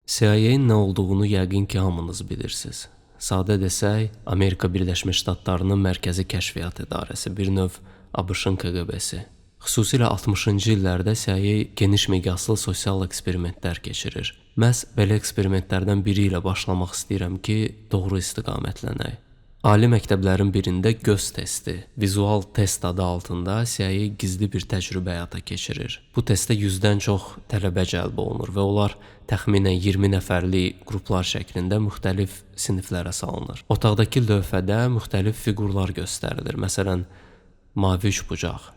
CIA-nin nə olduğunu yəqin ki, hamınız bilirsiniz. Sadə desək, Amerika Birləşmiş Ştatlarının Mərkəzi Kəşfiyyat İdarəsi, bir növ ABŞ-ın KQB-si. Xüsusilə 60-cı illərdə CIA geniş miqyaslı sosial eksperimentlər keçirir. Məhz belə eksperimentlərdən biri ilə başlamaq istəyirəm ki, doğru istiqamətlənək. Ali məktəblərin birində göz testi, vizual test adı altında CIA gizli bir təcrübə həyata keçirir. Bu testə 100-dən çox tələbə cəlb olunur və onlar təxminən 20 nəfərlik qruplar şəklində müxtəlif siniflərə salınır. Otaqdakı lövhədə müxtəlif fiqurlar göstərilir. Məsələn, mavi üçbucaq.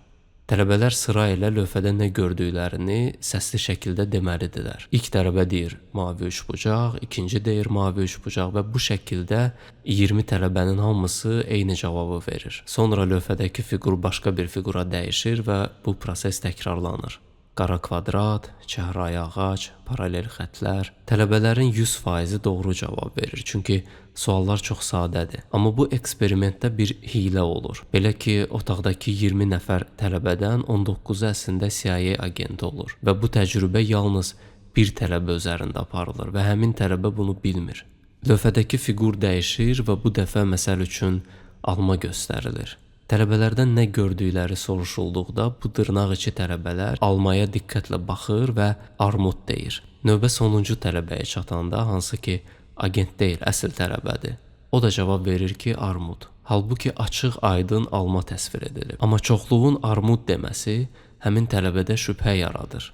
Tələbələr sıra ilə lövhədə nə gördüklərini səsli şəkildə deməlidirlər. İlk tələbə deyir mavi üçbucaq, ikinci deyir mavi üçbucaq və bu şəkildə 20 tələbənin hamısı eyni cavabı verir. Sonra lövhədəki fiqur başqa bir fiqura dəyişir və bu proses təkrarlanır. Qara kvadrat, çəhrayı ağac, paralel xətlər. Tələbələrin 100%-i doğru cavab verir, çünki suallar çox sadədir. Amma bu eksperimentdə bir hiylə olur. Belə ki, otaqdakı 20 nəfər tələbədən 19-u əslində CIA agenti olur və bu təcrübə yalnız bir tələbə üzərində aparılır və həmin tələbə bunu bilmir. Lövhədəki fiqur dəyişir və bu dəfə məsəl üçün alma göstərilir. Tələbələrdən nə gördükləri soruşulduqda bu dırnaq içi tələbələr almaya diqqətlə baxır və armud deyir. Növbə sonuncu tələbəyə çatanda, hansı ki agent deyil, əsl tələbədir, o da cavab verir ki armud. Halbuki açıq aydın alma təsvir edilib. Amma çoxluğun armud deməsi həmin tələbədə şübhə yaradır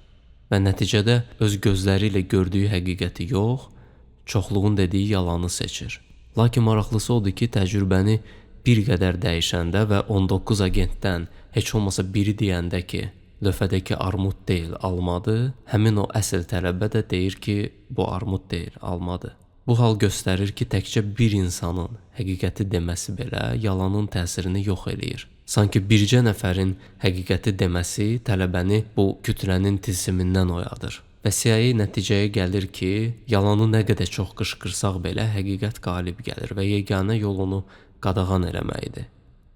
və nəticədə öz gözləri ilə gördüyü həqiqəti yox, çoxluğun dediyi yalanı seçir. Lakin maraqlısı odur ki, təcrübəni bir qədər dəyişəndə və 19 agentdən heç olmasa biri deyəndə ki, lövhədəki armud deyil, almadır, həmin o əsl tələbə də deyir ki, bu armud deyil, almadır. Bu hal göstərir ki, təkcə bir insanın həqiqəti deməsi belə yalanın təsirini yox eləyir. Sanki bircə nəfərin həqiqəti deməsi tələbəni bu kütlənin tilsimindən oyadır. Və CIA nəticəyə gəlir ki, yalanı nə qədər çox qışqırsaq belə həqiqət qalib gəlir və yeganə yolunu qadağan eləməkdir.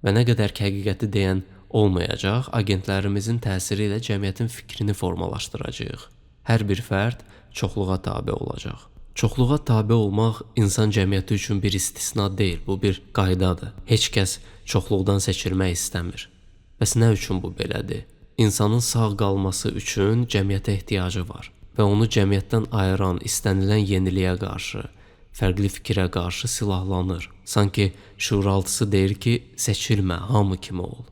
Və nə qədər ki həqiqəti deyən olmayacaq, agentlərimizin təsiri ilə cəmiyyətin fikrini formalaşdıracağıq. Hər bir fərd çoxluğa tabe olacaq. Çoxluğa tabe olmaq insan cəmiyyəti üçün bir istisna deyil, bu bir qaydadır. Heç kəs çoxluqdan seçilmək istəmir. Bəs nə üçün bu belədir? İnsanın sağ qalması üçün cəmiyyətə ehtiyacı var və onu cəmiyyətdən ayıran istənilən yeniliyə qarşı, fərqli fikrə qarşı silahlanır. Sanki şuuraltısı deyir ki, seçilmə, hamı kimi ol.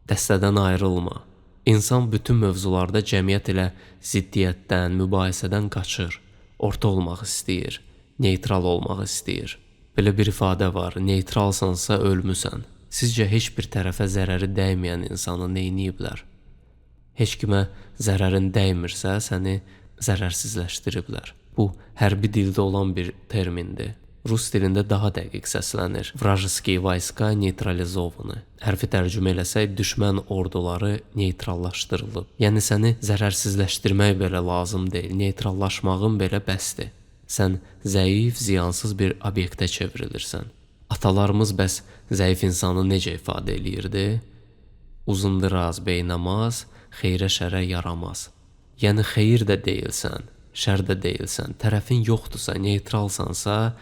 Dəstədən ayrılma. İnsan bütün mövzularda cəmiyyət ilə ziddiyyətdən, mübahisədən qaçır. Orta olmaq istəyir, neytral olmaq istəyir. Belə bir ifadə var, neytralsansa ölmüsən. Sizcə heç bir tərəfə zərəri dəyməyən insanı neyniyiblər? Heç kimə zərərin dəymirsə, səni zərərsizləşdiriblər. Bu, hərbi dildə olan bir termindir. Rus dilində daha dəqiq səslənir. Vrajiskiy vayska neytralizovаны. Hərfi tərcümə eləsək, düşmən orduları neytrallaşdırılıb. Yəni səni zərərsizləşdirmək belə lazım deyil, neytrallaşmağın belə bəsdir. Sən zəif, ziyansız bir obyektə çevrilirsən. Atalarımız bəs zəif insanı necə ifadə eləyirdi? Uzundıraz, beynamaz, xeyrə şərə yaramaz. Yəni xeyir də deyilsən, şər də deyilsən, tərəfin yoxdursa, neytralsansa,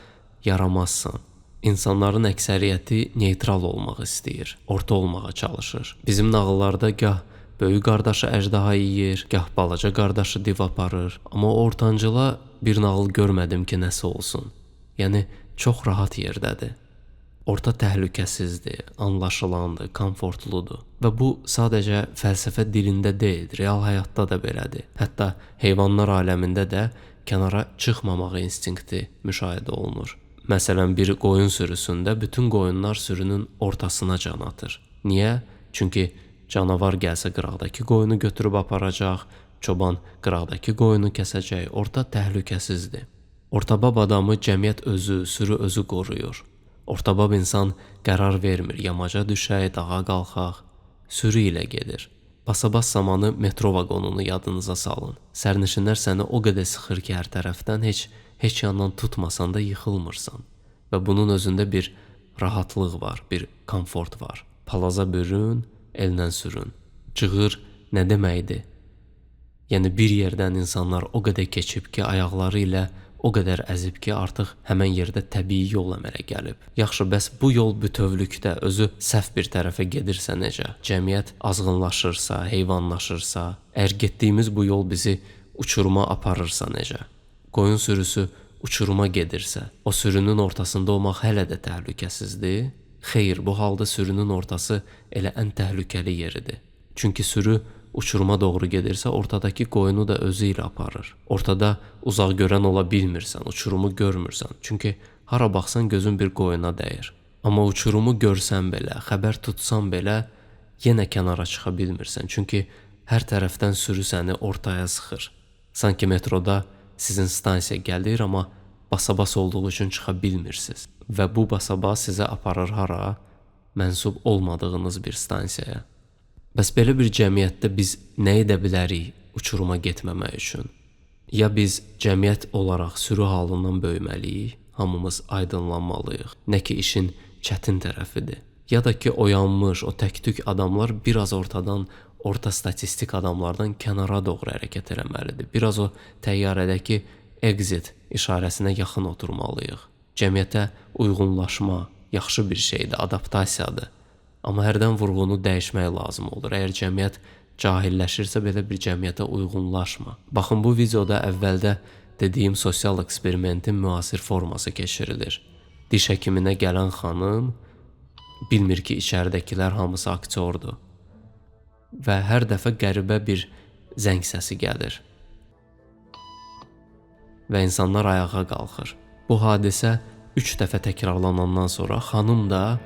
yaramazsan. İnsanların əksəriyyəti neytral olmaq istəyir, orta olmağa çalışır. Bizim nağıllarda gah böyük qardaşı əjdaha yeyir, gah balaca qardaşı div aparır. Amma ortancıla bir nağıl görmədim ki, nəsə olsun. Yəni, çox rahat yerdədir. Orta təhlükəsizdir, anlaşılandır, komfortludur. Və bu sadəcə fəlsəfə dilində deyil, real həyatda da belədir. Hətta heyvanlar aləmində də kənara çıxmamağı instinkti müşahidə olunur. Məsələn, bir qoyun sürüsündə bütün qoyunlar sürünün ortasına can atır. Niyə? Çünki canavar gəlsə qıraqdakı qoyunu götürüb aparacaq, çoban qıraqdakı qoyunu kəsəcək, orta təhlükəsizdir. Ortabab adamı cəmiyyət özü, sürü özü qoruyur. Ortabab insan qərar vermir, yamaca düşək, dağa qalxaq, sürü ilə gedir. Basabas zamanı metro vaqonunu yadınıza salın. Sərnişinlər səni o qədər sıxır ki, hər tərəfdən heç yandan tutmasan da yıxılmırsan. Və bunun özündə bir rahatlıq var, bir komfort var. Palaza bürün, ellə sürün. Cığır nə deməkdir? Yəni bir yerdən insanlar o qədər keçib ki, ayaqları ilə o qədər əzib ki, artıq həmən yerdə təbii yol əmələ gəlib. Yaxşı, bəs bu yol bütövlükdə özü səhv bir tərəfə gedirsə necə? Cəmiyyət azğınlaşırsa, heyvanlaşırsa, əgər getdiyimiz bu yol bizi uçuruma aparırsa necə? Qoyun sürüsü uçuruma gedirsə, o sürünün ortasında olmaq hələ də təhlükəsizdir? Xeyr, bu halda sürünün ortası elə ən təhlükəli yeridir. Çünki sürü uçuruma doğru gedirsə, ortadakı qoyunu da özü ilə aparır. Ortada uzaq görən ola bilmirsən, uçurumu görmürsən. Çünki hara baxsan gözün bir qoyuna dəyir. Amma uçurumu görsən belə, xəbər tutsan belə, yenə kənara çıxa bilmirsən. Çünki hər tərəfdən sürü səni ortaya sıxır. Sanki metroda sizin stansiya gəlir, amma basabas olduğu üçün çıxa bilmirsiniz. Və bu basabas sizə aparır hara? Mənsub olmadığınız bir stansiyaya. Bəs belə bir cəmiyyətdə biz nə edə bilərik uçuruma getməmək üçün? Ya biz cəmiyyət olaraq sürü halından böyüməliyik, hamımız aydınlanmalıyıq. Nə ki işin çətin tərəfidir. Ya da ki oyanmış, o təktük adamlar biraz orta statistik adamlardan kənara doğru hərəkət eləməlidir. Biraz o təyyarədəki exit işarəsinə yaxın oturmalıyıq. Cəmiyyətə uyğunlaşma yaxşı bir şeydir, adaptasiyadır. Amma hərdən vurğunu dəyişmək lazım olur. Əgər cəmiyyət cahilləşirsə, belə bir cəmiyyətə uyğunlaşma. Baxın, bu videoda əvvəldə dediyim sosial eksperimentin müasir forması keçirilir. Diş həkiminə gələn xanım bilmir ki, içəridəkilər hamısı aktyordur. Və hər dəfə qəribə bir zəng səsi gəlir. Və insanlar ayağa qalxır. Bu hadisə 3 dəfə təkrarlanandan sonra xanım da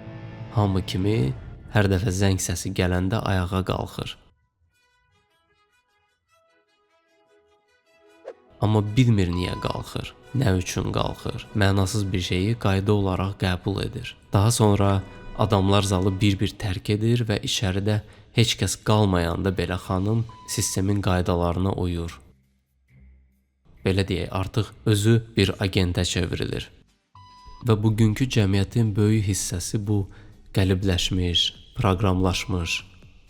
hamı kimi hər dəfə zəng səsi gələndə ayağa qalxır. Amma bilmir niyə qalxır, nə üçün qalxır. Mənasız bir şeyi qayda olaraq qəbul edir. Daha sonra adamlar zalı bir-bir tərk edir və içəridə heç kəs qalmayanda belə xanım sistemin qaydalarına uyur. Belə deyək, artıq özü bir agentə çevrilir. Və bugünkü cəmiyyətin böyük hissəsi bu qəlibləşmiş, proqramlaşmış,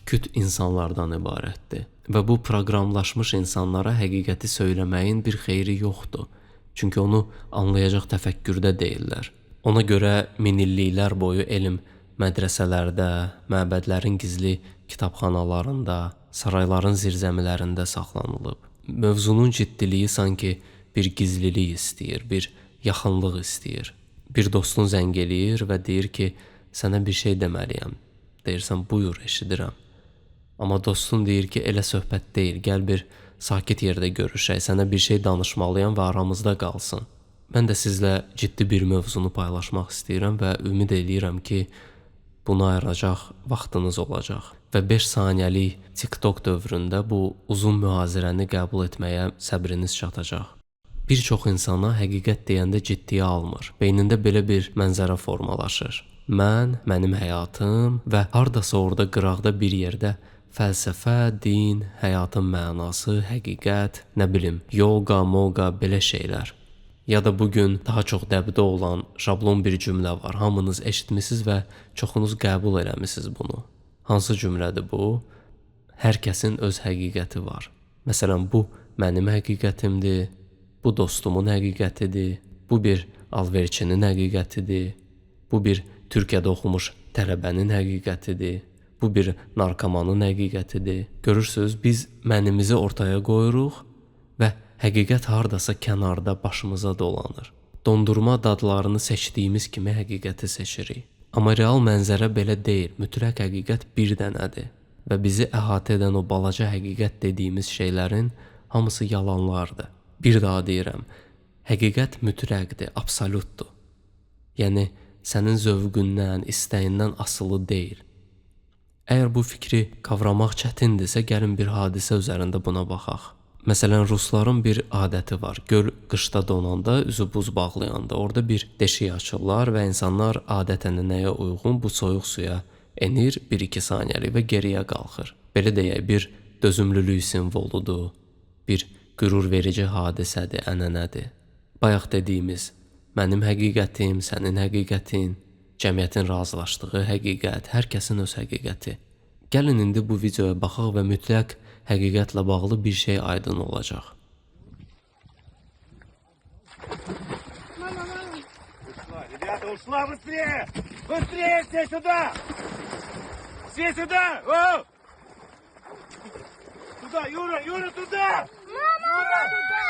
küt insanlardan ibarətdir. Və bu proqramlaşmış insanlara həqiqəti söyləməyin bir xeyri yoxdur. Çünki onu anlayacaq təfəkkürdə deyirlər. Ona görə minilliklər boyu elm mədrəsələrdə, məbədlərin gizli kitabxanalarında, sarayların zirzəmilərində saxlanılıb. Mövzunun ciddiliyi sanki bir gizlilik istəyir, bir yaxınlıq istəyir. Bir dostun zəng eləyir və deyir ki, sənə bir şey deməliyəm. Deyirsən, buyur, eşidirəm. Amma dostun deyir ki, elə söhbət deyil, gəl bir sakit yerdə görüşək, sənə bir şey danışmalıyam və aramızda qalsın. Mən də sizlə ciddi bir mövzunu paylaşmaq istəyirəm və ümid eləyirəm ki, buna ayıracaq vaxtınız olacaq. Və 5 saniyəlik TikTok dövründə bu uzun mühazirəni qəbul etməyə səbriniz çatacaq. Bir çox insana həqiqət deyəndə ciddiyə almır. Beynində belə bir mənzərə formalaşır. Mən, mənim həyatım və hardasa orada qıraqda bir yerdə fəlsəfə, din, həyatın mənası, həqiqət, nə bilim, yoga, moga, belə şeylər. Ya da bugün daha çox dəbdə olan şablon bir cümlə var. Hamınız eşitmisiniz və çoxunuz qəbul eləmisiniz bunu. Hansı cümlədir bu? Hər kəsin öz həqiqəti var. Məsələn, bu mənim həqiqətimdir, bu dostumun həqiqətidir, bu bir alverçinin həqiqətidir, bu bir Türkiyədə oxumuş tələbənin həqiqətidir, bu bir narkomanın həqiqətidir. Görürsünüz, biz mənimizi ortaya qoyuruq və həqiqət hardasa kənarda başımıza dolanır. Dondurma dadlarını seçdiyimiz kimi həqiqəti seçirik. Amma real mənzərə belə deyil, mütləq həqiqət bir dənədir və bizi əhatə edən o balaca həqiqət dediyimiz şeylərin hamısı yalanlardır. Bir daha deyirəm, həqiqət mütləqdir, absolutdur. Yəni, sənin zövqündən, istəyindən asılı deyil. Əgər bu fikri qavramaq çətindirsə, gəlin bir hadisə üzərində buna baxaq. Məsələn, rusların bir adəti var. Göl qışda donanda, üzü buz bağlayanda orada bir deşik açırlar və insanlar adət-ənənəyə uyğun bu soyuq suya enir 1-2 saniyəlik və geriyə qalxır. Belə deyək, bir dözümlülük simvoludur, bir qürur verici hadisədir, ənənədir. Bayaq dediyimiz, mənim həqiqətim, sənin həqiqətin, cəmiyyətin razılaşdığı həqiqət, hər kəsin öz həqiqəti. Gəlin indi bu videoya baxaq və mütləq həqiqətlə bağlı bir şey aydın olacaq. Ушла, ребята, ушла быстрее! Быстрее все сюда! Все сюда! О! Туда, Юра, Юра, туда! Юра, туда!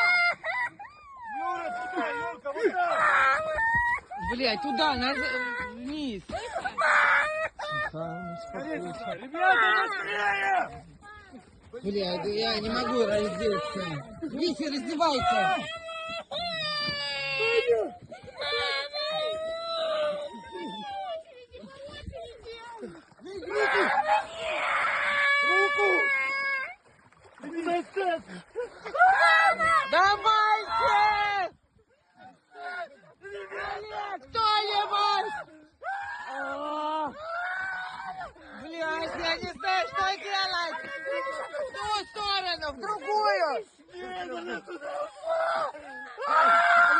Юра, туда, Юрка, вот так! Блять, туда, вниз. Скорее сюда! Ребята, быстрее! Блядь, я не могу раздеться. Витя, раздевайся. Руку! Давайте! Кто-нибудь! Блядь, я не знаю, что делать! В ту сторону, в другую!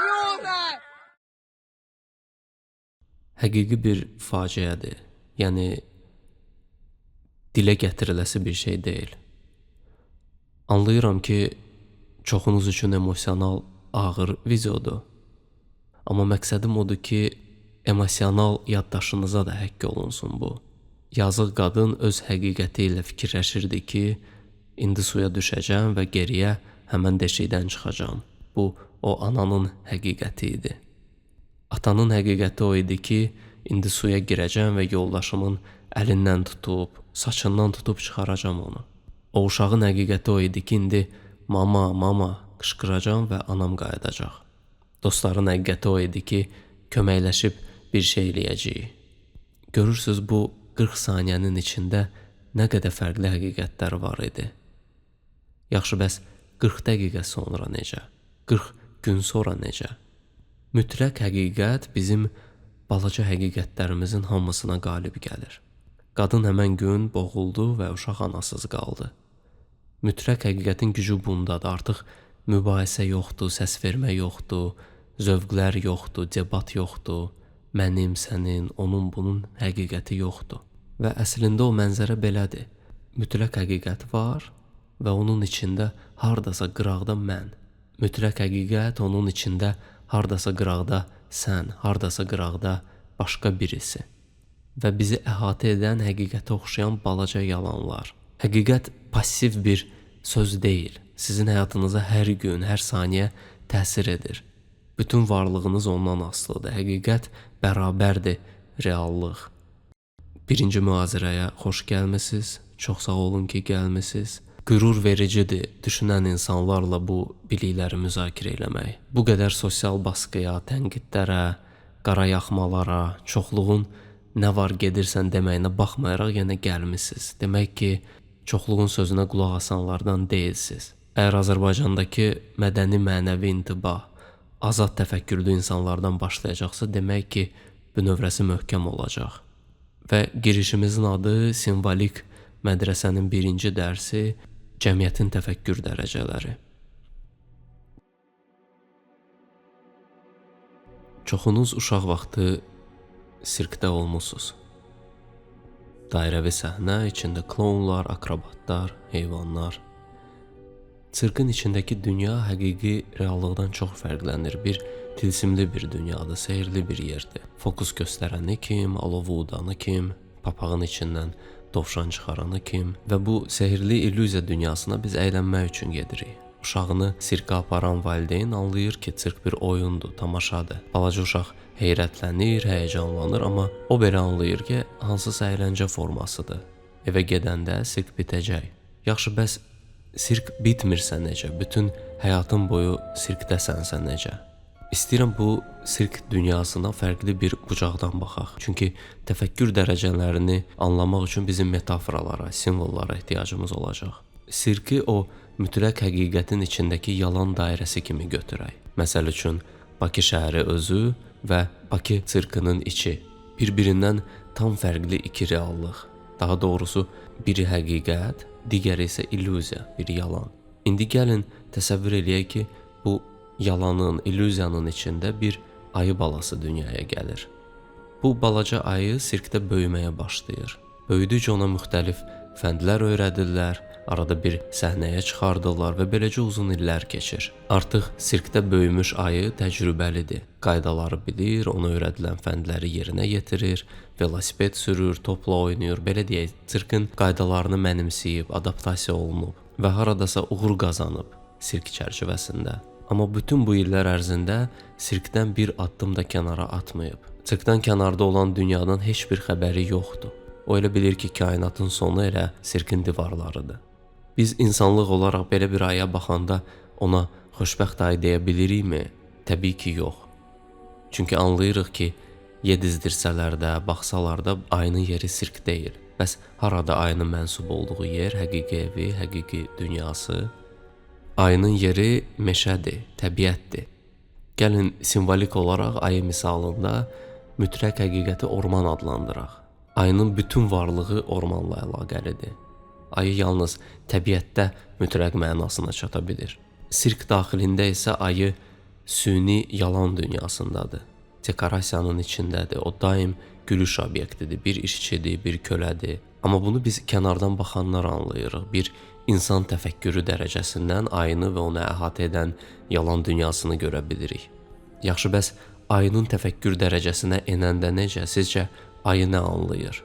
Люда! Həqiqi bir faciədir. Yəni dilə gətiriləsi bir şey deyil. Anlayıram ki, çoxunuz üçün emosional, ağır videodur. Amma məqsədim odur ki, emosional yaddaşınıza da həkk olunsun bu. Yazıq qadın öz həqiqəti ilə fikirləşirdi ki, indi suya düşəcəm və geriyə həmən deşikdən çıxacam. Bu, o ananın həqiqəti idi. Atanın həqiqəti o idi ki, indi suya girəcəm və yoldaşımın əlindən tutub, saçından tutub çıxaracam onu. O uşağın həqiqəti o idi ki, indi mama, mama qışqıracam və anam qayıdacaq. Dostların həqiqəti o idi ki, köməkləşib bir şey eləyəcəyik. Görürsüz, bu 40 saniyənin içində nə qədər fərqli həqiqətlər var idi. Yaxşı, bəs 40 dəqiqə sonra necə? 40 gün sonra necə? Mütləq həqiqət bizim balaca həqiqətlərimizin hamısına qalib gəlir. Qadın həmən gün boğuldu və uşaq anasız qaldı. Mütləq həqiqətin gücü bundadır. Artıq mübahisə yoxdur, səs vermə yoxdur, zövqlər yoxdur, debat yoxdur. Mənim, sənin, onun, bunun həqiqəti yoxdur. Və əslində o mənzərə belədir. Mütləq həqiqət var və onun içində hardasa qıraqda mən. Mütləq həqiqət onun içində hardasa qıraqda sən, hardasa qıraqda başqa birisi. Və bizi əhatə edən həqiqətə oxşayan balaca yalanlar. Həqiqət passiv bir söz deyil. Sizin həyatınıza hər gün, hər saniyə təsir edir. Bütün varlığınız ondan asılıdır. Həqiqət bərabərdir reallıq. Birinci mühazirəyə xoş gəlmisiniz. Çox sağ olun ki, gəlmisiniz. Qürur vericidir düşünən insanlarla bu bilikləri müzakirə eləmək. Bu qədər sosial baskıya, tənqidlərə, qara yaxmalara, çoxluğun nə var gedirsən deməyinə baxmayaraq yenə gəlmisiniz. Demək ki, çoxluğun sözünə qulaq asanlardan deyilsiniz. Əgər Azərbaycandakı mədəni mənəvi intibah azad təfəkkürlü insanlardan başlayacaqsa, demək ki, bünövrəsi möhkəm olacaq. Və girişimizin adı simvolik mədrəsənin birinci dərsi cəmiyyətin təfəkkür dərəcələri. Çoxunuz uşaq vaxtı sirkdə olmusunuz. Dairəvi səhnə, içində klounlar, akrobatlar, heyvanlar. Sirkin içindəki dünya həqiqi reallıqdan çox fərqlənir. Bir tilsimli bir dünyadır, sehirli bir yerdir. Fokus göstərəni kim, alovu udanı kim, papağın içindən dovşan çıxaranı kim və bu sehirli illüziya dünyasına biz əylənmək üçün gedirik. Uşağını sirkə aparan valideyn anlayır ki, sirk bir oyundur, tamaşadır. Balaca uşaq heyrətlənir, həyəcanlanır, amma o belə anlayır ki, hansısa əyləncə formasıdır. Evə gedəndə sirk bitəcək. Yaxşı, bəs sirk bitmirsə necə? Bütün həyatın boyu sirkdəsənsə necə? İstəyirəm bu sirk dünyasına fərqli bir bucaqdan baxaq. Çünki təfəkkür dərəcələrini anlamaq üçün bizim metaforalara, simvollara ehtiyacımız olacaq. Sirki o mütləq həqiqətin içindəki yalan dairəsi kimi götürək. Məsəl üçün, Bakı şəhəri özü və Bakı sirkinin içi. Bir-birindən tam fərqli iki reallıq. Daha doğrusu, biri həqiqət, digəri isə illüziya, bir yalan. İndi gəlin təsəvvür eləyək ki, bu yalanın, illüziyanın içində bir ayı balası dünyaya gəlir. Bu balaca ayı sirkdə böyüməyə başlayır. Böyüdükcə ona müxtəlif fəndlər öyrədirlər, arada bir səhnəyə çıxardırlar və beləcə uzun illər keçir. Artıq sirkdə böyümüş ayı təcrübəlidir. Qaydaları bilir, ona öyrədilən fəndləri yerinə yetirir, velosiped sürür, topla oynayır, belə deyək, sirkin qaydalarını mənimsəyib, adaptasiya olunub və haradasa uğur qazanıb sirk çərçivəsində. Amma bütün bu illər ərzində sirkdən bir addım da kənara atmayıb. Sirkdən kənarda olan dünyadan heç bir xəbəri yoxdur. O elə bilir ki, kainatın sonu elə sirkin divarlarıdır. Biz insanlıq olaraq belə bir aya baxanda ona xoşbəxt ay deyə bilirikmi? Təbii ki, yox. Çünki anlayırıq ki, yedizdirsələr də, baxsalar da ayının yeri sirk deyil. Bəs harada ayının mənsub olduğu yer, həqiqi evi, həqiqi dünyası? Ayının yeri meşədir, təbiətdir. Gəlin simvolik olaraq ayı misalında mütləq həqiqəti orman adlandıraq. Ayının bütün varlığı ormanla əlaqəlidir. Ayı yalnız təbiətdə mütləq mənasına çata bilir. Sirk daxilində isə ayı süni yalan dünyasındadır. Dekorasiyanın içindədir. O daim gülüş obyektidir. Bir işçidir, bir kölədir. Amma bunu biz kənardan baxanlar anlayırıq. Bir insan təfəkkürü dərəcəsindən ayını və onu əhatə edən yalan dünyasını görə bilirik. Yaxşı, bəs ayının təfəkkür dərəcəsinə enəndə necə? Sizcə ayı nə anlayır?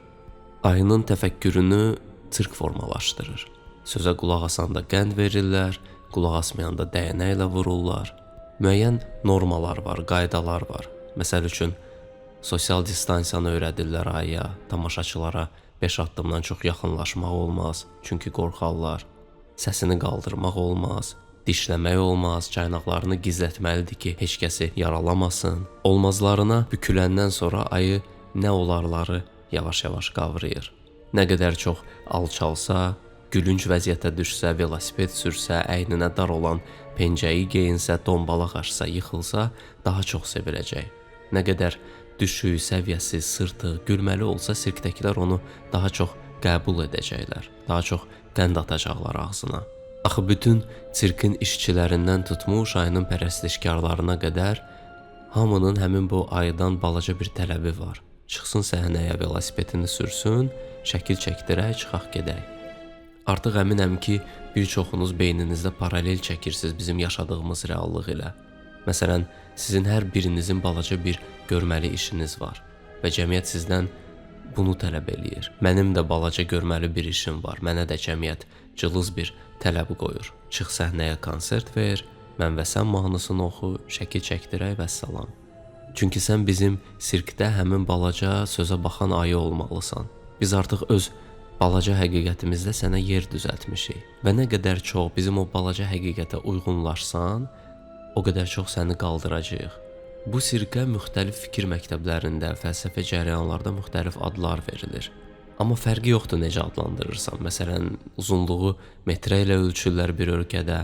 Ayının təfəkkürünü sirk formalaşdırır. Sözə qulaq asanda qənd verirlər, qulaq asmayanda dəyənəklə vururlar. Müəyyən normalar var, qaydalar var. Məsəl üçün, sosial distansiyanı öyrədirlər ayıya, tamaşaçılara 5 addımdan çox yaxınlaşmaq olmaz, çünki qorxarlar. Səsini qaldırmaq olmaz, dişləmək olmaz, caynaqlarını gizlətməlidir ki, heç kəsi yaralamasın. Olmazlarına büküləndən sonra ayı nə olarları yavaş-yavaş qavrayır. Nə qədər çox alçalsa, gülünc vəziyyətə düşsə, velosiped sürsə, əyninə dar olan pencəyi geyinsə, dombalaq açsa, yıxılsa, daha çox seviləcək. Nə qədər düşük, səviyyəsiz, sırtıq, gülməli olsa, sirkdəkilər onu daha çox qəbul edəcəklər, daha çox qənd atacaqlar ağzına. Axı bütün sirkin işçilərindən tutmuş ayının pərəstişkarlarına qədər hamının həmin bu ayıdan balaca bir tələbi var. Çıxsın səhnəyə, velosipedini sürsün, şəkil çəkdirək, çıxaq gedək. Artıq əminəm ki, bir çoxunuz beyninizdə paralel çəkirsiniz bizim yaşadığımız reallıq ilə. Məsələn, sizin hər birinizin balaca bir görməli işiniz var və cəmiyyət sizdən bunu tələb eləyir. Mənim də balaca görməli bir işim var, mənə də cəmiyyət cılız bir tələb qoyur. Çıx səhnəyə, konsert ver, mən və sən mahnısını oxu, şəkil çəkdirək və salam. Çünki sən bizim sirkdə həmin balaca sözə baxan ayı olmalısan. Biz artıq öz balaca həqiqətimizdə sənə yer düzəltmişik və nə qədər çox bizim o balaca həqiqətə uyğunlaşsan, o qədər çox səni qaldıracağıq. Bu sirkə müxtəlif fikir məktəblərində, fəlsəfə cərəyanlarda müxtəlif adlar verilir. Amma fərqi yoxdur necə adlandırırsan. Məsələn, uzunluğu metrə ilə ölçürlər bir ölkədə,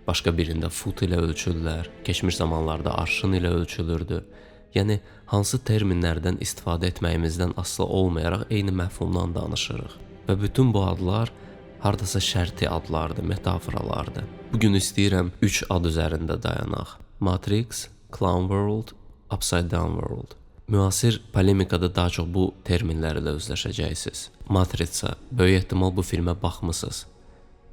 başqa birində fut ilə ölçürlər, keçmiş zamanlarda arşın ilə ölçülürdü. Yəni, hansı terminlərdən istifadə etməyimizdən asılı olmayaraq eyni məfhumdan danışırıq. Və bütün bu adlar hardasa şərti adlardır, metaforalardır. Bugün istəyirəm 3 ad üzərində dayanaq. Matrix, Clown World, Upside Down World. Müasir polemikada daha çox bu terminlərlə üzləşəcəksiniz. Matriça, böyük ehtimal bu filmə baxmısınız.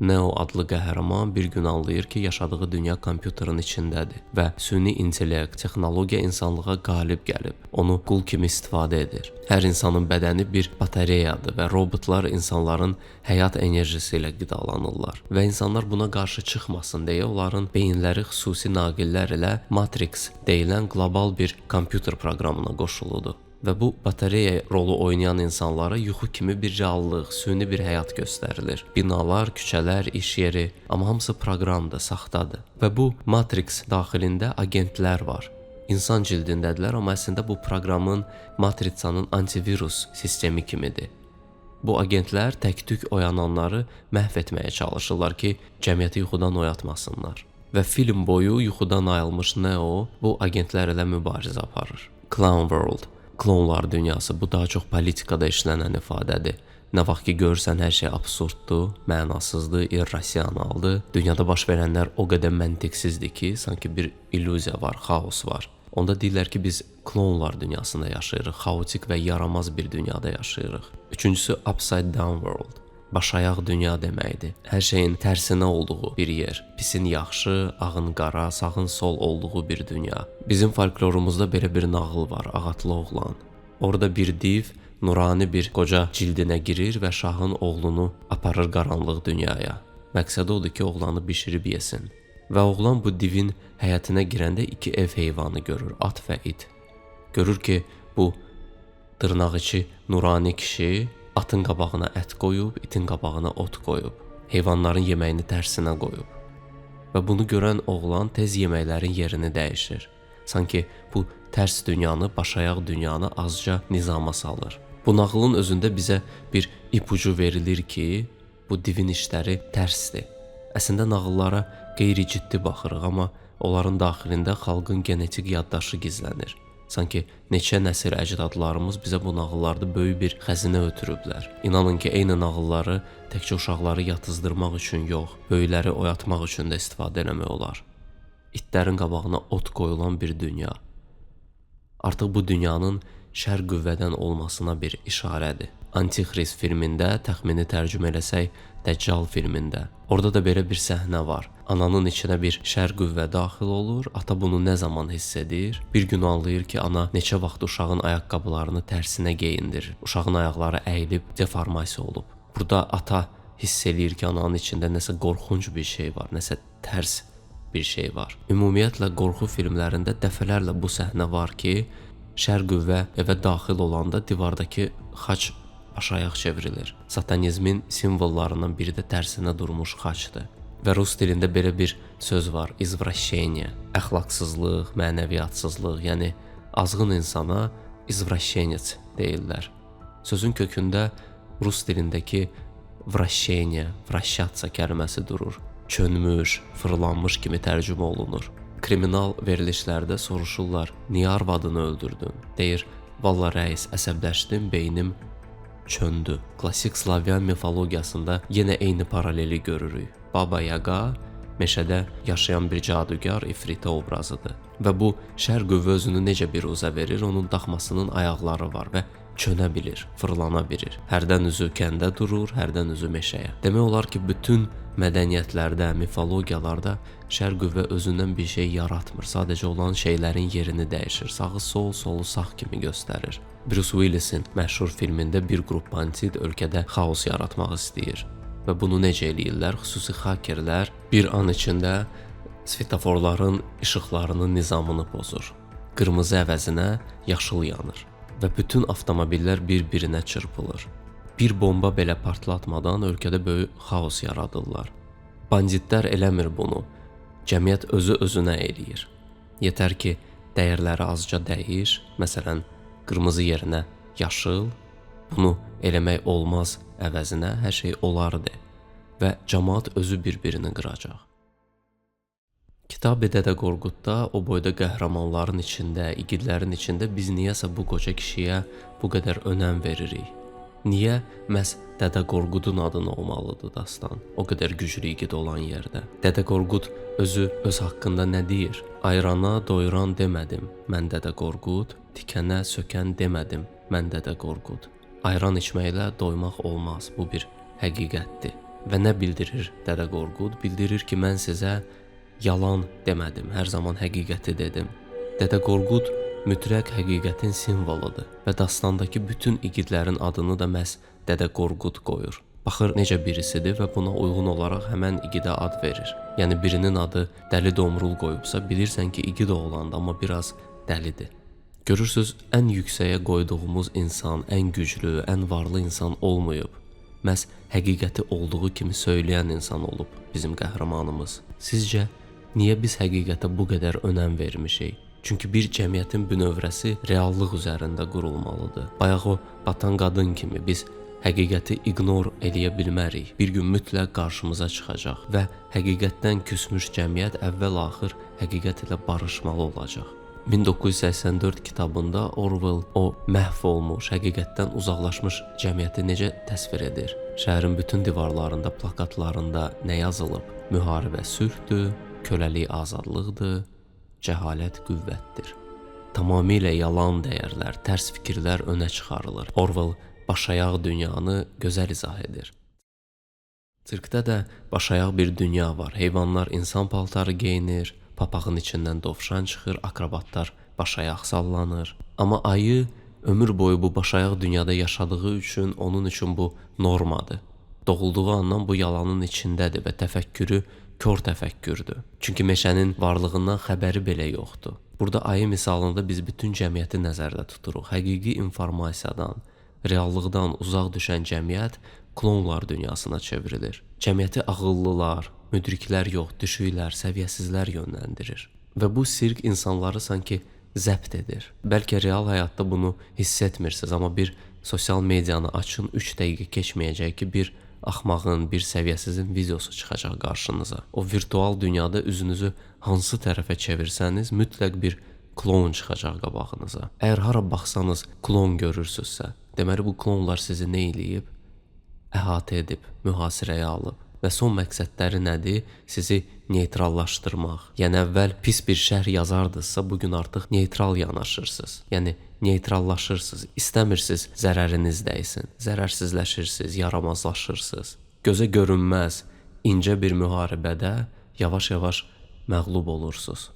Neo adlı qəhrəman bir gün anlayır ki, yaşadığı dünya kompüterin içindədir və süni intellekt, texnologiya insanlığa qalib gəlib. Onu qul kimi istifadə edir. Hər insanın bədəni bir batareyadır və robotlar insanların həyat enerjisi ilə qidalanırlar. Və insanlar buna qarşı çıxmasın deyə onların beyinləri xüsusi naqillər ilə Matrix deyilən qlobal bir kompüter proqramına qoşuludur. Və bu batareya rolu oynayan insanlara yuxu kimi bir reallıq, süni bir həyat göstərilir. Binalar, küçələr, iş yeri, amma hamısı proqramdır, saxtadır. Və bu Matrix daxilində agentlər var. İnsan cildindədirlər, amma əslində bu proqramın, Matrixanın antivirus sistemi kimidir. Bu agentlər tək-tük oyananları məhv etməyə çalışırlar ki, cəmiyyəti yuxudan oyatmasınlar. Və film boyu yuxudan ayılmış Neo bu agentlər ilə mübarizə aparır. Clown World. Klonlar dünyası, bu daha çox politikada işlənən ifadədir. Nə vaxt ki görürsən hər şey absurddur, mənasızdır, irrasionaldır. Dünyada baş verənlər o qədər məntiqsizdir ki, sanki bir illüziya var, xaos var. Onda deyirlər ki, biz klonlar dünyasında yaşayırıq, xaotik və yaramaz bir dünyada yaşayırıq. Üçüncüsü Upside Down World. Başayaq dünya deməkdir. Hər şeyin tərsinə olduğu bir yer. Pisin yaxşı, ağın qara, sağın sol olduğu bir dünya. Bizim folklorumuzda belə bir nağıl var, Ağatlı oğlan. Orada bir div nurani bir qoca cildinə girir və şahın oğlunu aparır qaranlıq dünyaya. Məqsədi odur ki, oğlanı bişirib yesin. Və oğlan bu divin həyətinə girəndə iki ev heyvanı görür, at və it. Görür ki, bu dırnaq içi nurani kişi atın qabağına ət qoyub, itin qabağına ot qoyub. Heyvanların yeməyini tərsinə qoyub. Və bunu görən oğlan tez yeməklərin yerini dəyişir. Sanki bu tərs dünyanı, başayaq dünyanı azca nizama salır. Bu nağılın özündə bizə bir ipucu verilir ki, bu divin işləri tərsdir. Əslində nağıllara qeyri-ciddi baxırıq, amma onların daxilində xalqın genetik yaddaşı gizlənir. Sanki neçə nəsil əcdadlarımız bizə bu nağıllarda böyük bir xəzinə ötürüblər. İnanın ki, eyni nağılları təkcə uşaqları yatızdırmaq üçün yox, böyükləri oyatmaq üçün də istifadə eləmək olar. İtlərin qabağına ot qoyulan bir dünya. Artıq bu dünyanın şər qüvvədən olmasına bir işarədir. Antikrist filmində, təxmini tərcümə eləsək, Dəccal filmində. Orada da belə bir səhnə var. Ananın içinə bir şər qüvvə daxil olur, ata bunu nə zaman hiss edir? Bir gün anlayır ki, ana neçə vaxt uşağın ayaqqabılarını tərsinə geyindirir. Uşağın ayaqları əyilib deformasiya olub. Burada ata hiss eləyir ki, ananın içində nəsə qorxunc bir şey var, nəsə tərs bir şey var. Ümumiyyətlə qorxu filmlərində dəfələrlə bu səhnə var ki, şər qüvvə evə daxil olanda divardakı xaç aşağıya çevrilir. Satanizmin simvollarından biri də tərsinə durmuş xaçdır. Və rus dilində belə bir söz var, izvrasheniya. Əxlaqsızlıq, mənəviyyatsızlıq, yəni azğın insana izvrashenец deyirlər. Sözün kökündə rus dilindəki vrasheniya, vrashаться kəlməsi durur. Çönmüş, fırlanmış kimi tərcümə olunur. Kriminal verilişlərdə soruşurlar, niyə arvadını öldürdün? Deyir, valla rəis, əsəbləşdim, beynim çöndü. Klassik Slavyan mifologiyasında yenə eyni paraleli görürük. Baba Yaga meşədə yaşayan bir cadugar ifritə obrazıdır. Və bu şər qüvvə özünü necə bir uza verir, onun daxmasının ayaqları var və çönə bilir, fırlana bilir. Hərdən üzü kəndə durur, hərdən üzü meşəyə. Demək olar ki, bütün mədəniyyətlərdə, mifologiyalarda şər qüvvə özündən bir şey yaratmır. Sadəcə olan şeylərin yerini dəyişir. Sağı sol, solu sağ kimi göstərir. Bruce Willis'in məşhur filmində bir qrup bandit ölkədə xaos yaratmaq istəyir. Və bunu necə eləyirlər? Xüsusi hakerlər bir an içində svetoforların işıqlarının nizamını pozur. Qırmızı əvəzinə yaşıl yanır və bütün avtomobillər bir-birinə çırpılır. Bir bomba belə partlatmadan ölkədə böyük xaos yaradırlar. Banditlər eləmir bunu. Cəmiyyət özü-özünə eləyir. Yetər ki, dəyərləri azca dəyiş, məsələn, qırmızı yerinə yaşıl, bunu eləmək olmaz əvəzinə hər şey olardı və cəmaət özü bir-birini qıracaq. Kitab-ı Dədə Qorqudda o boyda qəhrəmanların içində, igidlərin içində biz niyəsə bu qoca kişiyə bu qədər önəm veririk? Niyə məhz Dədə Qorqudun adını olmalıdır dastan, o qədər güclü igid olan yerdə? Dədə Qorqud özü öz haqqında nə deyir? Ayrana doyuran demədim, mən Dədə Qorqud, tikənə sökən demədim, mən Dədə Qorqud. Ayran içməklə doymaq olmaz, bu bir həqiqətdir. Və nə bildirir Dədə Qorqud? Bildirir ki, mən sizə yalan demədim, hər zaman həqiqəti dedim. Dədə Qorqud mütləq həqiqətin simvoludur və dastandakı bütün igidlərin adını da məhz Dədə Qorqud qoyur. Baxır necə birisidir və buna uyğun olaraq həmən igidə ad verir. Yəni birinin adı Dəli Domrul qoyubsa, bilirsən ki, igid oğlandı, amma biraz dəlidir. Görürsüz, ən yüksəyə qoyduğumuz insan, ən güclü, ən varlı insan olmayıb. Məhz həqiqəti olduğu kimi söyləyən insan olub bizim qəhrəmanımız. Sizcə, niyə biz həqiqətə bu qədər önəm vermişik? Çünki bir cəmiyyətin bünövrəsi reallıq üzərində qurulmalıdır. Bayaq o batan qadın kimi biz həqiqəti ignor eləyə bilmərik. Bir gün mütləq qarşımıza çıxacaq və həqiqətdən küsmüş cəmiyyət əvvəl-axır həqiqət ilə barışmalı olacaq. 1984 kitabında Orwell o məhv olmuş, həqiqətdən uzaqlaşmış cəmiyyəti necə təsvir edir? Şəhərin bütün divarlarında, plakatlarında nə yazılıb? Müharibə sülhdür, köləlik azadlıqdır, cəhalət qüvvətdir. Tamamilə yalan dəyərlər, tərs fikirlər önə çıxarılır. Orwell başayaq dünyanı gözəl izah edir. Sirkdə də başayaq bir dünya var. Heyvanlar insan paltarı geyinir, papağın içindən dovşan çıxır, akrobatlar başayaq sallanır. Amma ayı ömür boyu bu başayaq dünyada yaşadığı üçün, onun üçün bu normadır. Doğulduğu andan bu yalanın içindədir və təfəkkürü kör təfəkkürdür. Çünki meşənin varlığından xəbəri belə yoxdur. Burada ayı misalında biz bütün cəmiyyəti nəzərdə tuturuq. Həqiqi informasiyadan, reallıqdan uzaq düşən cəmiyyət klonlar dünyasına çevrilir. Cəmiyyəti ağıllılar, müdriklər yox, düşüklər, səviyyəsizlər yönləndirir. Və bu sirk insanları sanki zəbt edir. Bəlkə real həyatda bunu hiss etmirsiniz, amma bir sosial medianı açın, 3 dəqiqə keçməyəcək ki, bir axmağın, bir səviyyəsizin videosu çıxacaq qarşınıza. O virtual dünyada üzünüzü hansı tərəfə çevirsəniz, mütləq bir klon çıxacaq qabağınıza. Əgər hara baxsanız klon görürsünüzsə, deməli bu klonlar sizi nə eləyib? Əhatə edib, mühasirəyə alıb. Və son məqsədləri nədir? Sizi neytrallaşdırmaq. Yəni əvvəl pis bir şərh yazardınızsa, bugün artıq neytral yanaşırsınız. Yəni neytrallaşırsınız. İstəmirsiniz zərəriniz dəysin. Zərərsizləşirsiniz, yaramazlaşırsınız. Gözə görünməz, incə bir müharibədə yavaş-yavaş məğlub olursunuz.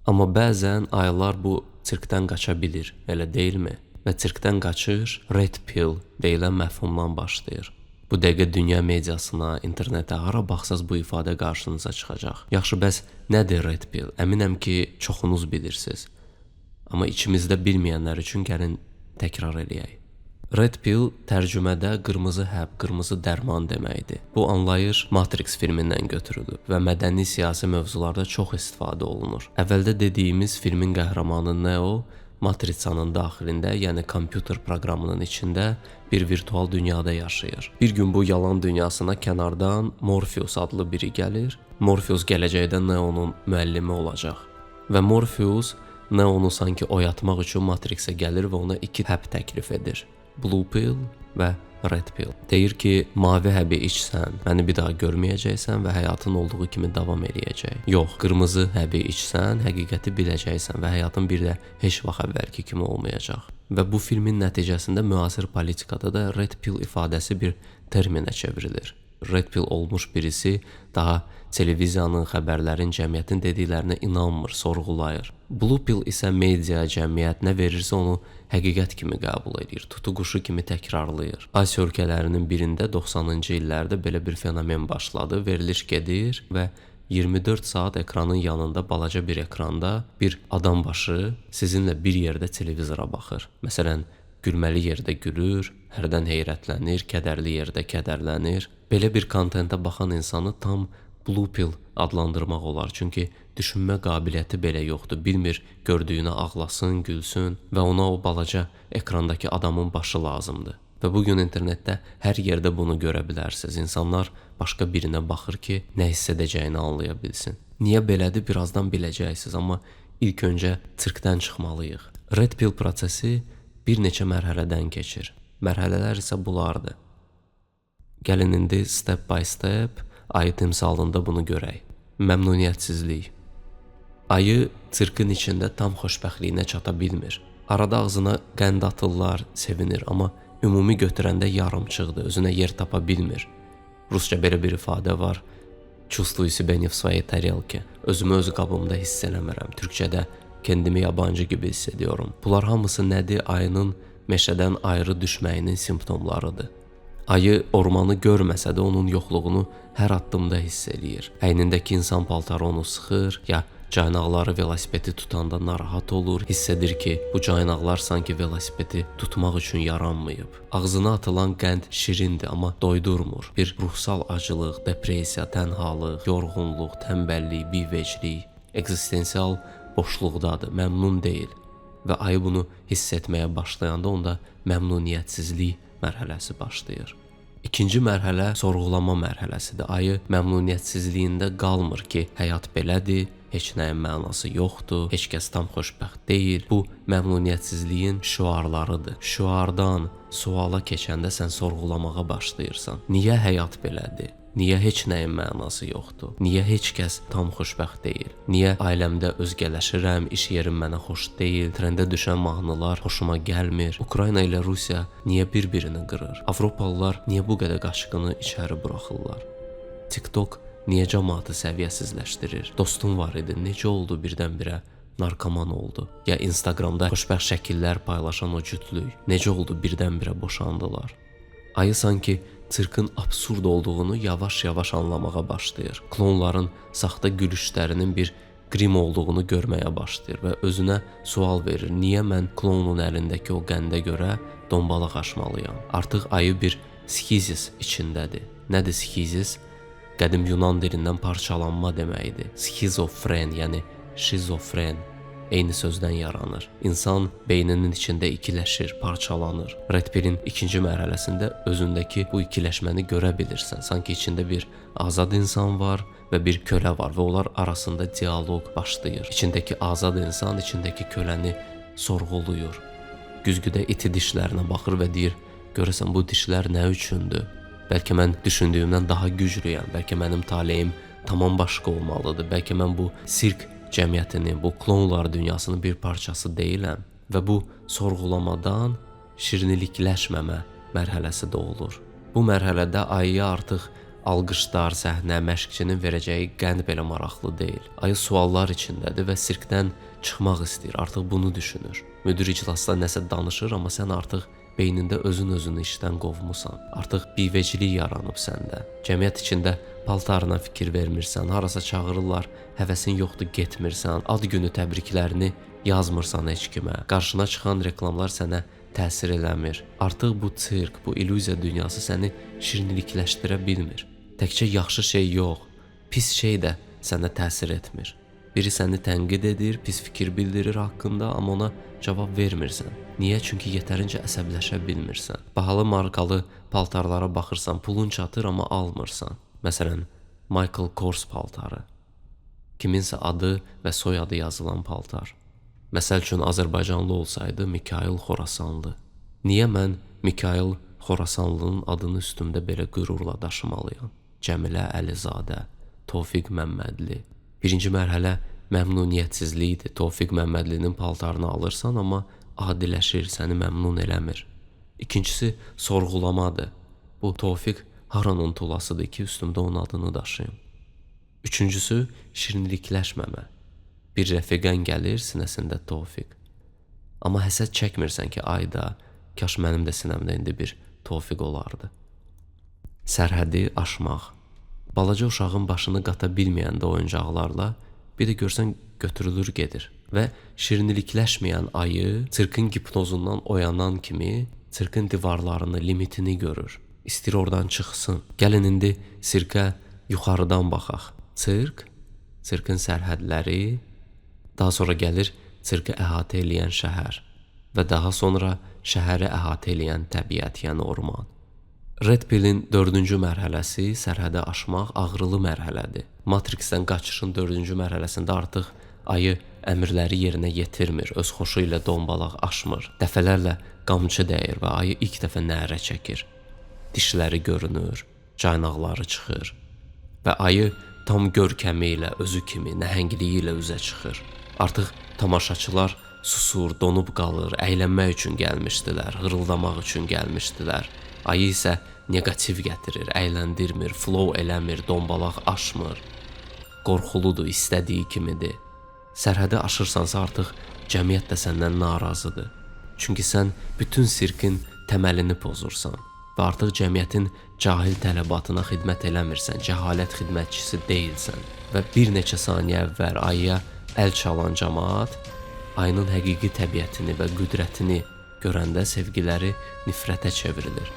Amma bəzən ayılar bu sirkdən qaça bilir, elə deyilmi? Və sirkdən qaçış red pill deyilən məfhumdan başlayır. Bu dəqiqə dünya mediasına, internetə hara baxsaz bu ifadə qarşınıza çıxacaq. Yaxşı, bəs nədir red pill? Əminəm ki, çoxunuz bilirsiniz. Amma içimizdə bilməyənlər üçün gəlin təkrar eləyək. Red pill tərcümədə qırmızı həb, qırmızı dərman deməkdir. Bu anlayış Matrix filmindən götürülüb və mədəni siyasi mövzularda çox istifadə olunur. Əvvəldə dediyimiz filmin qəhrəmanı Neo matrisanın daxilində, yəni kompüter proqramının içində bir virtual dünyada yaşayır. Bir gün bu yalan dünyasına kənardan Morpheus adlı biri gəlir. Morpheus gələcəkdə Neonun müəllimi olacaq. Və Morpheus Neonu sanki oyatmaq üçün Matrixə gəlir və ona 2 həb təklif edir. Blue pill və red pill. Deyir ki, mavi həbi içsən, məni bir daha görməyəcəksən və həyatın olduğu kimi davam eləyəcək. Yox, qırmızı həbi içsən, həqiqəti biləcəksən və həyatın bir də heç vaxt əvvəlki kimi olmayacaq. Və bu filmin nəticəsində müasir politikada da red pill ifadəsi bir terminə çevrilir. Red pill olmuş birisi daha televiziyanın, xəbərlərin, cəmiyyətin dediklərinə inanmır, sorğulayır. Blue pill isə media, cəmiyyət nə verirsə onu həqiqət kimi qəbul edir, tutuquşu kimi təkrarlayır. Asiya ölkələrinin birində 90-cı illərdə belə bir fenomen başladı. Veriliş gedir və 24 saat ekranın yanında balaca bir ekranda bir adam başı sizinlə bir yerdə televizora baxır. Məsələn, gülməli yerdə gülür, hərdən heyrətlənir, kədərli yerdə kədərlənir. Belə bir kontentə baxan insanı tam blue pill adlandırmaq olar. Çünki düşünmə qabiliyyəti belə yoxdur. Bilmir gördüyünə ağlasın, gülsün və ona o balaca ekrandakı adamın başı lazımdır. Və bugün internetdə hər yerdə bunu görə bilərsiniz. İnsanlar başqa birinə baxır ki, nə hiss edəcəyini anlaya bilsin. Niyə belədir, birazdan biləcəksiniz, amma ilk öncə sirkdən çıxmalıyıq. Red pill prosesi bir neçə mərhələdən keçir. Mərhələlər isə bunlardır. Gəlin indi step by step ayı timsalında bunu görək. Məmnuniyyətsizlik. Ayı sirkin içində tam xoşbəxtliyinə çata bilmir. Arada ağzına qənd atırlar, sevinir, amma ümumi götürəndə yarımçıqdır, özünə yer tapa bilmir. Rusca belə bir ifadə var. Чувствую себя не в своей тарелке. Özümü öz qabımda hiss eləmirəm. Türkçədə kendimi yabancı gibi hiss ediyorum. Bunlar hamısı nədir? Ayının meşədən ayrı düşməyinin simptomlarıdır. Ayı ormanı görməsə də onun yoxluğunu hər addımda hiss eləyir. Əynindəki insan paltarı onu sıxır, ya caynaqları velosipedi tutanda narahat olur, hiss edir ki, bu caynaqlar sanki velosipedi tutmaq üçün yaranmayıb. Ağzına atılan qənd şirindir, amma doydurmur. Bir ruhsal acılıq, depressiya, tənhalıq, yorğunluq, tənbəllik, biveclik, ekzistensial boşluqdadır, məmnun deyil. Və ayı bunu hiss etməyə başlayanda onda məmnuniyyətsizlik mərhələsi başlayır. İkinci mərhələ sorğulama mərhələsidir. Ayı məmnuniyyətsizliyində qalmır ki, həyat belədir, heç nəyin mənası yoxdur, heç kəs tam xoşbəxt deyil. Bu məmnuniyyətsizliyin şüarlarıdır. Şüardan suala keçəndə sən sorğulamağa başlayırsan. Niyə həyat belədir? Niyə heç nəyin mənası yoxdur? Niyə heç kəs tam xoşbəxt deyil? Niyə ailəmdə özgələşirəm, iş yerim mənə xoş deyil, trendə düşən mahnılar xoşuma gəlmir? Ukrayna ilə Rusiya niyə bir-birini qırır? Avropalılar niyə bu qədər qaçqını içəri buraxırlar? TikTok niyə cəmaatı səviyyəsizləşdirir? Dostum var idi, necə oldu birdən-birə narkoman oldu? Ya Instagramda xoşbəxt şəkillər paylaşan o cütlük necə oldu birdən-birə boşandılar? Ayı sanki sirkin absurd olduğunu yavaş-yavaş anlamağa başlayır. Klonların saxta gülüşlərinin bir qrim olduğunu görməyə başlayır və özünə sual verir. Niyə mən klonun əlindəki o qəndə görə dombalaq aşmalıyam? Artıq ayı bir skizis içindədir. Nədir skizis? Qədim Yunan dilindən parçalanma deməkdir. Skizofren, yəni şizofren eyni sözdən yaranır. İnsan beyninin içində ikiləşir, parçalanır. Red Pill'in ikinci mərhələsində özündəki bu ikiləşməni görə bilirsən. Sanki içində bir azad insan var və bir kölə var və onlar arasında dialoq başlayır. İçindəki azad insan içindəki köləni sorğuluyur. Güzgüdə iti dişlərinə baxır və deyir, görəsən bu dişlər nə üçündür? Bəlkə mən düşündüyümdən daha güclüyəm, bəlkə mənim taleyim tamam başqa olmalıdır, bəlkə mən bu sirk cəmiyyətinin, bu klonlar dünyasının bir parçası deyiləm və bu sorğulamadan şirnilikləşməmə mərhələsi də olur. Bu mərhələdə ayıya artıq alqışlar, səhnə, məşqçinin verəcəyi qənd belə maraqlı deyil. Ayı suallar içindədir və sirkdən çıxmaq istəyir, artıq bunu düşünür. Müdir iclasda nəsə danışır, amma sən artıq beynində özün-özünü işdən qovmusan. Artıq bivecilik yaranıb səndə. Cəmiyyət içində paltarına fikir vermirsən, harasa çağırırlar, həvəsin yoxdur, getmirsən, ad günü təbriklərini yazmırsan heç kimə. Qarşına çıxan reklamlar sənə təsir eləmir. Artıq bu sirk, bu illüziya dünyası səni şirnilikləşdirə bilmir. Təkcə yaxşı şey yox, pis şey də sənə təsir etmir. Biri səni tənqid edir, pis fikir bildirir haqqında, amma ona cavab vermirsən. Niyə? Çünki yetərincə əsəbləşə bilmirsən. Bahalı markalı paltarlara baxırsan, pulun çatır, amma almırsan. Məsələn, Michael Kors paltarı. Kiminsə adı və soyadı yazılan paltar. Məsəl üçün, Azərbaycanlı olsaydı, Mikayıl Xorasanlı. Niyə mən Mikayıl Xorasanlının adını üstümdə belə qürurla daşımalıyam? Cəmilə Əlizadə, Tofiq Məmmədli. Birinci mərhələ məmnuniyyətsizlikdir. Tofiq Məmmədlinin paltarını alırsan, amma adiləşir, səni məmnun eləmir. İkincisi, sorğulamadır. Bu Tofiq haranın tulasıdır ki, üstümdə onun adını daşıyım. Üçüncüsü, şirinlikləşməmə. Bir rəfiqən gəlir, sinəsində Tofiq. Amma həsəd çəkmirsən ki, ayda, kaş mənim də sinəmdə indi bir Tofiq olardı. Sərhədi aşmaq. Balaca uşağın başını qata bilməyəndə oyuncaqlarla, bir də görsən götürülür gedir. Və şirinlikləşməyən ayı sirkin hipnozundan oyanan kimi sirkin divarlarını, limitini görür. İstəyir oradan çıxsın. Gəlin indi sirkə yuxarıdan baxaq. Sirkin sərhədləri, daha sonra gəlir sirki əhatə eləyən şəhər və daha sonra şəhəri əhatə eləyən təbiət, yəni orman. Red Pill'in 4-cü mərhələsi sərhədə aşmaq ağrılı mərhələdir. Matrixdən qaçışın 4-cü mərhələsində artıq ayı əmrləri yerinə yetirmir, öz xoşu ilə dombalaq aşmır. Dəfələrlə qamçı dəyir və ayı ilk dəfə nərə çəkir. Dişləri görünür, caynaqları çıxır və ayı tam görkəmi ilə, özü kimi, nəhəngliyi ilə üzə çıxır. Artıq tamaşaçılar susur, donub qalır, əylənmək üçün gəlmişdilər, hırıldamaq üçün gəlmişdilər. Ayı isə negativ gətirir, əyləndirmir, flow eləmir, dombalaq aşmır. Qorxuludur, istədiyi kimidir. Sərhədi aşırsansa artıq cəmiyyət də səndən narazıdır. Çünki sən bütün sirkin təməlini pozursan və artıq cəmiyyətin cahil tələbatına xidmət eləmirsən, cəhalət xidmətçisi deyilsən. Və bir neçə saniyə əvvəl ayıya əl çalan cəmaat ayının həqiqi təbiətini və qüdrətini görəndə sevgiləri nifrətə çevrilir.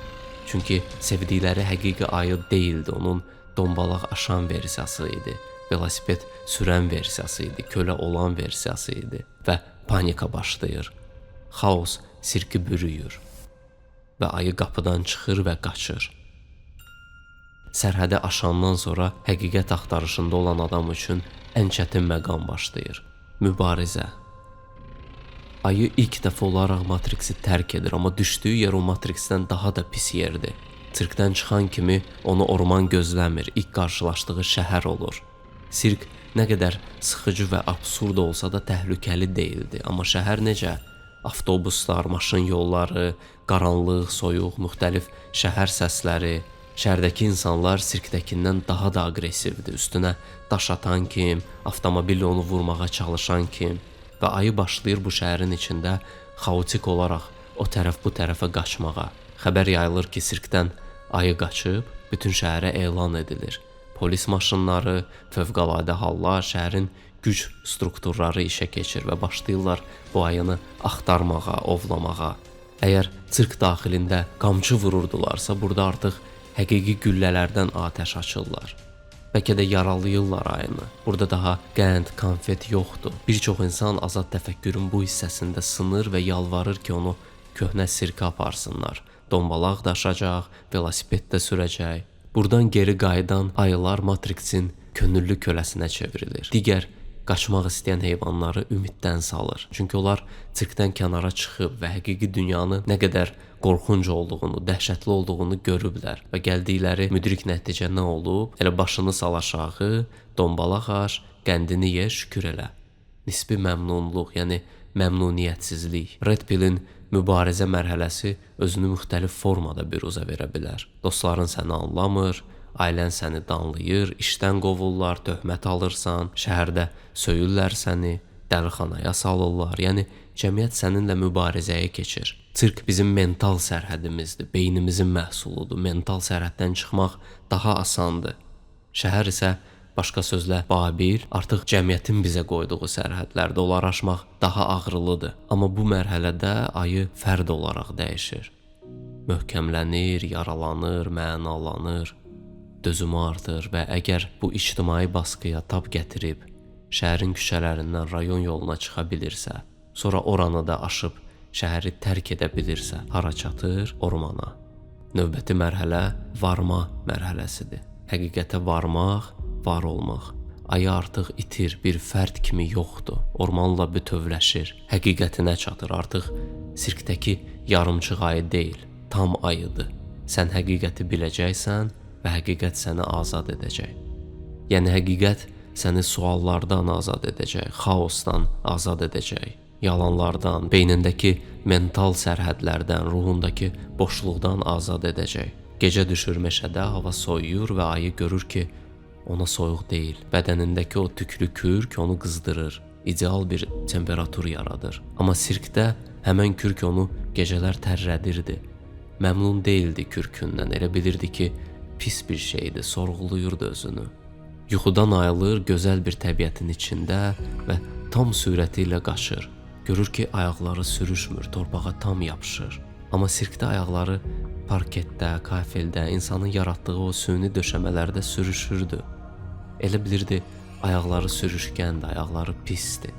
Çünki sevdikləri həqiqi ayı deyildi, onun dombalaq aşan versiyası idi, velosiped sürən versiyası idi, kölə olan versiyası idi və panika başlayır. Xaos sirki bürüyür və ayı qapıdan çıxır və qaçır. Sərhədi aşandan sonra həqiqət axtarışında olan adam üçün ən çətin məqam başlayır. Mübarizə. Ayı ilk dəfə olaraq Matrixi tərk edir, amma düşdüyü yer o Matrixdən daha da pis yerdir. Sirkdən çıxan kimi onu orman gözləmir, ilk qarşılaşdığı şəhər olur. Sirk nə qədər sıxıcı və absurd olsa da təhlükəli deyildi, amma şəhər necə? Avtobuslar, maşın yolları, qaranlıq, soyuq, müxtəlif şəhər səsləri, Şəhərdəki insanlar sirkdəkindən daha da aqressivdir. Üstünə daş atan kim, avtomobillə onu vurmağa çalışan kim və ayı başlayır bu şəhərin içində xaotik olaraq o tərəf bu tərəfə qaçmağa. Xəbər yayılır ki, sirkdən ayı qaçıb, bütün şəhərə elan edilir. Polis maşınları, fövqəladə hallar, şəhərin güc strukturları işə keçir və başlayırlar bu ayını axtarmağa, ovlamağa. Əgər sirk daxilində qamçı vururdularsa, burada artıq həqiqi güllələrdən atəş açırlar. Bəlkə də yaralayırlar ayını. Burada daha qənd, konfet yoxdur. Bir çox insan azad təfəkkürün bu hissəsində sınır və yalvarır ki, onu köhnə sirkə aparsınlar. Dombalaq daşacaq, velosiped də sürəcək. Buradan geri qayıdan ayılar Matrixin könüllü köləsinə çevrilir. Digər qaçmaq istəyən heyvanları ümiddən salır. Çünki onlar sirkdən kənara çıxıb və həqiqi dünyanın nə qədər qorxunc olduğunu, dəhşətli olduğunu görüblər və gəldikləri müdrik nəticə nə olub? Elə başını sal aşağı, dombalaq aç, qəndini ye, şükür elə. Nisbi məmnunluq, yəni məmnuniyyətsizlik. Red Pillin mübarizə mərhələsi özünü müxtəlif formada büruzə verə bilər. Dostların səni anlamır, ailən səni danlayır, işdən qovurlar, töhmət alırsan, şəhərdə söyürlər səni, dəlixanaya salırlar. Yəni cəmiyyət səninlə mübarizəyə keçir. Sirk bizim mental sərhədimizdir, beynimizin məhsuludur. Mental sərhəddən çıxmaq daha asandır. Şəhər isə başqa sözlə Babil, artıq cəmiyyətin bizə qoyduğu sərhədlərdə onları aşmaq daha ağrılıdır. Amma bu mərhələdə ayı fərd olaraq dəyişir. Möhkəmlənir, yaralanır, mənalanır, dözümü artır və əgər bu ictimai baskıya tab gətirib, şəhərin küçələrindən rayon yoluna çıxa bilirsə, sonra oranı da aşıb şəhəri tərk edə bilirsə, hara çatır? Ormana. Növbəti mərhələ varma mərhələsidir. Həqiqətə varmaq, var olmaq. Ayı artıq itir, bir fərd kimi yoxdur. Ormanla bütövləşir, həqiqətinə çatır. Artıq sirkdəki yarımçıq ayı deyil, tam ayıdır. Sən həqiqəti biləcəksən və həqiqət səni azad edəcək. Yəni həqiqət səni suallardan azad edəcək, xaosdan azad edəcək, yalanlardan, beynindəki mental sərhədlərdən, ruhundakı boşluqdan azad edəcək. Gecə düşür meşədə, hava soyuyur və ayı görür ki, ona soyuq deyil. Bədənindəki o tüklü kürk onu qızdırır, ideal bir temperatur yaradır. Amma sirkdə həmən kürk onu gecələr tərlədirdi. Məmnun deyildi kürkündən, elə bilirdi ki, pis bir şeydir, sorğuluyurdu özünü. Yuxudan ayılır, gözəl bir təbiətin içində və tam sürəti ilə qaçır. Görür ki, ayaqları sürüşmür, torpağa tam yapışır. Amma sirkdə ayaqları parketdə, kafeldə, insanın yaratdığı o süni döşəmələrdə sürüşürdü. Elə bilirdi, ayaqları sürüşkəndir, ayaqları pisdir.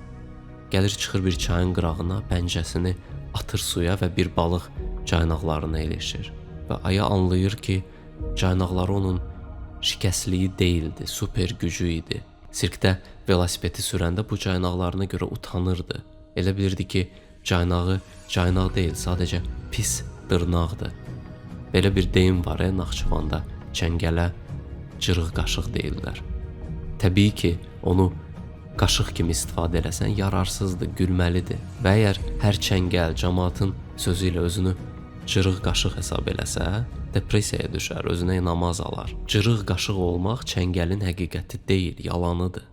Gəlir çıxır bir çayın qırağına, pəncəsini atır suya və bir balıq caynaqlarına ilişir. Və ayı anlayır ki, caynaqları onun şikəstliyi deyildi, super gücü idi. Sirkdə velosipedi sürəndə bu caynaqlarına görə utanırdı. Elə bilirdi ki, caynağı caynaq deyil, sadəcə pis dırnaqdır. Belə bir deyim var, Naxçıvanda çəngələ cırıq qaşıq deyirlər. Təbii ki, onu qaşıq kimi istifadə eləsən yararsızdır, gülməlidir. Və əgər hər çəngəl cəmaatın sözü ilə özünü cırıq qaşıq hesab eləsə, depressiyaya düşər, özünə inamaz alar. Cırıq qaşıq olmaq çəngəlin həqiqəti deyil, yalanıdır.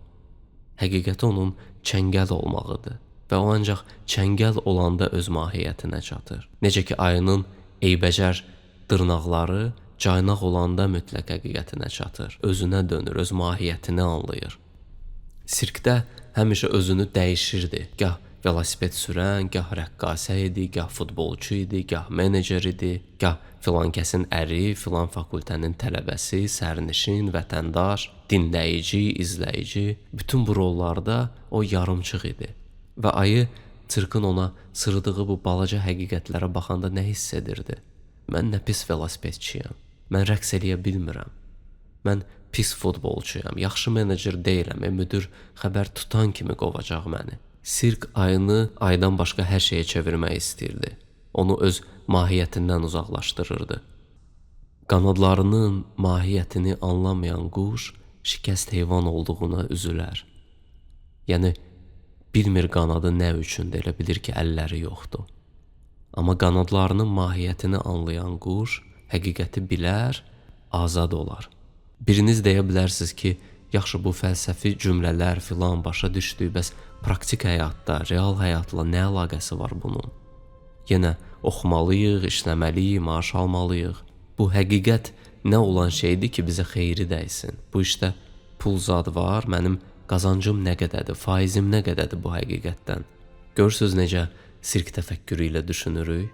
Həqiqəti onun çəngəl olmağıdır. Və o ancaq çəngəl olanda öz mahiyyətinə çatır. Necə ki, ayının eybəcər dırnaqları caynaq olanda mütləq həqiqətinə çatır. Özünə dönür, öz mahiyyətini anlayır. Sirkdə həmişə özünü dəyişirdi. Gah velosiped sürən, gah rəqqasə idi, gah futbolçu idi, gah menecer idi, gah filan kəsin əri, filan fakültənin tələbəsi, sərnişin, vətəndaş, dinləyici, izləyici. Bütün bu rollarda o yarımçıq idi. Və ayı sirkin ona sırdığı bu balaca həqiqətlərə baxanda nə hiss edirdi? Mən nə pis velosipedçiyəm. Mən rəqs eləyə bilmirəm. Mən pis futbolçuyam. Yaxşı menecer deyiləm. Müdür xəbər tutan kimi qovacaq məni. Sirk ayını aydan başqa hər şeyə çevirmək istəyirdi. Onu öz mahiyyətindən uzaqlaşdırırdı. Qanadlarının mahiyyətini anlamayan quş şikəst heyvan olduğuna üzülər. Yəni, bilmir qanadı nə üçündür, elə bilir ki, əlləri yoxdur. Amma qanadlarının mahiyyətini anlayan quş həqiqəti bilər azad olar. Biriniz deyə bilərsiniz ki, yaxşı bu fəlsəfi cümlələr filan başa düşdük, bəs praktik həyatda, real həyatla nə əlaqəsi var bunun? Yenə oxumalıyıq, işləməliyik, maaş almalıyıq. Bu həqiqət nə olan şeydir ki, bizə xeyri dəysin? Bu işdə pul zad var, mənim qazancım nə qədədir, faizim nə qədədir bu həqiqətdən? Görürsüz necə sirk təfəkkürü ilə düşünürük?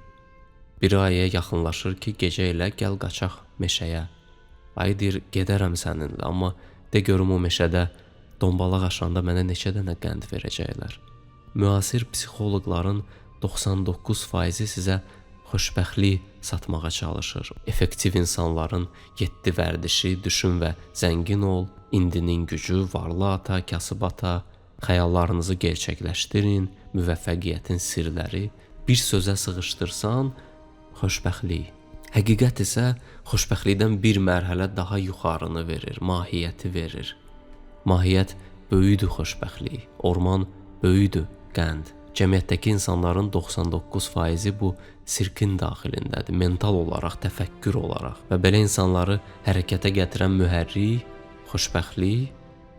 Bir ayıya yaxınlaşır ki, gecə ilə gəl qaçaq meşəyə. Ayı deyir, gedərəm səninlə, amma de görüm o meşədə dombalaq aşanda mənə neçə dənə qənd verəcəklər. Müasir psixoloqların 99%-i sizə xoşbəxtlik satmağa çalışır. Effektiv insanların 7 vərdişi, düşün və zəngin ol, indinin gücü, varlı ata, kasıb ata, xəyallarınızı gerçəkləşdirin, müvəffəqiyyətin sirləri, bir sözə sığışdırsan, xoşbəxtlik. Həqiqət isə xoşbəxtlikdən bir mərhələ daha yuxarını verir, mahiyyəti verir. Mahiyyət böyüdür xoşbəxtlik, orman böyüdür qənd. Cəmiyyətdəki insanların 99%-i bu sirkin daxilindədir, mental olaraq, təfəkkür olaraq və belə insanları hərəkətə gətirən mühərrik, xoşbəxtlik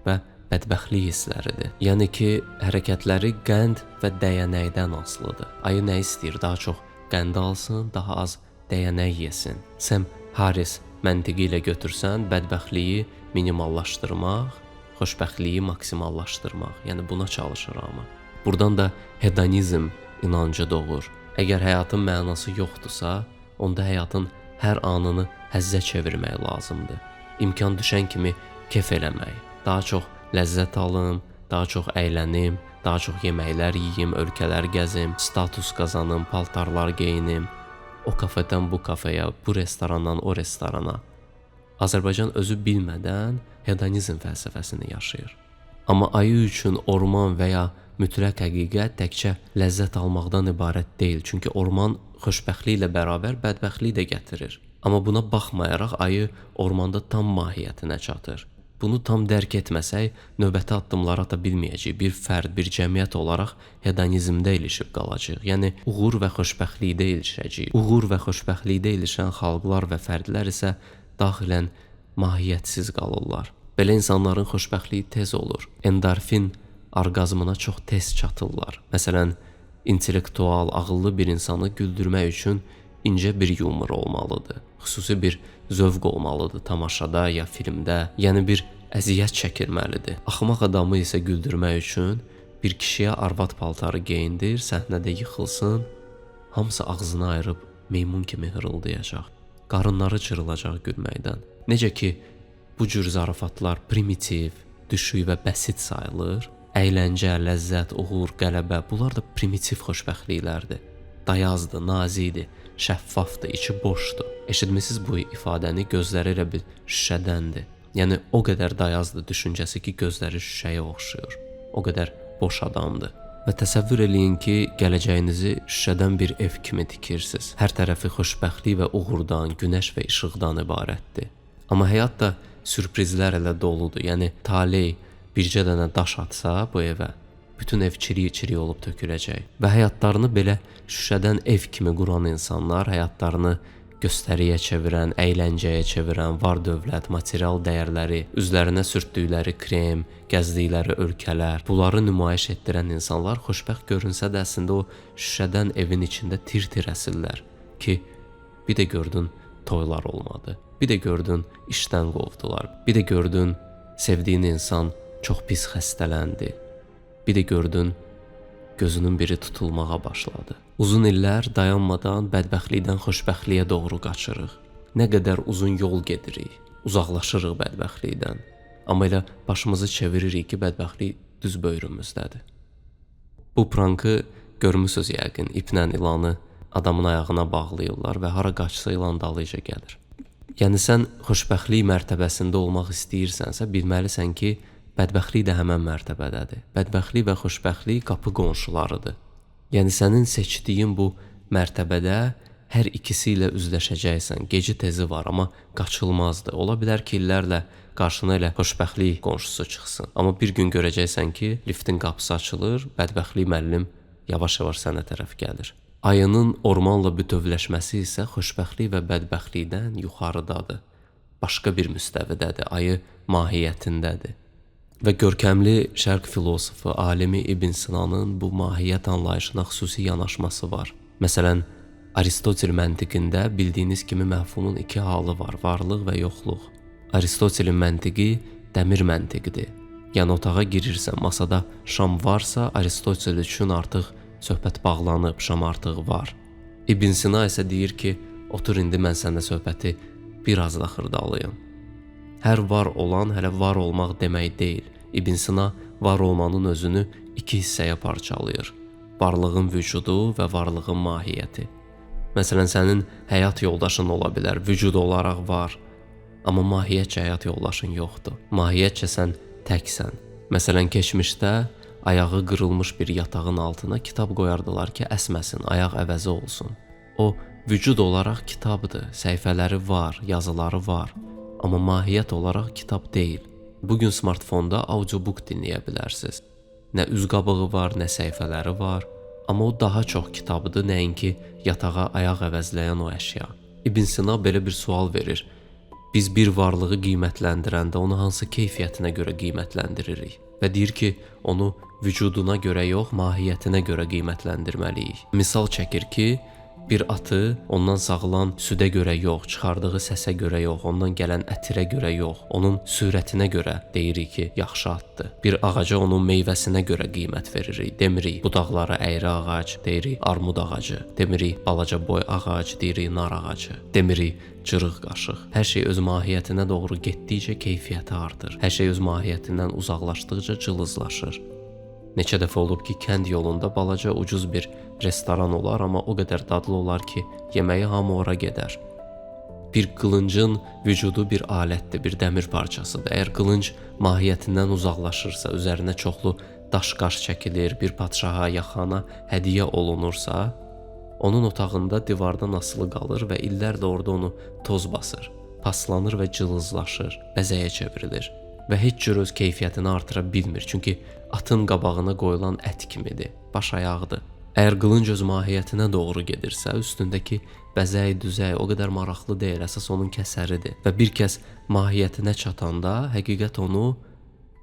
və bədbəxtlik hissləridir. Yəni ki, hərəkətləri qənd və dəyənəkdən asılıdır. Ayı nə istəyir? Daha çox qənd alsın, daha az dəyənək yesin. Sam Harris məntiqi ilə götürsən, bədbəxtliyi minimallaşdırmaq, xoşbəxtliyi maksimallaşdırmaq. Yəni buna çalışır amma. Buradan da hedonizm inancı doğur. Əgər həyatın mənası yoxdursa, onda həyatın hər anını həzzə çevirmək lazımdır. İmkan düşən kimi kef eləmək, daha çox ləzzət alım, daha çox əylənim, daha çox yeməklər yeyim, ölkələr gəzim, status qazanım, paltarlar geyinim, o kafedən bu kafeyə, bu restorandan o restorana. Azərbaycan özü bilmədən hedonizm fəlsəfəsini yaşayır. Amma ayı üçün orman və ya mütləq həqiqət təkcə ləzzət almaqdan ibarət deyil. Çünki orman xoşbəxtliklə bərabər bədbəxtlik də gətirir. Amma buna baxmayaraq ayı ormanda tam mahiyyətinə çatır. Bunu tam dərk etməsək, növbəti addımları ata bilməyəcəyik. Bir fərd, bir cəmiyyət olaraq hedonizmdə ilişib qalacağıq. Yəni uğur və xoşbəxtlikdə ilişəcəyik. Uğur və xoşbəxtlikdə ilişən xalqlar və fərdlər isə daxilən mahiyyətsiz qalırlar. Belə insanların xoşbəxtliyi tez olur. Endorfin orqazmına çox tez çatırlar. Məsələn, intellektual, ağıllı bir insanı güldürmək üçün incə bir yumor olmalıdır. Xüsusi bir zövq olmalıdır tamaşada ya filmdə, yəni bir əziyyət çəkilməlidir. Axmaq adamı isə güldürmək üçün bir kişiyə arvad paltarı geyindir, səhnədə yıxılsın, hamısı ağzını ayırıb meymun kimi hırıldayacaq. Qarınları cırılacaq gülməkdən. Necə ki, bu cür zarafatlar primitiv, düşük və bəsit sayılır, əyləncə, ləzzət, uğur, qələbə, bunlar da primitiv xoşbəxtliklərdir. Dayazdır, nazikdir, şəffafdır, içi boşdur. Eşitmisiniz bu ifadəni, gözləri elə bil şüşədəndir. Yəni o qədər dayazdır düşüncəsi ki, gözləri şüşəyə oxşuyur. O qədər boş adamdır. Və təsəvvür eləyin ki, gələcəyinizi şüşədən bir ev kimi tikirsiniz. Hər tərəfi xoşbəxtlik və uğurdan, günəş və işıqdan ibarətdir. Amma həyat da sürprizlər ilə doludur. Yəni taley bircə dənə daş atsa bu evə, bütün ev çirik-çirik olub töküləcək. Və həyatlarını belə şüşədən ev kimi quran insanlar, həyatlarını göstəriyə çevirən, əyləncəyə çevirən, var dövlət, material dəyərləri, üzlərinə sürtdükləri krem, gəzdikləri ölkələr, bunları nümayiş etdirən insanlar xoşbəxt görünsə də əslində o şüşədən evin içində tir-tir əsirlər ki, bir də gördün toylar olmadı, bir də gördün işdən qovdular, bir də gördün sevdiyin insan çox pis xəstələndi. Bir də gördün, gözünün biri tutulmağa başladı. Uzun illər dayanmadan bədbəxtlikdən xoşbəxtliyə doğru qaçırıq. Nə qədər uzun yol gedirik, uzaqlaşırıq bədbəxtlikdən. Amma elə başımızı çeviririk ki, bədbəxtlik düz böyrümüzdədir. Bu prankı görmüsünüz yəqin, iplə ilanı adamın ayağına bağlayırlar və hara qaçsa ilan dalıca gəlir. Yəni sən xoşbəxtlik mərtəbəsində olmaq istəyirsənsə, bilməlisən ki, bədbəxtlik də həmən mərtəbədədir. Bədbəxtlik və xoşbəxtlik qapı qonşularıdır. Yəni sənin seçdiyin bu mərtəbədə hər ikisi ilə üzləşəcəksən. Gecə tezi var, amma qaçılmazdır. Ola bilər ki, illərlə qarşına elə xoşbəxtlik qonşusu çıxsın. Amma bir gün görəcəksən ki, liftin qapısı açılır, bədbəxtlik müəllim yavaş-yavaş sənə tərəf gəlir. Ayının ormanla bütövləşməsi isə xoşbəxtlik və bədbəxtlikdən yuxarıdadır. başqa bir müstəvidədir, ayı mahiyyətindədir. Və görkəmli şərq filosofu, alimi İbn Sinanın bu mahiyyət anlayışına xüsusi yanaşması var. Məsələn, Aristotel məntiqində bildiyiniz kimi məfhumun iki halı var, varlıq və yoxluq. Aristotelin məntiqi dəmir məntiqidir. Yəni otağa girirsən, masada şam varsa, Aristotel üçün artıq söhbət bağlanıb, şam artıq var. İbn Sina isə deyir ki, otur indi mən səndə söhbəti biraz da xırdalayım. Hər var olan hələ var olmaq demək deyil. İbn Sina var olmanın özünü iki hissəyə parçalayır. Varlığın vücudu və varlığın mahiyyəti. Məsələn, sənin həyat yoldaşın ola bilər, vücud olaraq var. Amma mahiyyətcə həyat yoldaşın yoxdur. Mahiyyətcə sən təksən. Məsələn, keçmişdə ayağı qırılmış bir yatağın altına kitab qoyardılar ki, əsməsin, ayaq əvəzi olsun. O, vücud olaraq kitabdır, səhifələri var, yazıları var. Amma mahiyyət olaraq kitab deyil. Bugün smartfonda audiobook dinləyə bilərsiniz. Nə üz qabığı var, nə səhifələri var. Amma o daha çox kitabdır, nəinki yatağa ayaq əvəzləyən o əşya. İbn Sina belə bir sual verir. Biz bir varlığı qiymətləndirəndə onu hansı keyfiyyətinə görə qiymətləndiririk? Və deyir ki, onu vücuduna görə yox, mahiyyətinə görə qiymətləndirməliyik. Misal çəkir ki, bir atı ondan sağılan südə görə yox, çıxardığı səsə görə yox, ondan gələn ətirə görə yox, onun sürətinə görə deyirik ki, yaxşı atdır. Bir ağaca onun meyvəsinə görə qiymət veririk. Demirik budaqları əyri ağac, deyirik armud ağacı. Demirik balaca boy ağac, deyirik nar ağacı. Demirik cırıq qaşıq. Hər şey öz mahiyyətinə doğru getdikcə keyfiyyəti artır. Hər şey öz mahiyyətindən uzaqlaşdıqca cılızlaşır. Neçə dəfə olub ki, kənd yolunda balaca ucuz bir restoran olar, amma o qədər dadlı olar ki, yeməyi hamı ora gedər. Bir qılıncın vücudu bir alətdir, bir dəmir parçasıdır. Əgər qılınc mahiyyətindən uzaqlaşırsa, üzərinə çoxlu daş-qaş çəkilir, bir padşaha, yaxana hədiyyə olunursa, onun otağında divardan asılı qalır və illər də orada onu toz basır, paslanır və cılızlaşır, bəzəyə çevrilir. Və heç cür öz keyfiyyətini artıra bilmir, çünki atın qabağına qoyulan ət kimidir, baş ayağıdır. Əgər qılınc öz mahiyyətinə doğru gedirsə, üstündəki bəzək, düzək o qədər maraqlı deyil, əsas onun kəsəridir. Və bir kəs mahiyyətinə çatanda, həqiqət onu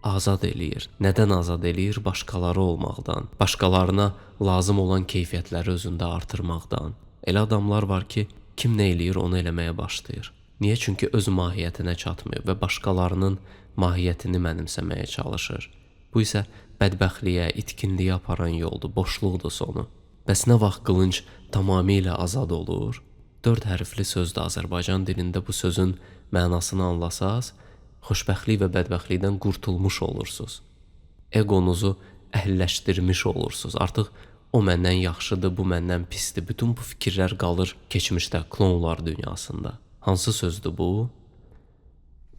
azad eləyir. Nədən azad eləyir? Başqaları olmaqdan, başqalarına lazım olan keyfiyyətləri özündə artırmaqdan. Elə adamlar var ki, kim nə eləyir, onu eləməyə başlayır. Niyə? Çünki öz mahiyyətinə çatmıyor və başqalarının mahiyyətini mənimsəməyə çalışır. Bu isə bədbəxtliyə, itkinliyə aparan yoldur, boşluqdur sonu. Bəs nə vaxt qılınc tamamilə azad olur? 4 hərfli sözdür Azərbaycan dilində. Bu sözün mənasını anlasaz, xoşbəxtlik və bədbəxtlikdən qurtulmuş olursunuz. Egonuzu əhəlləşdirmiş olursunuz. Artıq o məndən yaxşıdır, bu məndən pisdir. Bütün bu fikirlər qalır keçmişdə, klonlar dünyasında. Hansı sözdür bu?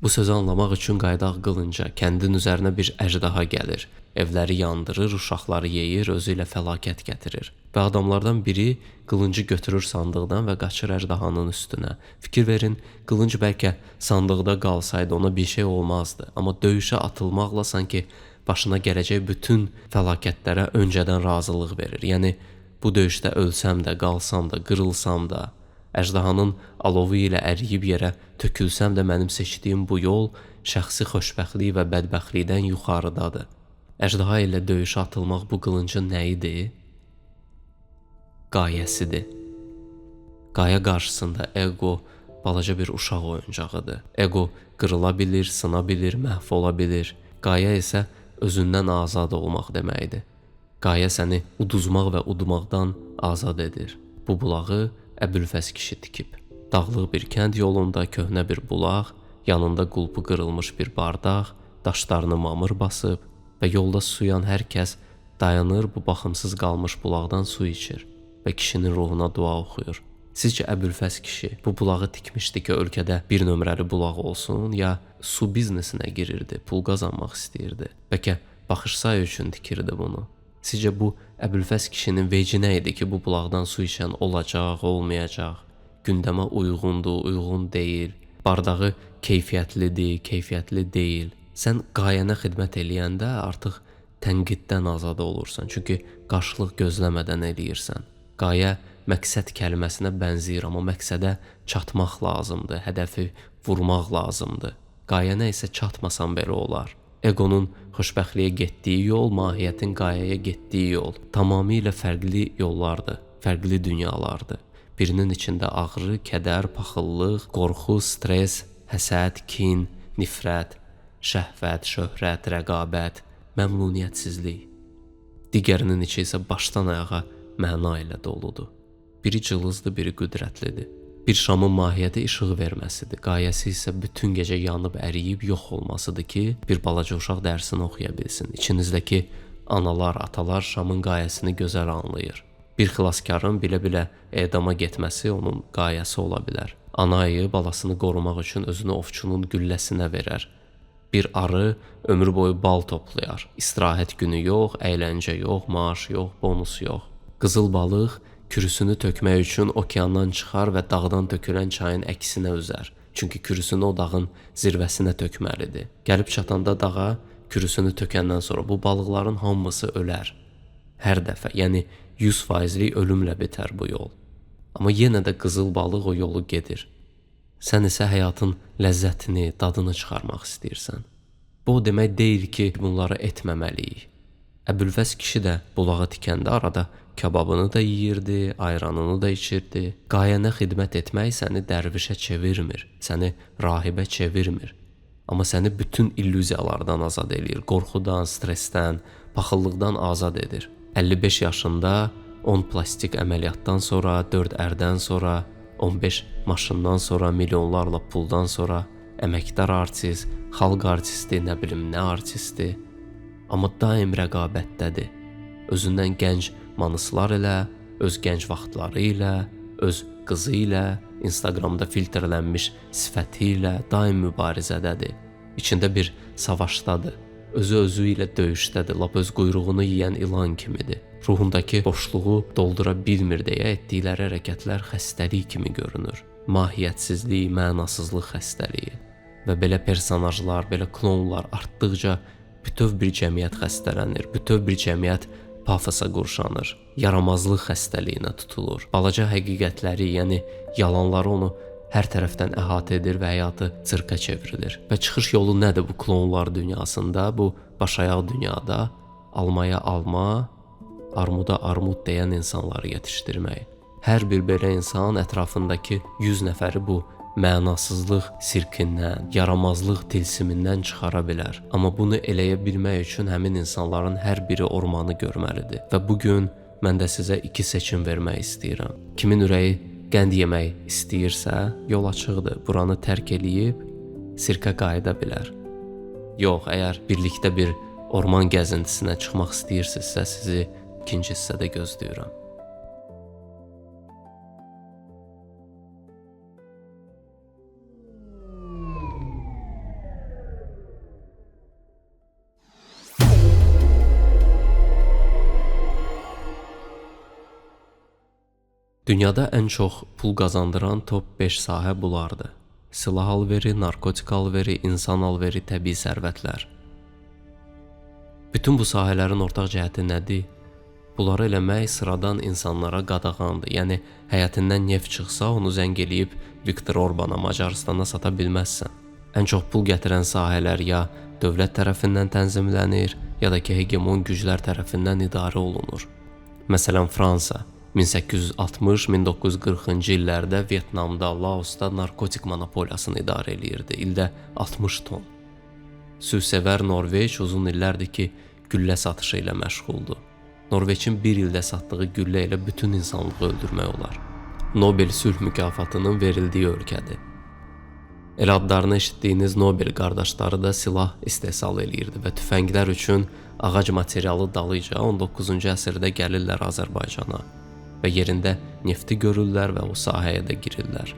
Bu sözü anlamaq üçün qaydaq qılınca, kəndin üzərinə bir əjdaha gəlir. Evləri yandırır, uşaqları yeyir, özü ilə fəlakət gətirir. Və adamlardan biri qılıncı götürür sandıqdan və qaçır əjdahanın üstünə. Fikir verin, qılınc bəlkə sandıqda qalsaydı ona bir şey olmazdı. Amma döyüşə atılmaqla sanki başına gələcək bütün fəlakətlərə öncədən razılıq verir. Yəni, bu döyüşdə ölsəm də, qalsam da, qırılsam da, əjdahanın alovu ilə əriyib yerə tökülsəm də mənim seçdiyim bu yol şəxsi xoşbəxtlik və bədbəxtlikdən yuxarıdadır. Əjdaha ilə döyüşə atılmaq bu qılıncın nəyidir? Qayəsidir. Qaya qarşısında ego balaca bir uşaq oyuncağıdır. Ego qırıla bilir, sına bilir, məhv ola bilir. Qaya isə özündən azad olmaq deməkdir. Qaya səni uduzmaq və udmaqdan azad edir. Bu bulağı Əbülfəz kişi tikib. Dağlıq bir kənd yolunda köhnə bir bulaq, yanında qulpu qırılmış bir bardaq, daşlarını mamır basıb və yolda suyan hər kəs dayanır, bu baxımsız qalmış bulaqdan su içir və kişinin ruhuna dua oxuyur. Sizcə Əbülfəz kişi bu bulağı tikmişdi ki, ölkədə bir nömrəli bulaq olsun, ya su biznesinə girirdi, pul qazanmaq istəyirdi? Bəlkə baxış sayı üçün tikirdi bunu? Sizcə bu Əbülfəz kişinin veci nə idi ki, bu bulaqdan su içən olacaq, olmayacaq, gündəmə uyğundur, uyğun deyil, bardağı keyfiyyətlidir, keyfiyyətli deyil. Sən qayənə xidmət eləyəndə artıq tənqiddən azad olursan, çünki qarşılıq gözləmədən eləyirsən. Qayə məqsəd kəlməsinə bənzəyir, amma məqsədə çatmaq lazımdır, hədəfi vurmaq lazımdır. Qayə nə isə çatmasan belə olar. Egonun xoşbəxtliyə getdiyi yol, mahiyyətin qayəyə getdiyi yol tamamilə fərqli yollardır, fərqli dünyalardır. Birinin içində ağrı, kədər, paxıllıq, qorxu, stres, həsəd, kin, nifrət, şəhvət, şöhrət, rəqabət, məmnuniyyətsizlik. Digərinin içi isə başdan ayağa məna ilə doludur. Biri cılızdır, biri qüdrətlidir. Bir şamın mahiyyəti işıq verməsidir. Qayəsi isə bütün gecə yanıb əriyib yox olmasıdır ki, bir balaca uşaq dərsini oxuya bilsin. İçinizdəki analar, atalar şamın qayəsini gözəl anlayır. Bir xilaskarın bilə-bilə edama getməsi onun qayəsi ola bilər. Ana ayı balasını qorumaq üçün özünü ovçunun gülləsinə verər. Bir arı ömür boyu bal toplayar. İstirahət günü yox, əyləncə yox, maaş yox, bonus yox. Qızıl balıq kürüsünü tökmək üçün okeandan çıxar və dağdan tökülən çayın əksinə üzər. Çünki kürüsünü o dağın zirvəsinə tökməlidir. Gəlib çatanda dağa kürüsünü tökəndən sonra bu balıqların hamısı ölər. Hər dəfə, yəni 100%lik ölümlə bitər bu yol. Amma yenə də qızıl balıq o yolu gedir. Sən isə həyatın ləzzətini, dadını çıxarmaq istəyirsən. Bu o demək deyil ki, bunları etməməliyik. Əbülfəz kişi də bulağa tikəndə arada kababını da yeyirdi, ayranını da içirdi. Qayənə xidmət etmək səni dərvişə çevirmir, səni rahibə çevirmir. Amma səni bütün illüziyalardan azad edir, qorxudan, stressdən, paxıllıqdan azad edir. 55 yaşında 10 plastik əməliyyatdan sonra, 4 ərdən sonra, 15 maşından sonra, milyonlarla puldan sonra, əməkdar artist, xalq artisti, nə bilim nə artisti. Amma daim rəqabətdədir. Özündən gənc manıslar ilə, öz gənc vaxtları ilə, öz qızı ilə, Instagramda filtrlənmiş sifəti ilə daim mübarizədədir. İçində bir savaşdadır. Özü ilə döyüşdədir, lap öz quyruğunu yeyən ilan kimidir. Ruhundakı boşluğu doldura bilmir deyə etdikləri hərəkətlər xəstəlik kimi görünür. Mahiyyətsizlik, mənasızlıq xəstəliyi. Və belə personajlar, belə klonlar artdıqca bütöv bir cəmiyyət xəstələnir, bütöv bir cəmiyyət pafosa qurşanır, yaramazlıq xəstəliyinə tutulur. Balaca həqiqətləri, yəni yalanları onu hər tərəfdən əhatə edir və həyatı çırqa çevrilir. Və çıxış yolu nədir bu klonlar dünyasında, bu başayaq dünyada? Almaya alma, armuda armud deyən insanları yetişdirmək. Hər bir belə insan ətrafındakı 100 nəfəri bu mənasızlıq sirkindən, yaramazlıq tilsimindən çıxara bilər. Amma bunu eləyə bilmək üçün həmin insanların hər biri ormanı görməlidir. Və bugün mən də sizə 2 seçim vermək istəyirəm. Kimin ürəyi qənd yemək istəyirsə, yol açıqdır. Buranı tərk eləyib sirkə qayıda bilər. Yox, əgər birlikdə bir orman gəzintisinə çıxmaq istəyirsinizsə, sizi ikinci hissədə gözləyirəm. Dünyada ən çox pul qazandıran top 5 sahə bunlardır. Silah alveri, narkotik alveri, insan alveri, təbii sərvətlər. Bütün bu sahələrin ortaq cəhəti nədir? Bunları eləmək sıradan insanlara qadağandır. Yəni, həyətindən neft çıxsa, onu zəng eləyib Viktor Orbana, Macaristana sata bilməzsən. Ən çox pul gətirən sahələr ya dövlət tərəfindən tənzimlənir, ya da ki, hegemon güclər tərəfindən idarə olunur. Məsələn, Fransa 1860-1940-cı illərdə Vyetnamda, Laosda narkotik monopoliyasını idarə eləyirdi. İldə 60 ton. Sülhsevər Norveç uzun illərdir ki, güllə satışı ilə məşğuldur. Norveçin bir ildə satdığı güllə ilə bütün insanlığı öldürmək olar. Nobel sülh mükafatının verildiyi ölkədir. El adlarını eşitdiyiniz Nobel qardaşları da silah istehsal eləyirdi və tüfənglər üçün ağac materialı dalıca 19-cu əsrdə gəlirlər Azərbaycana və yerində nefti görürlər və o sahəyə də girirlər.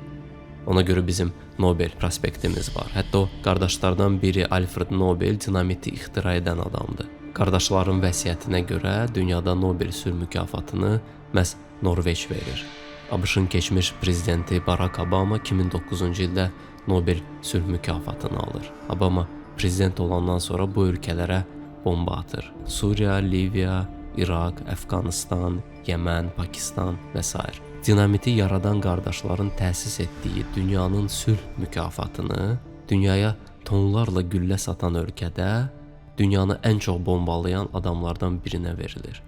Ona görə bizim Nobel prospektimiz var. Hətta o qardaşlardan biri Alfred Nobel dinamiti ixtira edən adamdır. Qardaşların vəsiyyətinə görə dünyada Nobel sülh mükafatını məhz Norveç verir. ABŞ-ın keçmiş prezidenti Barack Obama 2009-cu ildə Nobel sülh mükafatını alır. Obama prezident olandan sonra bu ölkələrə bomba atır. Suriya, Liviya, İraq, Əfqanistan, Yəmən, Pakistan və s. Dinamiti yaradan qardaşların təsis etdiyi dünyanın sülh mükafatını dünyaya tonlarla güllə satan ölkədə dünyanı ən çox bombalayan adamlardan birinə verilir.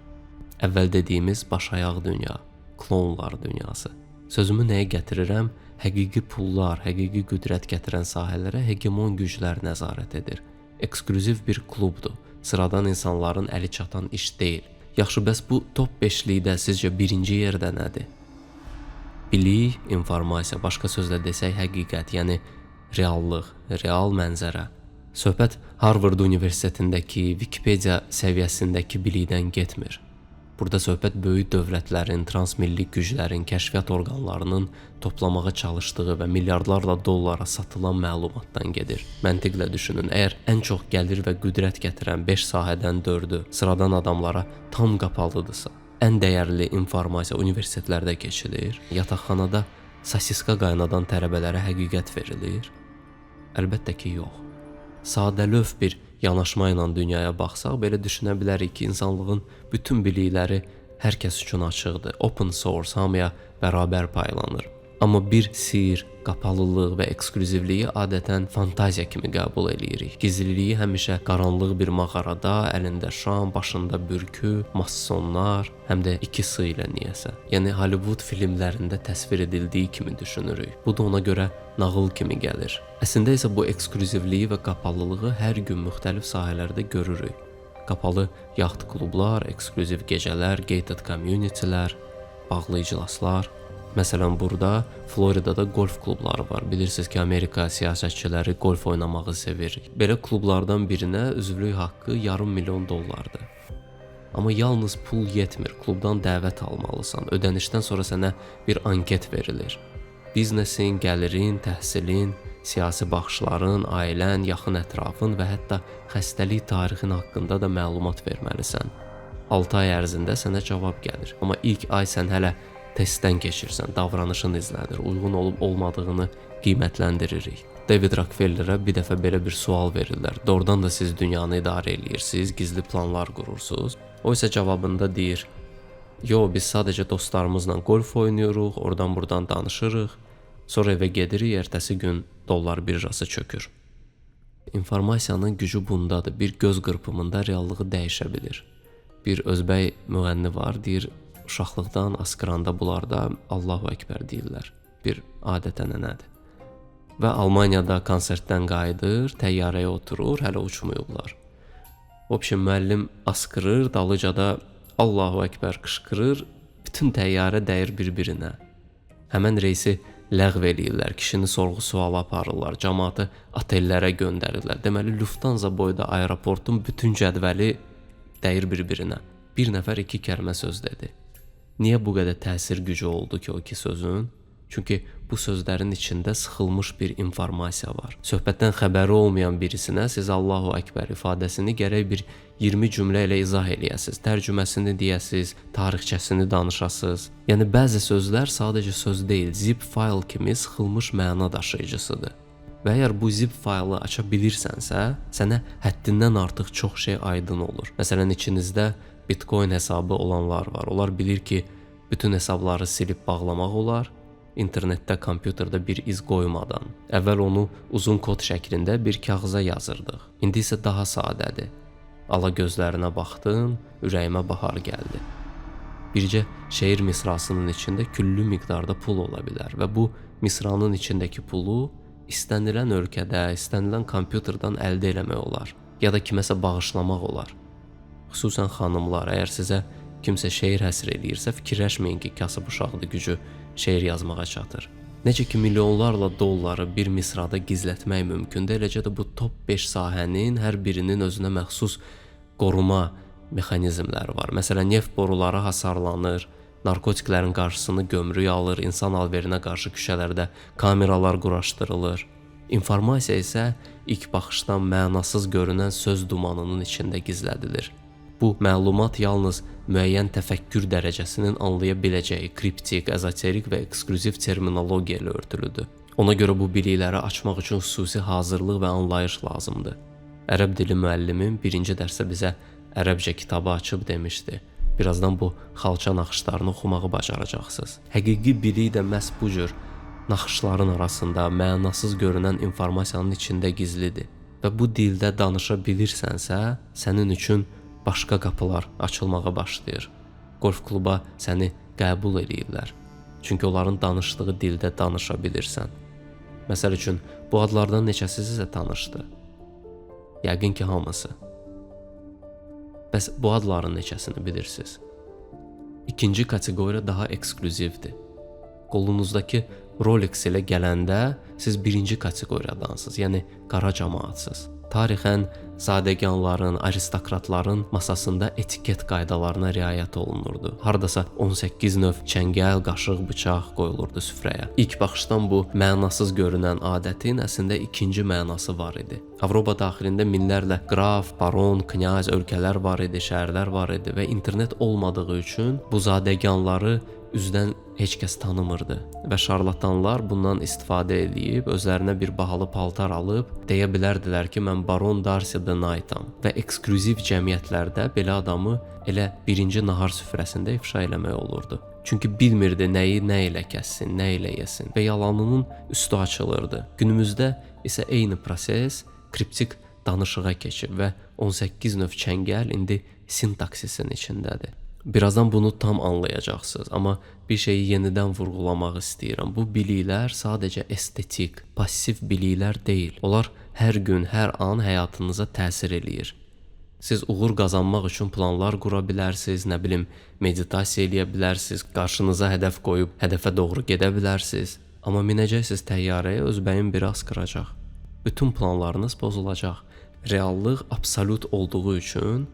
Əvvəl dediyimiz başayaq dünya, klonlar dünyası. Sözümü nəyə gətirirəm? Həqiqi pullar, həqiqi qüdrət gətirən sahələrə hegemon güclər nəzarət edir. Eksklüziv bir klubdur. Sıradan insanların əli çatan iş deyil. Yaxşı, bəs bu top 5-likdə sizcə birinci yerdə nədir? Bilik, informasiya, başqa sözlə desək həqiqət, yəni reallıq, real mənzərə. Söhbət Harvard Universitetindəki, Wikipedia səviyyəsindəki bilikdən getmir. Burada söhbət böyük dövlətlərin, transmilli güclərin, kəşfiyyat orqanlarının toplamağa çalışdığı və milyardlarla dollara satılan məlumatdan gedir. Məntiqlə düşünün, əgər ən çox gəlir və qüdrət gətirən 5 sahədən 4-ü sıradan adamlara tam qapalıdırsa, ən dəyərli informasiya universitetlərdə keçilir, yataqxanada sosiska qaynadan tələbələrə həqiqət verilir? Əlbəttə ki, yox. Sadəlöv bir yanaşma ilə dünyaya baxsaq, belə düşünə bilərik ki, insanlığın bütün bilikləri hər kəs üçün açıqdır. Open source, hamıya bərabər paylanır. Amma bir sir, qapalılıq və eksklüzivliyi adətən fantaziya kimi qəbul edirik. Gizliliyi həmişə qaranlıq bir mağarada, əlində şam, başında bürkü, massonlar, həm də 2 sı ilə niyəsə. Yəni Hollywood filmlərində təsvir edildiyi kimi düşünürük. Bu da ona görə nağıl kimi gəlir. Əslində isə bu eksklüzivliyi və qapalılığı hər gün müxtəlif sahələrdə görürük. Qapalı yacht klublar, eksklüziv gecələr, gated communitylər, bağlı iclaslar. Məsələn, burada Floridada golf klubları var. Bilirsiniz ki, Amerika siyasətçiləri golf oynamağı sevir. Belə klublardan birinə üzvlük haqqı $500,000. Amma yalnız pul yetmir. Klubdan dəvət almalısan. Ödənişdən sonra sənə bir anket verilir. Biznesin, gəlirin, təhsilin, siyasi baxışların, ailən, yaxın ətrafın və hətta xəstəlik tarixin haqqında da məlumat verməlisən. 6 ay ərzində sənə cavab gəlir. Amma ilk ay sən hələ testdən keçirsən, davranışın izlənir, uyğun olub-olmadığını qiymətləndiririk. David Rockefellerə bir dəfə belə bir sual verirlər. Doğrudan da siz dünyanı idarə edirsiniz, gizli planlar qurursunuz. O isə cavabında deyir, yox, biz sadəcə dostlarımızla golf oynayırıq, oradan-buradan danışırıq, sonra evə gedirik, ertəsi gün dollar birjası çökür. İnformasiyanın gücü bundadır. Bir göz qırpımında reallığı dəyişə bilir. Bir özbək müğənni var, deyir, uşaqlıqdan askıranda bunlarda Allahu Əkbər deyirlər. Bir adət-ənənədir. Və Almaniyada konsertdən qayıdır, təyyarəyə oturur, hələ uçmayıblar. Obşin müəllim askırır, dalıca da Allahu Əkbər qışqırır, bütün təyyarə dəyir bir-birinə. Həmən reisi ləğv eləyirlər, kişini sorğu-suala aparırlar, cəmaatı otellərə göndərirlər. Deməli, Lufthansa boyda aeroportun bütün cədvəli dəyir bir-birinə. Bir nəfər 2 kəlmə söz dedi. Niyə bu qədər təsir gücü oldu ki o 2 sözün? Çünki bu sözlərin içində sıxılmış bir informasiya var. Söhbətdən xəbəri olmayan birisinə siz Allahu Əkbər ifadəsini gərək bir 20 cümlə ilə izah eləyəsiniz, tərcüməsini deyəsiniz, tarixçəsini danışasınız. Yəni bəzi sözlər sadəcə söz deyil, zip fayl kimi sıxılmış məna daşıyıcısıdır. Və əgər bu zip faylı aça bilirsənsə, sənə həddindən artıq çox şey aydın olur. Məsələn, içinizdə Bitcoin hesabı olanlar var. Onlar bilir ki, bütün hesabları silib bağlamaq olar, internetdə, kompüterdə bir iz qoymadan. Əvvəl onu uzun kod şəklində bir kağıza yazırdıq. İndi isə daha sadədir. Ala gözlərinə baxdım, ürəyimə bahar gəldi. Bircə şeir misrasının içində küllü miqdarda pul ola bilər və bu misranın içindəki pulu istənilən ölkədə, istənilən kompüterdən əldə eləmək olar ya da kiməsə bağışlamaq olar. Xüsusən xanımlar, əgər sizə kimsə şeir həsr eləyirsə, fikirləşməyin ki, kasıb uşaqlı gücü şeir yazmağa çatır. Necə ki, milyonlarla dolları bir misrada gizlətmək mümkündür, eləcə də bu top 5 sahənin hər birinin özünə məxsus qoruma mexanizmləri var. Məsələn, neft boruları hasarlanır, narkotiklərin qarşısını gömrük alır, insan alverinə qarşı küçələrdə kameralar quraşdırılır. İnformasiya isə ilk baxışdan mənasız görünən söz dumanının içində gizlədilir. Bu məlumat yalnız müəyyən təfəkkür dərəcəsinin anlaya biləcəyi kriptik, ezoterik və eksklüziv terminologiya ilə örtülüdür. Ona görə bu bilikləri açmaq üçün xüsusi hazırlıq və anlayış lazımdır. Ərəb dili müəllimim birinci dərsdə bizə ərəbcə kitabı açıb demişdi. Birazdan bu xalça naxışlarını oxumağı bacaracaqsınız. Həqiqi bilik də məhz bu cür naxışların arasında mənasız görünən informasiyanın içində gizlidir. Və bu dildə danışa bilirsənsə, sənin üçün başqa qapılar açılmağa başlayır. Qolf kluba səni qəbul edirlər. Çünki onların danışdığı dildə danışa bilirsən. Məsəl üçün, bu adlardan neçəsi sizə tanışdır? Yəqin ki, hamısı. Bəs bu adların neçəsini bilirsiniz? İkinci kateqoriya daha eksklüzivdir. Qolunuzdakı Rolex ilə gələndə siz birinci kateqoriyadansınız, yəni qara cəmaatsınız. Tarixən zadəganların, aristokratların masasında etiket qaydalarına riayət olunurdu. Hardasa 18 növ çəngəl, qaşıq, bıçaq qoyulurdu süfrəyə. İlk baxışdan bu mənasız görünən adətin əslində ikinci mənası var idi. Avropa daxilində minlərlə qraf, baron, knyaz ölkələr var idi, şəhərlər var idi və internet olmadığı üçün bu zadəganları üzdən heç kəs tanımırdı və şarlatanlar bundan istifadə edib özlərinə bir bahalı paltar alıb deyə bilərdilər ki, mən Baron Darcy the Knight-am və eksklüziv cəmiyyətlərdə belə adamı elə birinci nahar süfrəsində ifşa eləmək olurdu. Çünki bilmirdi nəyi nə ilə kəssin, nə ilə yesin və yalanının üstü açılırdı. Günümüzdə isə eyni proses kriptik danışığa keçib və 18 növ çəngəl indi sintaksisin içindədir. Birazdan bunu tam anlayacaqsınız, amma bir şeyi yenidən vurğulamaq istəyirəm. Bu biliklər sadəcə estetik, passiv biliklər deyil. Onlar hər gün, hər an həyatınıza təsir eləyir. Siz uğur qazanmaq üçün planlar qura bilərsiniz, nə bilim, meditasiya eləyə bilərsiniz, qarşınıza hədəf qoyub hədəfə doğru gedə bilərsiniz. Amma minəcəksiniz təyyarəyə, öz bəyin biri asqıracaq. Bütün planlarınız pozulacaq. Reallıq absolut olduğu üçün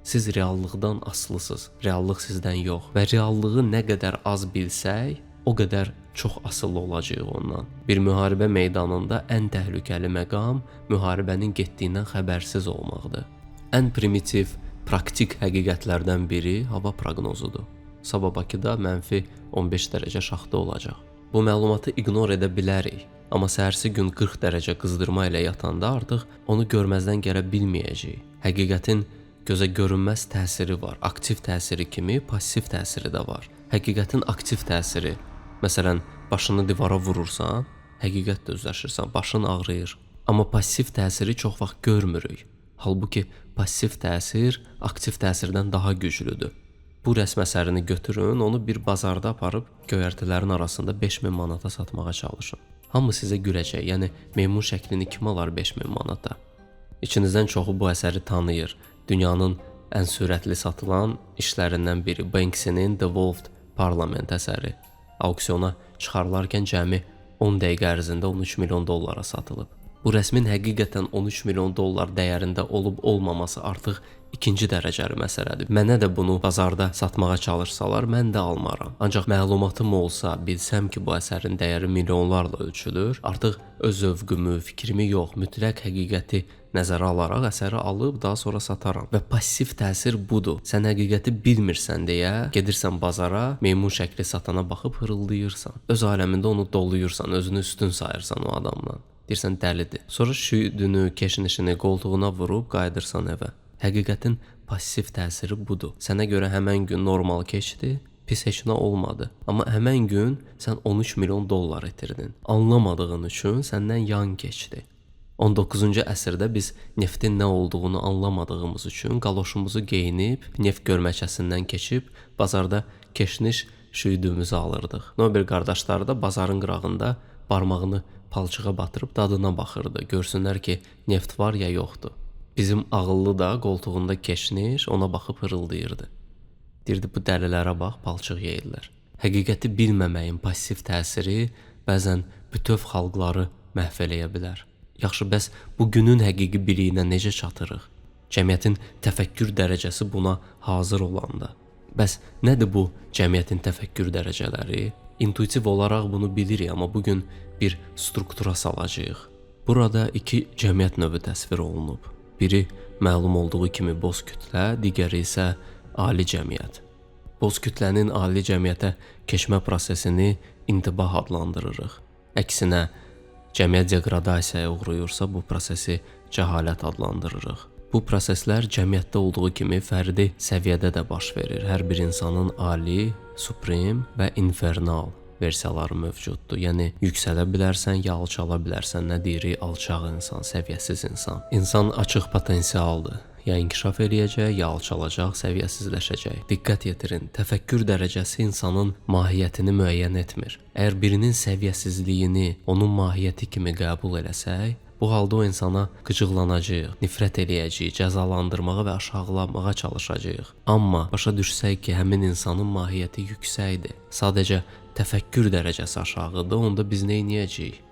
siz reallıqdan asılısınız, reallıq sizdən yox. Və reallığı nə qədər az bilsək, o qədər çox asılı olacağıq ondan. Bir müharibə meydanında ən təhlükəli məqam müharibənin getdiyindən xəbərsiz olmaqdır. Ən primitiv, praktik həqiqətlərdən biri hava proqnozudur. Sabah Bakıda -15 dərəcə şaxta olacaq. Bu məlumatı ignor edə bilərik. Amma səhərsi gün 40 dərəcə qızdırma ilə yatanda artıq onu görməzdən gələ bilməyəcəyik. Həqiqətin gözə görünməz təsiri var. Aktiv təsiri kimi passiv təsiri də var. Həqiqətin aktiv təsiri, məsələn, başını divara vurursan, həqiqətlə üzləşirsən, başın ağrıyır. Amma passiv təsiri çox vaxt görmürük. Halbuki passiv təsir aktiv təsirdən daha güclüdür. Bu rəsm əsərini götürün, onu bir bazarda aparıb göyərtilərin arasında 5000 manata satmağa çalışın. Hamı sizə güləcək, yəni meymun şəklini kim alar 5000 manata? İçinizdən çoxu bu əsəri tanıyır. Dünyanın ən sürətli satılan işlərindən biri Banksy-nin The Wolfed Parliament əsəri. Auksiyona çıxarılarkən cəmi 10 dəqiqə ərzində 13 milyon dollara satılıb. Bu rəsmin həqiqətən 13 milyon dollar dəyərində olub olmaması artıq ikinci dərəcəli məsələdir. Mənə də bunu bazarda satmağa çalışsalar, mən də almaram. Ancaq məlumatım olsa, bilsəm ki, bu əsərin dəyəri milyonlarla ölçülür, artıq öz zövqümü, fikrimi yox, mütləq həqiqəti nəzərə alaraq əsəri alıb daha sonra sataram. Və passiv təsir budur. Sən həqiqəti bilmirsən deyə gedirsən bazara, meymun şəkli satana baxıb hırıldayırsan. Öz aləmində onu doluyursan, özünü üstün sayırsan o adamdan. Deyirsən dəlidir. Sonra şüydünü, keşnişini qoltuğuna vurub qayıdırsan evə. Həqiqətin passiv təsiri budur. Sənə görə həmən gün normal keçdi, pis heç nə olmadı. Amma həmən gün sən 13 milyon dollar itirdin. Anlamadığın üçün səndən yan keçdi. 19-cu əsrdə biz neftin nə olduğunu anlamadığımız üçün qaloşumuzu geyinib, neft görməkəsindən keçib, bazarda keşniş şüydüyümüzü alırdıq. Nobel qardaşları da bazarın qırağında barmağını palçığa batırıb dadına baxırdı. Görsünlər ki, neft var ya yoxdur. Bizim ağıllı da qoltuğunda keşniş ona baxıb hırıldayırdı. Deyirdi, bu dəlilərə bax, palçıq yeyirlər. Həqiqəti bilməməyin passiv təsiri bəzən bütöv xalqları məhv eləyə bilər. Yaxşı, bəs bu günün həqiqi biliyinə necə çatırıq? Cəmiyyətin təfəkkür dərəcəsi buna hazır olanda. Bəs nədir bu cəmiyyətin təfəkkür dərəcələri? İntuitiv olaraq bunu bilirik, amma bugün bir struktura salacağıq. Burada iki cəmiyyət növü təsvir olunub. Biri məlum olduğu kimi boz kütlə, digəri isə ali cəmiyyət. Boz kütlənin ali cəmiyyətə keçmə prosesini intibah adlandırırıq. Əksinə, cəmiyyət deqradasiyaya uğrayırsa bu prosesi cəhalət adlandırırıq. Bu proseslər cəmiyyətdə olduğu kimi fərdi səviyyədə də baş verir. Hər bir insanın ali, suprem və infernal versiyaları mövcuddur. Yəni yüksələ bilərsən, ya alçala bilərsən. Nə deyirik? Alçaq insan, səviyyəsiz insan. İnsan açıq potensialdır. Ya inkişaf eləyəcək, ya alçalacaq, səviyyəsizləşəcək. Diqqət yetirin, təfəkkür dərəcəsi insanın mahiyyətini müəyyən etmir. Əgər birinin səviyyəsizliyini onun mahiyyəti kimi qəbul eləsək, bu halda o insana qıcıqlanacağıq, nifrət eləyəcəyik, cəzalandırmağa və aşağılamağa çalışacağıq. Amma başa düşsək ki, həmin insanın mahiyyəti yüksəkdir, sadəcə təfəkkür dərəcəsi aşağıdır, onda biz nə edəcəyik?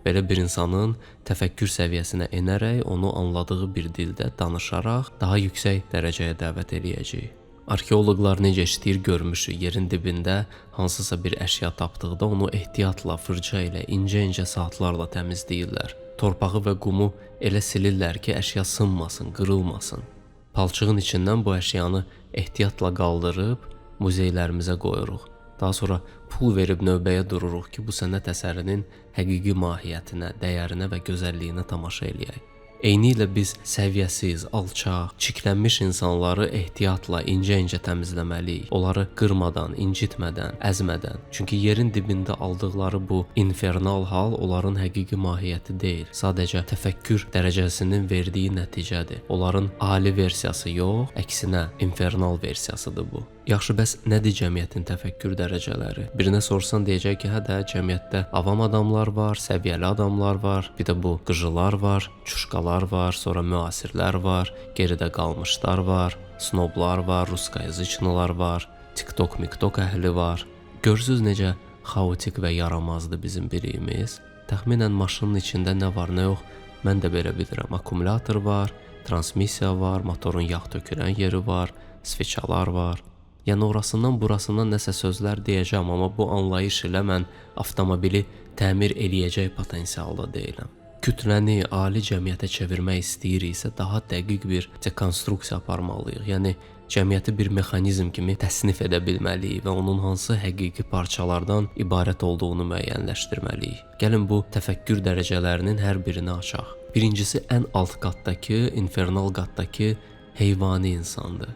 Belə bir insanın təfəkkür səviyyəsinə enərək, onu anladığı bir dildə danışaraq daha yüksək dərəcəyə dəvət eləyəcəyik. Arxeoloqlar necə işləyir görmüşük. Yerin dibində hansısa bir əşya tapdıqda onu ehtiyatla, fırça ilə, incə-incə saatlarla təmizləyirlər. Torpağı və qumu elə silirlər ki, əşya sınmasın, qırılmasın. Palçığın içindən bu əşyanı ehtiyatla qaldırıb muzeylərimizə qoyuruq. Daha sonra pul verib növbəyə dururuq ki, bu sənət əsərinin həqiqi mahiyyətinə, dəyərinə və gözəlliyinə tamaşa eləyək. Eynilə biz səviyyəsiz, alçaq, çiklənmiş insanları ehtiyatla, incə-incə təmizləməliyik. Onları qırmadan, incitmədən, əzmədən. Çünki yerin dibində aldıqları bu infernal hal onların həqiqi mahiyyəti deyil. Sadəcə təfəkkür dərəcəsinin verdiyi nəticədir. Onların ali versiyası yox, əksinə infernal versiyasıdır bu. Yaxşı, bəs nədir cəmiyyətin təfəkkür dərəcələri? Birinə sorsan deyəcək ki, hə də cəmiyyətdə avam adamlar var, səviyyəli adamlar var, bir də bu qıcılar var, çuşqalar var, sonra müasirlər var, geridə qalmışlar var, snoblar var, ruskayaziçnılar var, TikTok, miktok əhli var. Görürsüz necə xaotik və yaramazdır bizim biriyimiz? Təxminən maşının içində nə var, nə yox, mən də belə bilirəm. Akkumulyator var, transmissiya var, motorun yağ tökülən yeri var, sveçalar var. Yəni orasından burasından nəsə sözlər deyəcəm, amma bu anlayış ilə mən avtomobili təmir eləyəcək potensialda deyiləm. Kütləni ali cəmiyyətə çevirmək istəyiriksə, daha dəqiq bir dekonstruksiya aparmalıyıq. Yəni cəmiyyəti bir mexanizm kimi təsnif edə bilməliyik və onun hansı həqiqi parçalardan ibarət olduğunu müəyyənləşdirməliyik. Gəlin bu təfəkkür dərəcələrinin hər birini açaq. Birincisi ən alt qatdakı, infernal qatdakı heyvani insandır.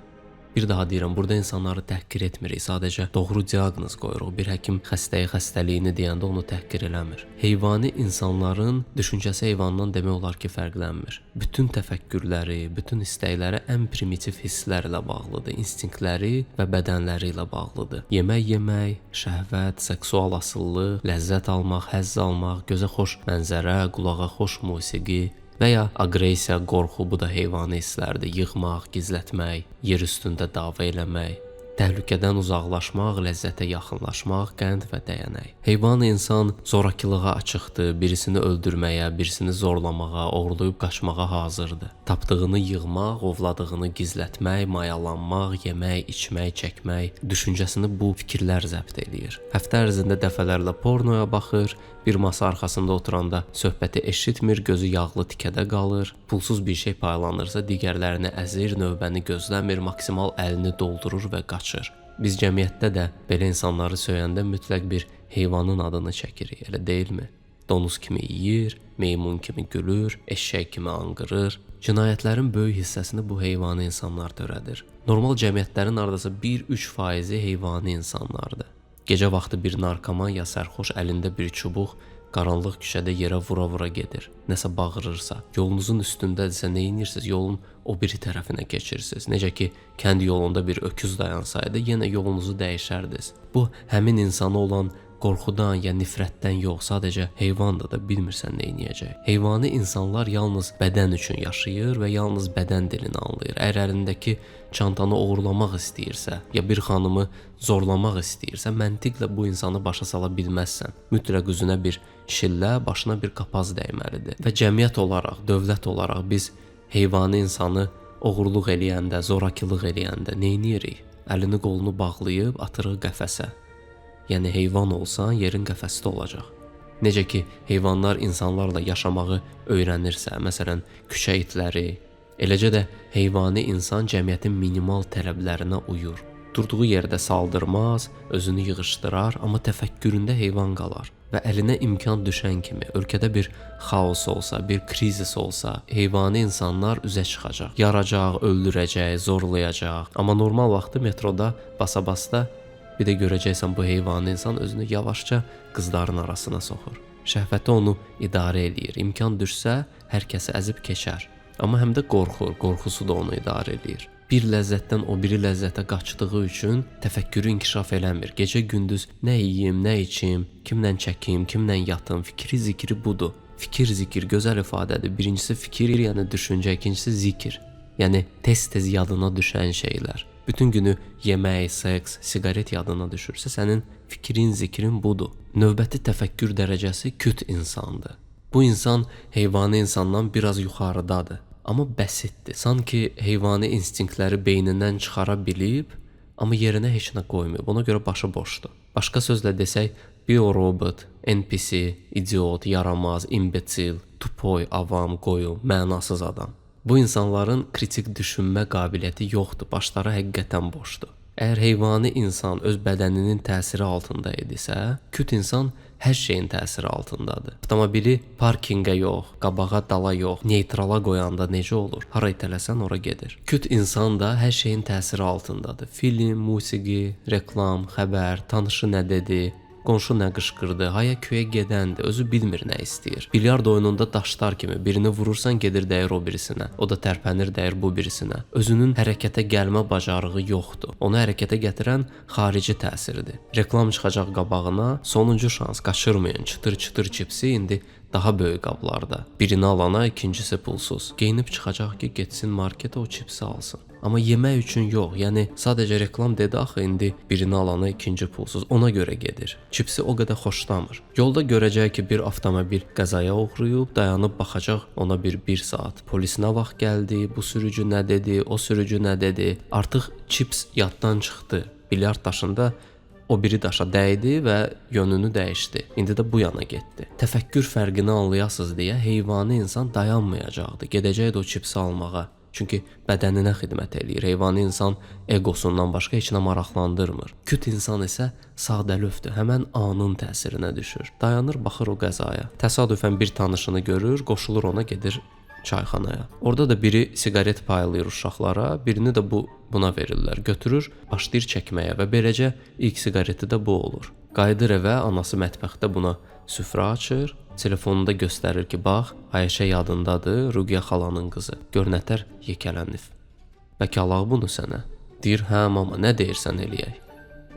Bir daha deyirəm, burada insanları təhqir etmirik, sadəcə doğru diaqnoz qoyuruq. Bir həkim xəstəyə xəstəliyini deyəndə onu təhqir eləmir. Heyvani insanların düşüncəsi heyvandan demək olar ki, fərqlənmir. Bütün təfəkkürləri, bütün istəkləri ən primitiv hisslərlə bağlıdır, instinktləri və bədənləri ilə bağlıdır. Yemək, şəhvət, seksual asıllıq, ləzzət almaq, həzz almaq, gözə xoş mənzərə, qulağa xoş musiqi, və ya aqressiya, qorxu, bu da heyvani hisslərdir. Yığmaq, gizlətmək, yer üstündə dava eləmək, təhlükədən uzaqlaşmaq, ləzzətə yaxınlaşmaq, qənd və dəyənək. Heyvan insan zorakılığa açıqdır, birisini öldürməyə, birisini zorlamağa, oğurlayıb qaçmağa hazırdır. Tapdığını yığmaq, ovladığını gizlətmək, mayalanmaq, yemək, içmək, çəkmək, düşüncəsini bu fikirlər zəbt eləyir. Həftə ərzində dəfələrlə pornoya baxır, bir masa arxasında oturanda söhbəti eşitmir, gözü yağlı tikədə qalır, pulsuz bir şey paylanırsa digərlərini əzir, növbəni gözləmir, maksimal əlini doldurur və qaçır. Biz cəmiyyətdə də belə insanları söyəndə mütləq bir heyvanın adını çəkirik, elə deyilmi? Donuz kimi yeyir, meymun kimi gülür, eşşək kimi anqırır. Cinayətlərin böyük hissəsini bu heyvani insanlar törədir. Normal cəmiyyətlərin hardasa 1-3% heyvani insanlardır. Gecə vaxtı bir narkoman ya sərxoş əlində bir çubuq qaranlıq küçədə yerə vura-vura gedir. Nəsə bağırırsa, yolunuzun üstündədirsə nə edirsiniz? Yolun o biri tərəfinə keçirsiniz. Necə ki, kənd yolunda bir öküz dayansaydı, yenə yolunuzu dəyişərdiniz. Bu, həmin insana olan qorxudan ya nifrətdən yox, sadəcə heyvandır da bilmirsən nə edəcək. Heyvani insanlar yalnız bədən üçün yaşayır və yalnız bədən dilini anlayır. Əgər əlindəki çantanı oğurlamaq istəyirsə, ya bir xanımı zorlamaq istəyirsə, məntiqlə bu insanı başa sala bilməzsən. Mütləq üzünə bir şillə, başına bir qapaz dəyməlidir. Və cəmiyyət olaraq, dövlət olaraq biz heyvani insanı oğurluq eləyəndə, zorakılıq eləyəndə nə edirik? Əlini qolunu bağlayıb atırıq qəfəsə. Yəni heyvan olsan, yerin qəfəsdə olacaq. Necə ki, heyvanlar insanlarla yaşamağı öyrənirsə, məsələn, küçə itləri, eləcə də heyvani insan cəmiyyətin minimal tələblərinə uyur. oturduğu yerdə saldırmaz, özünü yığışdırar, amma təfəkküründə heyvan qalar. Və əlinə imkan düşən kimi ölkədə bir xaos olsa, bir krizis olsa, heyvani insanlar üzə çıxacaq. Yaracaq, öldürəcək, zorlayacaq. Amma normal vaxtı metroda basa-basta bir də görəcəksən bu heyvani insan özünü yavaşca qızların arasına soxur. Şəhvəti onu idarə eləyir. İmkan düşsə, hər kəsi əzib keçər. Amma həm də qorxur, qorxusu da onu idarə eləyir. Bir ləzzətdən o biri ləzzətə qaçdığı üçün təfəkkürü inkişaf eləmir. Gecə-gündüz nə yeyim, nə içim, kimlə çəkim, kimlə yatım, fikri zikri budur. Fikir zikir gözəl ifadədir. Birincisi fikir, yəni düşüncə, ikincisi zikir. Yəni tez-tez yadına düşən şeylər. Bütün günü yemək, seks, siqaret yadına düşürsə, sənin fikrin, zikrin budur. Növbəti təfəkkür dərəcəsi küt insandır. Bu insan heyvani insandan biraz yuxarıdadır. Amma bəsitdir. Sanki heyvani instinktləri beynindən çıxara bilib, amma yerinə heç nə qoymayıb. Ona görə başı boşdur. Başqa sözlə desək, biorobot, NPC, idiot, yaramaz, imbesil, tupoy, avam, qoyun, mənasız adam. Bu insanların kritik düşünmə qabiliyyəti yoxdur. Başları həqiqətən boşdur. Əgər heyvani insan öz bədəninin təsiri altında idisə, küt insan hər şeyin təsiri altındadır. Avtomobili parkinqə yox, qabağa, dala yox, neytrala qoyanda necə olur? Hara itələsən ora gedir. Küt insan da hər şeyin təsiri altındadır. Film, musiqi, reklam, xəbər, tanışı nə dedi, qonşu nə qışqırdı, haya köyə gedəndir, özü bilmir nə istəyir. Bilyard oyununda daşlar kimi birini vurursan gedir dəyir o birisinə, o da tərpənir dəyir bu birisinə. Özünün hərəkətə gəlmə bacarığı yoxdur. Onu hərəkətə gətirən xarici təsirdir. Reklam çıxacaq qabağına, sonuncu şans, qaçırmayın, çıtır-çıtır çipsi indi daha böyük qablarda. Birini alana ikincisi pulsuz. Geyinib çıxacaq ki, getsin marketə o çipsi alsın. Amma yemək üçün yox, yəni sadəcə reklam dedi axı indi birini alana ikinci pulsuz, ona görə gedir. Çipsi o qədər xoşlamır. Yolda görəcək ki, bir avtomobil qəzaya uğrayıb, dayanıb baxacaq ona bir saat. Polis nə vaxt gəldi, bu sürücü nə dedi, o sürücü nə dedi. Artıq çips yaddan çıxdı. Bilyard daşında o biri daşa dəydi və yönünü dəyişdi. İndi də bu yana getdi. Təfəkkür fərqini anlayasınız deyə heyvani insan dayanmayacaqdı. Gedəcəkdi o çipsi almağa. Çünki bədəninə xidmət eləyir. Heyvani insan egosundan başqa heç nə maraqlandırmır. Küt insan isə sadəlövdür. Həmən anın təsirinə düşür. Dayanır, baxır o qəzaya. Təsadüfən bir tanışını görür, qoşulur ona, gedir çayxanaya. Orada da biri siqaret paylayır uşaqlara, birini də buna verirlər. Götürür, başlayır çəkməyə və beləcə ilk siqareti də bu olur. Qayıdır evə, anası mətbəxdə buna süfrə açır. Telefonunda göstərir ki, bax, Ayşə yadındadır, Ruqiyyə xalanın qızı. Gör nətər yekələnib. Bəlkə alaq bunu sənə? Deyir, hə mama, nə deyirsən eləyək?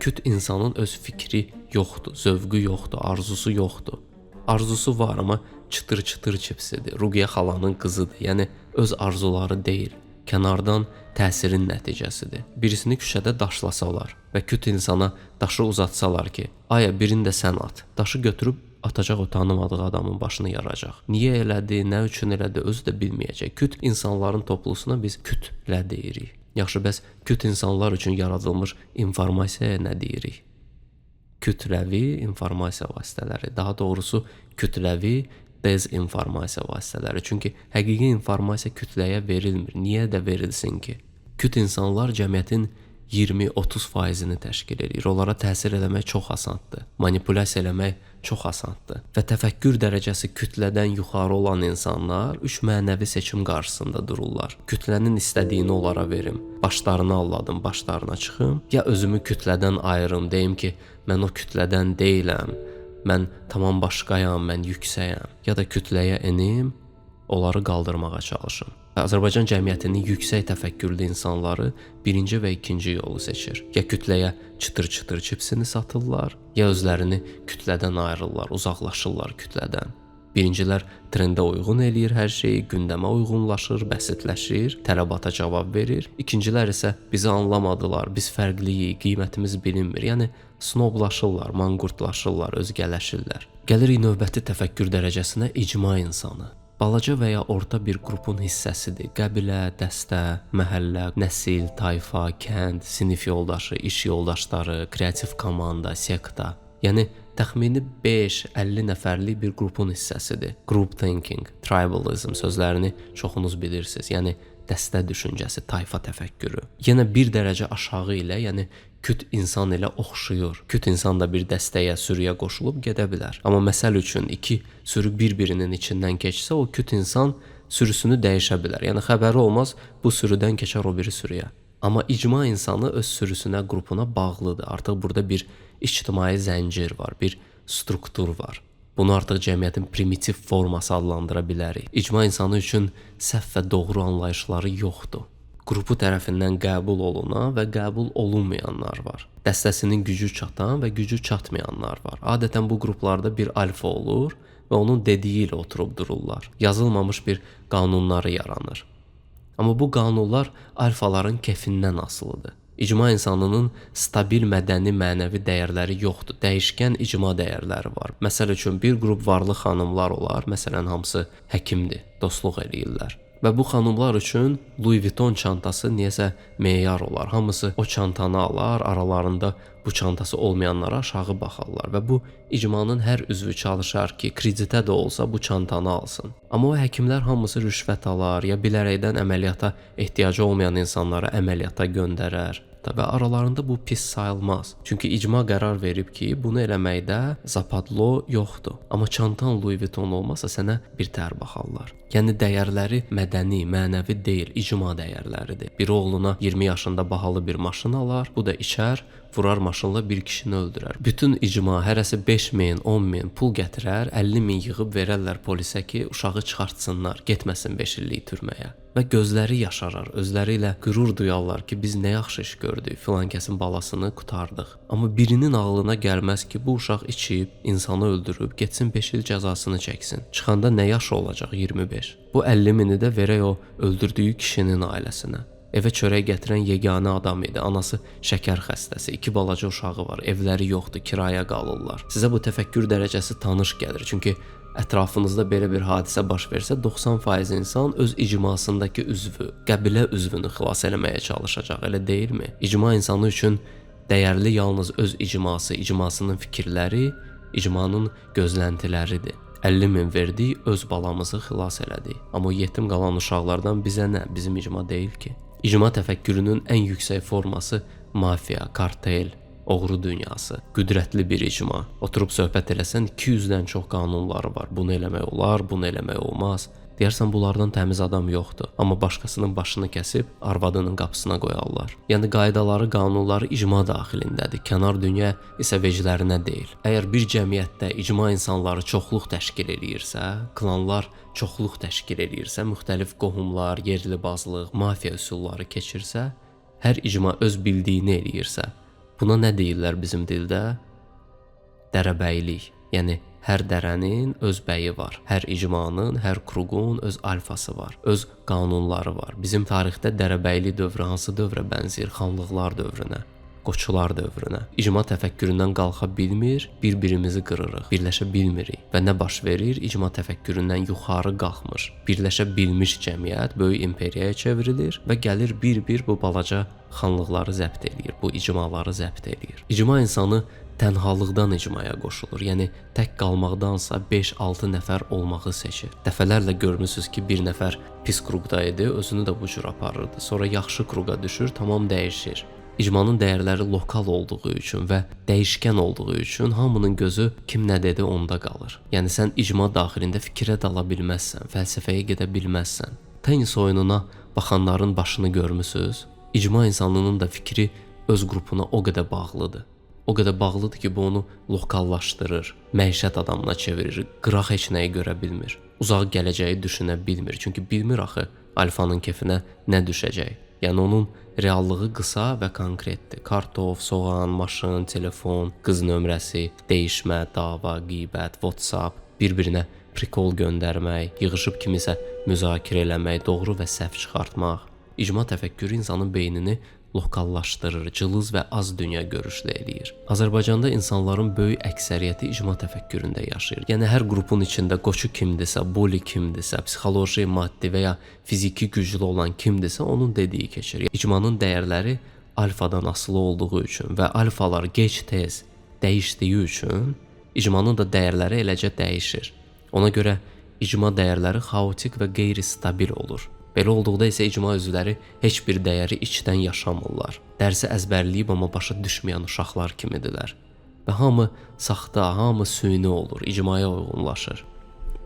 Küt insanın öz fikri yoxdur, zövqü yoxdur, arzusu yoxdur. Arzusu var, amma çıtır-çıtır çipsidir. Ruqiyyə xalanın qızıdır. Yəni öz arzuları deyil. Kənardan təsirin nəticəsidir. Birisini küçədə daşlasalar və küt insana daşı uzatsalar ki, aya birini də sən at. Daşı götürüb atacaq o tanımadığı adamın başını yaracaq. Niyə elədi, nə üçün elədi, özü də bilməyəcək. Küt insanların toplusuna biz kütlə deyirik. Yaxşı, bəs küt insanlar üçün yaradılmış informasiyaya nə deyirik? Kütləvi informasiya vasitələri, daha doğrusu kütləvi dezinformasiya vasitələri. Çünki həqiqi informasiya kütləyə verilmir. Niyə də verilsin ki? Küt insanlar cəmiyyətin 20-30%-ni təşkil edir. Onlara təsir eləmək çox asandır. Manipulyasiya eləmək çox asandır. Və təfəkkür dərəcəsi kütlədən yuxarı olan insanlar üç mənəvi seçim qarşısında dururlar. Kütlənin istədiyini onlara verim. Başlarını alladım, başlarına çıxım. Ya özümü kütlədən ayırım, deyim ki, mən o kütlədən deyiləm. Mən tamam başqayam, mən yüksəyəm. Ya da kütləyə enim, onları qaldırmağa çalışım. Azərbaycan cəmiyyətinin yüksək təfəkkürlü insanları birinci və ikinci yolu seçir. Ya kütləyə çıtır-çıtır çipsini satırlar, ya özlərini kütlədən ayırırlar, uzaqlaşırlar kütlədən. Birincilər trendə uyğun eləyir hər şeyi, gündəmə uyğunlaşır, bəsitləşir, tələbata cavab verir. İkincilər isə bizi anlamadılar, biz fərqliyik, qiymətimiz bilinmir. Yəni snoblaşırlar, manqurtlaşırlar, özgələşirlər. Gəlirik növbəti təfəkkür dərəcəsinə, icma insanı. Balaca və ya orta bir qrupun hissəsidir. Qəbilə, dəstə, məhəllə, nəsil, tayfa, kənd, sinif yoldaşı, iş yoldaşları, kreativ komanda, sekta. Yəni təxmini 5-50 nəfərlik bir qrupun hissəsidir. Group thinking, tribalism sözlərini çoxunuz bilirsiniz. Yəni dəstə düşüncəsi, tayfa təfəkkürü. Yenə bir dərəcə aşağı ilə, yəni Küt insan ilə oxşuyur. Küt insan da bir dəstəyə, sürüyə qoşulub gedə bilər. Amma məsəl üçün iki sürü bir-birinin içindən keçsə, o küt insan sürüsünü dəyişə bilər. Yəni xəbəri olmaz, bu sürüdən keçər o biri sürüyə. Amma icma insanı öz sürüsünə, qrupuna bağlıdır. Artıq burada bir ictimai zəncir var, bir struktur var. Bunu artıq cəmiyyətin primitiv forması adlandıra bilərik. İcma insanı üçün səhv və doğru anlayışları yoxdur. Qrupu tərəfindən qəbul olunan və qəbul olunmayanlar var. Dəstəsinin gücü çatan və gücü çatmayanlar var. Adətən bu qruplarda bir alfa olur və onun dediyi ilə oturub dururlar. Yazılmamış bir qanunları yaranır. Amma bu qanunlar alfaların kefindən asılıdır. İcma insanının stabil mədəni, mənəvi dəyərləri yoxdur. Dəyişkən icma dəyərləri var. Məsəl üçün bir qrup varlı xanımlar olar. Məsələn, hamısı həkimdir, dostluq eləyirlər. Və bu xanımlar üçün Louis Vuitton çantası niyəsə meyar olar. Hamısı o çantanı alar, aralarında bu çantası olmayanlara aşağı baxarlar və bu icmanın hər üzvü çalışar ki, kreditə də olsa bu çantanı alsın. Amma o həkimlər hamısı rüşvət alar, ya bilərəkdən əməliyyata ehtiyacı olmayan insanları əməliyyata göndərər. Və aralarında bu pis sayılmaz. Çünki icma qərar verib ki, bunu eləməkdə zapadlo yoxdur. Amma çantan Louis Vuitton olmasa sənə bir tər baxarlar. Yəni dəyərləri mədəni, mənəvi deyil, icma dəyərləridir. Bir oğluna 20 yaşında bahalı bir maşın alar, bu da içər, vurar maşınla bir kişini öldürər. Bütün icma hərəsi 5.000, 10.000 pul gətirər, 50.000 yığıb verərlər polisə ki, uşağı çıxartsınlar, getməsin 5 illik türməyə. Və gözləri yaşarar, özləri ilə qürur duyarlar ki, biz nə yaxşı iş gördük, filan kəsin balasını qutardıq. Amma birinin ağlına gəlməz ki, bu uşaq içib, insanı öldürüb, getsin 5 il cəzasını çəksin. Çıxanda nə yaşı olacaq? 25. Bu 50.000-i də verək o öldürdüyü kişinin ailəsinə. Evə çörək gətirən yeganə adam idi. Anası şəkər xəstəsi, 2 balaca uşağı var, evləri yoxdur, kiraya qalırlar. Sizə bu təfəkkür dərəcəsi tanış gəlir. Çünki ətrafınızda belə bir hadisə baş versə, 90% insan öz icmasındakı üzvü, qəbilə üzvünü xilas eləməyə çalışacaq, elə deyilmi? İcma insanı üçün dəyərli yalnız öz icması, icmasının fikirləri, icmanın gözləntiləridir. 50.000 verdik, öz balamızı xilas elədik. Amma yetim qalan uşaqlardan bizə nə? Bizim icma deyil ki. İcma təfəkkürünün ən yüksək forması mafiya, kartel, oğru dünyası, qüdrətli bir icma. Oturub söhbət eləsən 200-dən çox qanunları var. Bunu eləmək olar, bunu eləmək olmaz. Deyərsən bunlardan təmiz adam yoxdur. Amma başqasının başını kəsib arvadının qapısına qoyarlar. Yəni qaydaları, qanunları icma daxilindədir. Kənar dünya isə veclərinə deyil. Əgər bir cəmiyyətdə icma insanları çoxluq təşkil eləyirsə, klanlar çoxluq təşkil eləyirsə, müxtəlif qohumlar, yerli bazlıq, mafiya üsulları keçirsə, hər icma öz bildiyini eləyirsə, buna nə deyirlər bizim dildə? Dərəbəylik. Yəni hər dərənin öz bəyi var. Hər icmanın, hər kruqun öz alfası var. Öz qanunları var. Bizim tarixdə dərəbəyli dövrü hansı dövrə bənzəyir? Xanlıqlar dövrünə, qoçular dövrünə. İcma təfəkküründən qalxa bilmir, bir-birimizi qırırıq, birləşə bilmirik. Və nə baş verir? İcma təfəkküründən yuxarı qalxmış, birləşə bilmiş cəmiyyət böyük imperiyaya çevrilir və gəlir bir-bir bu balaca xanlıqları zəbt eləyir, bu icmaları zəbt eləyir. İcma insanı tənhalıqdan icmaya qoşulur. Yəni tək qalmaqdansa 5-6 nəfər olmağı seçir. Dəfələrlə görmüsüz ki, bir nəfər pis qruqda idi, özünü də bu cür aparırdı. Sonra yaxşı qruqa düşür, tamam dəyişir. İcmanın dəyərləri lokal olduğu üçün və dəyişkən olduğu üçün hamının gözü kim nə dedi onda qalır. Yəni sən icma daxilində fikrə dala bilməzsən, fəlsəfəyə gedə bilməzsən. Tenis oyununa baxanların başını görmüsüz? İcma insanının da fikri öz qrupuna o qədər bağlıdır. O qədər bağlıdır ki, bu onu lokallaşdırır, məişət adamına çevirir, qıraq heç nəyi görə bilmir. Uzaq gələcəyi düşünə bilmir, çünki bilmir axı alfanın kefinə nə düşəcək. Yəni onun reallığı qısa və konkretdir. Kartof, soğan, maşın, telefon, qız nömrəsi, dəyişmə, dava, qeybət, WhatsApp, bir-birinə prikol göndərmək, yığışıb kimisə müzakirə eləmək, doğru və səhv çıxartmaq. İcma təfəkkürü insanın beynini lokallaşdırır, cılız və az dünya görüşlü eləyir. Azərbaycanda insanların böyük əksəriyyəti icma təfəkküründə yaşayır. Yəni hər qrupun içində qoçu kimdirsə, boli kimdirsə, psixoloji, maddi və ya fiziki güclü olan kimdirsə, onun dediyi keçir. İcmanın dəyərləri alfadan asılı olduğu üçün və alfalar gec-tez dəyişdiyi üçün icmanın da dəyərləri eləcə dəyişir. Ona görə icma dəyərləri xaotik və qeyri-stabil olur. Belə olduqda isə icma üzvləri heç bir dəyəri içdən yaşamırlar. Dərsi əzbərləyib amma başa düşməyən uşaqlar kimidirlər. Və hamı saxta, hamı süni olur, icmaya uyğunlaşır.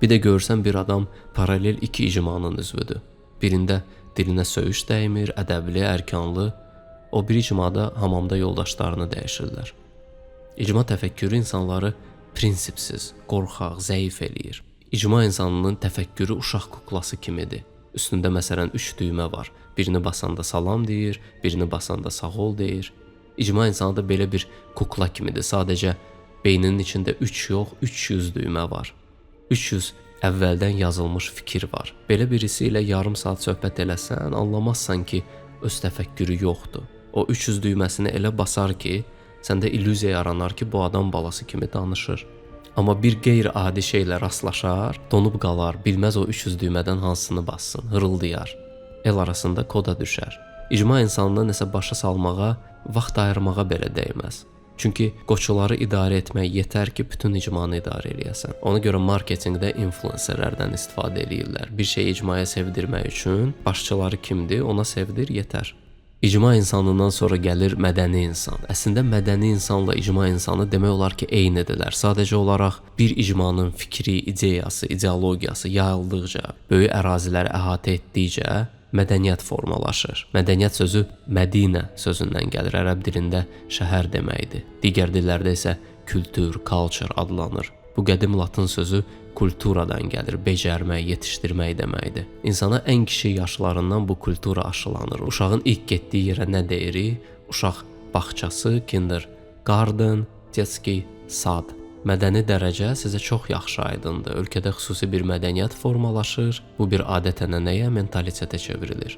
Bir də görsən bir adam paralel iki icmanın üzvüdür. Birində dilinə söyüş dəymir, ədəbli, ərkanlı, o bir icmada hamamda yoldaşlarını dəyişirlər. İcma təfəkkürü insanları prinsipsiz, qorxaq, zəif eləyir. İcma insanının təfəkkürü uşaq kuklası kimidir. Üstündə məsələn 3 düymə var. Birini basanda salam deyir, birini basanda sağ ol deyir. İcma insanı da belə bir kukla kimidir. Sadəcə beyninin içində 3 yox, 300 düymə var. 300 əvvəldən yazılmış fikir var. Belə birisi ilə yarım saat söhbət eləsən, anlamazsan ki, öz təfəkkürü yoxdur. O 300 düyməsini elə basar ki, səndə illüziya yaranar ki, bu adam balası kimi danışır. Amma bir qeyri-adi şeylə rastlaşar, donub qalar, bilməz o 300 düymədən hansını bassın, hırıldayar. El arasında koda düşər. İcma insanına nəsə başa salmağa, vaxt ayırmağa belə dəyməz. Çünki qoçuları idarə etmək yetər ki, bütün icmanı idarə eləyəsən. Ona görə marketinqdə influencerlərdən istifadə eləyirlər. Bir şeyi icmaya sevdirmək üçün başçıları kimdir, ona sevdir, yetər. İcma insanından sonra gəlir mədəni insan. Əslində mədəni insanla icma insanı demək olar ki, eynidirlər. Sadəcə olaraq bir icmanın fikri, ideyası, ideologiyası yayıldıqca, böyük əraziləri əhatə etdikcə mədəniyyət formalaşır. Mədəniyyət sözü Mədinə sözündən gəlir. Ərəb dilində şəhər deməkdir. Digər dillərdə isə kültür, culture adlanır. Bu qədim latın sözü kulturadan gəlir, becərmək, yetişdirmək deməkdir. İnsana ən kiçik yaşlarından bu kultura aşılanır. Uşağın ilk getdiyi yerə nə deyirik? Uşaq bağçası, kindergarten, детский sad. Mədəni dərəcə sizə çox yaxşı aydındır. Ölkədə xüsusi bir mədəniyyət formalaşır. Bu bir adət-ənənəyə, mentalitetə çevrilir.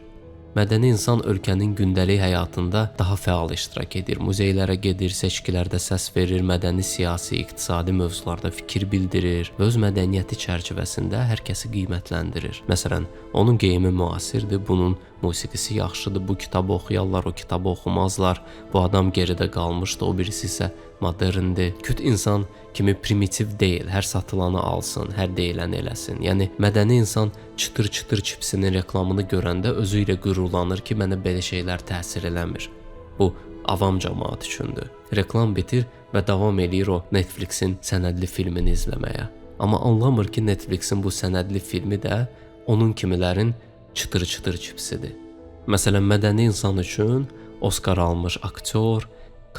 Mədəni insan ölkənin gündəlik həyatında daha fəal iştirak edir. Muzeylərə gedir, seçkilərdə səs verir, mədəni, siyasi, iqtisadi mövzularda fikir bildirir və öz mədəniyyəti çərçivəsində hər kəsi qiymətləndirir. Məsələn, onun geyimi müasirdir, bunun musiqisi yaxşıdır, bu kitabı oxuyarlar, o kitabı oxumazlar, bu adam geridə qalmışdı, o birisi isə moderndir. Küt insan kimi primitiv deyil, hər satılanı alsın, hər deyiləni eləsin. Yəni, mədəni insan çıtır-çıtır çipsinin reklamını görəndə özü ilə qürurlanır ki, mənə belə şeylər təsir eləmir. Bu, avam cəmaat üçündür. Reklam bitir və davam eləyir o Netflixin sənədli filmini izləməyə. Amma anlamır ki, Netflixin bu sənədli filmi də onun kimilərin çıtır-çıtır çipsidir. Məsələn, mədəni insan üçün Oscar almış aktyor,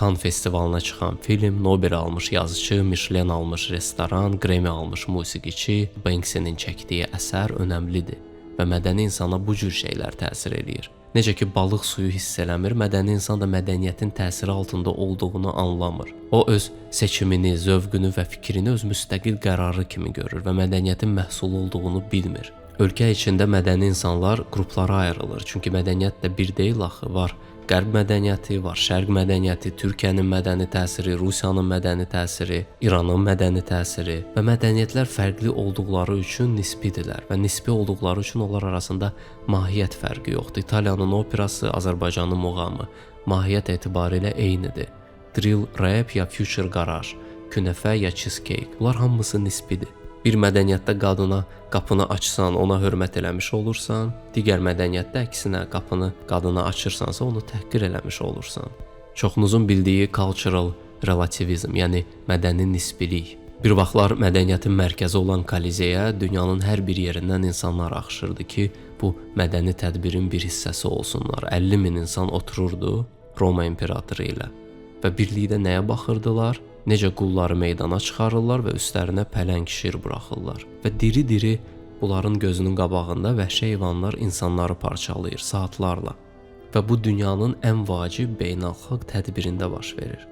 Cannes festivalına çıxan film, Nobel almış yazıcı, Michelin almış restoran, Grammy almış musiqiçi, Banksy-nin çəkdiyi əsər önəmlidir və mədəni insana bu cür şeylər təsir eləyir. Necə ki, balıq suyu hiss eləmir, mədəni insan da mədəniyyətin təsiri altında olduğunu anlamır. O öz seçimini, zövqünü və fikrini öz müstəqil qərarı kimi görür və mədəniyyətin məhsulu olduğunu bilmir. Ölkə içində mədəni insanlar qruplara ayrılır. Çünki mədəniyyət də bir deyil axı, var Qərb mədəniyyəti, var Şərq mədəniyyəti, Türkiyənin mədəni təsiri, Rusiyanın mədəni təsiri, İranın mədəni təsiri və mədəniyyətlər fərqli olduqları üçün nisbidirlər və nisbi olduqları üçün onlar arasında mahiyyət fərqi yoxdur. İtaliyanın operası, Azərbaycanın muğamı mahiyyət etibarilə eynidir. Drill rap ya future garaj, künəfə ya cheesecake, bunlar hamısı nisbidir. Bir mədəniyyətdə qadına qapını açsan, ona hörmət eləmiş olursan, digər mədəniyyətdə əksinə qapını qadına açırsansa, onu təhqir eləmiş olursan. Çoxunuzun bildiyi cultural relativizm, yəni mədəni nisbilik. Bir vaxtlar mədəniyyətin mərkəzi olan Kolizeyə dünyanın hər bir yerindən insanlar axışırdı ki, bu mədəni tədbirin bir hissəsi olsunlar. 50 min insan otururdu Roma imperatoru ilə və birlikdə nəyə baxırdılar? Necə qulları meydana çıxarırlar və üstlərinə pələng şir buraxırlar. Və diri-diri bunların gözünün qabağında vəhşi heyvanlar insanları parçalayır saatlarla. Və bu dünyanın ən vacib beynəlxalq tədbirində baş verir.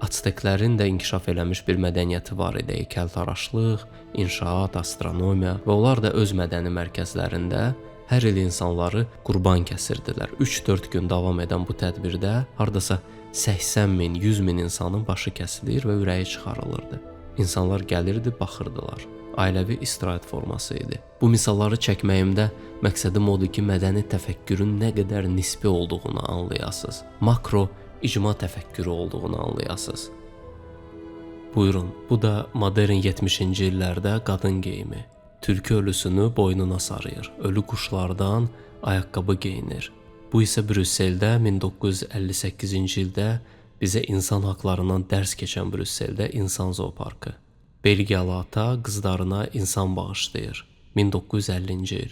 Azteklərin də inkişaf eləmiş bir mədəniyyəti var idi. Heykəltaraşlıq, inşaat, astronomiya və onlar da öz mədəni mərkəzlərində hər il insanları qurban kəsirdilər. 3-4 gün davam edən bu tədbirdə hardasa 80 min, 100 min insanın başı kəsilir və ürəyi çıxarılırdı. İnsanlar gəlirdi, baxırdılar. Ailəvi istirahət forması idi. Bu misalları çəkməyimdə məqsədim odur ki, mədəni təfəkkürün nə qədər nisbi olduğunu anlayasınız. Makro icma təfəkkürü olduğunu anlayasınız. Buyurun, bu da modern 70-ci illərdə qadın geyimi. tülkü ölüsünü boynuna sarıyır. Ölü quşlardan ayaqqabı geyinir. Bu isə Brüsseldə 1958-ci ildə bizə insan haqlarından dərs keçən Brüsseldə insan zooparkı. Belgiyalı ata qızlarına insan bağışlayır. 1950-ci il.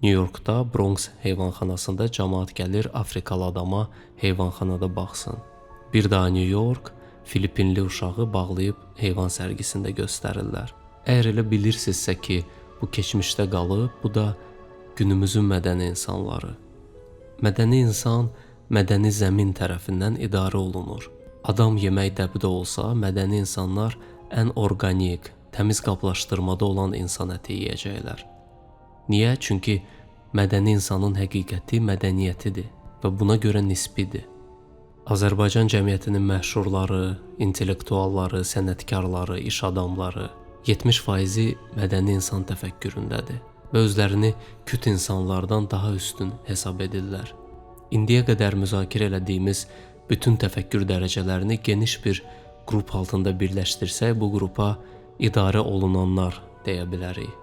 New Yorkda Bronx heyvanxanasında cəmaət gəlir Afrikalı adama heyvanxanada baxsın. Bir daha New York Filipinli uşağı bağlayıb heyvan sərgisində göstərirlər. Əgər elə bilirsinizsə ki, bu keçmişdə qalıb, bu da günümüzün mədəni insanları. Mədəni insan mədəni zəmin tərəfindən idarə olunur. Adam yemək dəbdə olsa, mədəni insanlar ən orqanik, təmiz qablaşdırmada olan insan əti yeyəcəklər. Niyə? Çünki mədəni insanın həqiqəti mədəniyyətidir və buna görə nisbidir. Azərbaycan cəmiyyətinin məşhurları, intellektualları, sənətkarları, iş adamları 70% mədəni insan təfəkküründədir və özlərini küt insanlardan daha üstün hesab edirlər. İndiyə qədər müzakirə elədiyimiz bütün təfəkkür dərəcələrini geniş bir qrup altında birləşdirsək, bu qrupa idarə olunanlar deyə bilərik.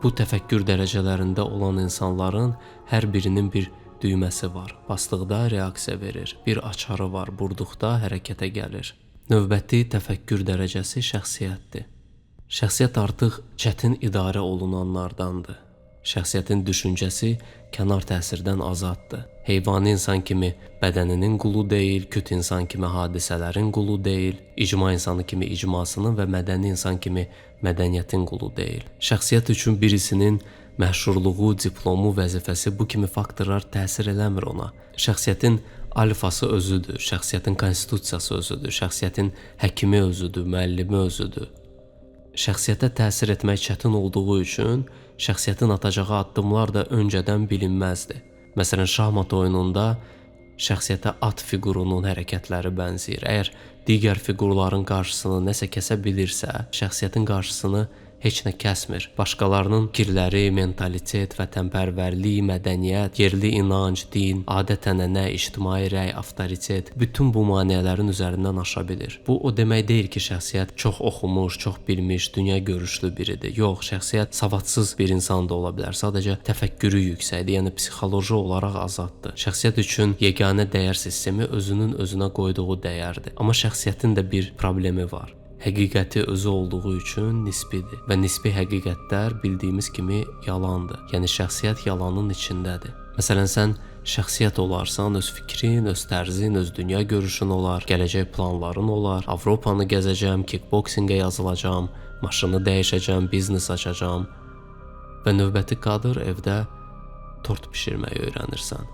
Bu təfəkkür dərəcələrində olan insanların hər birinin bir düyməsi var. Basdıqda reaksiya verir. Bir açarı var. Burduqda hərəkətə gəlir. Növbəti təfəkkür dərəcəsi şəxsiyyətdir. Şəxsiyyət artıq çətin idarə olunanlardandır. Şəxsiyyətin düşüncəsi kənar təsirdən azaddır. Heyvani insan kimi bədəninin qulu deyil, küt insan kimi hadisələrin qulu deyil, icma insanı kimi icmasının və mədəni insan kimi mədəniyyətin qulu deyil. Şəxsiyyət üçün birisinin məşhurluğu, diplomu, vəzifəsi bu kimi faktorlar təsir eləmir ona. Şəxsiyyətin alfası özüdür, şəxsiyyətin konstitusiyası özüdür, şəxsiyyətin həkimi özüdür, müəllimi özüdür. Şəxsiyyətə təsir etmək çətin olduğu üçün şəxsiyyətin atacağı addımlar da öncədən bilinməzdi. Məsələn, şahmat oyununda şəxsiyyətə at fiqurunun hərəkətləri bənzəyir. Əgər digər fiqurların qarşısını nəsə kəsə bilirsə, şəxsiyyətin qarşısını heç nə kəsmir. Başqalarının fikirləri, mentalitet, vətənpərvərlik, mədəniyyət, yerli inanc, din, adət-ənənə, ictimai rəy, avtoritet, bütün bu maneələrin üzərindən aşa bilir. Bu o demək deyil ki, şəxsiyyət çox oxumuş, çox bilmiş, dünya görüşlü biridir. Yox, şəxsiyyət savadsız bir insan da ola bilər. Sadəcə təfəkkürü yüksəkdir, yəni psixoloji olaraq azaddır. Şəxsiyyət üçün yeganə dəyər sistemi özünün özünə qoyduğu dəyərdir. Amma şəxsiyyətin də bir problemi var. Həqiqəti özü olduğu üçün nisbidir və nisbi həqiqətlər bildiyimiz kimi yalandır. Yəni şəxsiyyət yalanın içindədir. Məsələn, sən şəxsiyyət olarsan, öz fikrin, öz tərzin, öz dünya görüşün olar, gələcək planların olar. Avropanı gəzəcəm, kickboxingə yazılacam, maşını dəyişəcəm, biznes açacam və növbəti kadr evdə tort bişirməyi öyrənirsən.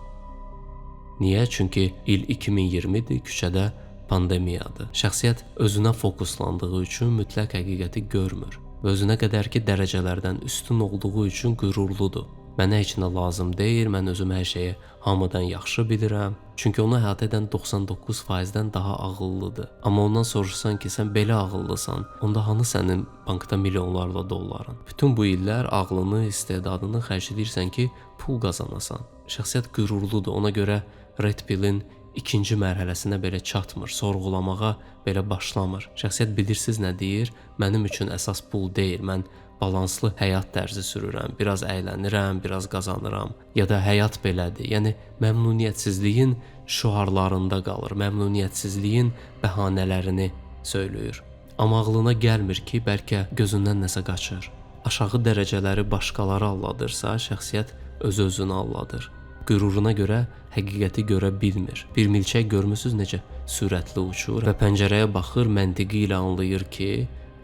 Niyə? Çünki il 2020-dir, küçədə pandemiyadır. Şəxsiyyət özünə fokuslandığı üçün mütləq həqiqəti görmür və özünə qədərki dərəcələrdən üstün olduğu üçün qürurludur. Mənə heç nə lazım deyil, mən özüm hər şeyi hamıdan yaxşı bilirəm. Çünki onu əhatə edən 99%-dən daha ağıllıdır. Amma ondan soruşsan ki, sən belə ağıllısan, onda hanı sənin bankda milyonlarla dolların? Bütün bu illər ağlını, istedadını xərcləyirsən ki, pul qazanasan. Şəxsiyyət qürurludur, ona görə Red Pill-in ikinci mərhələsinə belə çatmır, sorğulamağa belə başlamır. Şəxsiyyət bilirsiniz nə deyir? Mənim üçün əsas pul deyil, mən balanslı həyat tərzi sürürəm, biraz əylənirəm, biraz qazanıram. Ya da həyat belədir, yəni məmnuniyyətsizliyin şüarlarında qalır, məmnuniyyətsizliyin bəhanələrini söyləyir. Amma ağlına gəlmir ki, bəlkə gözündən nəsə qaçır. Aşağı dərəcələri başqaları aldadırsa, şəxsiyyət öz-özünü aldadır. Qüruruna görə həqiqəti görə bilmir. Bir milçək görmüsünüz necə sürətli uçur və pəncərəyə baxır, məntiqi ilə anlayır ki,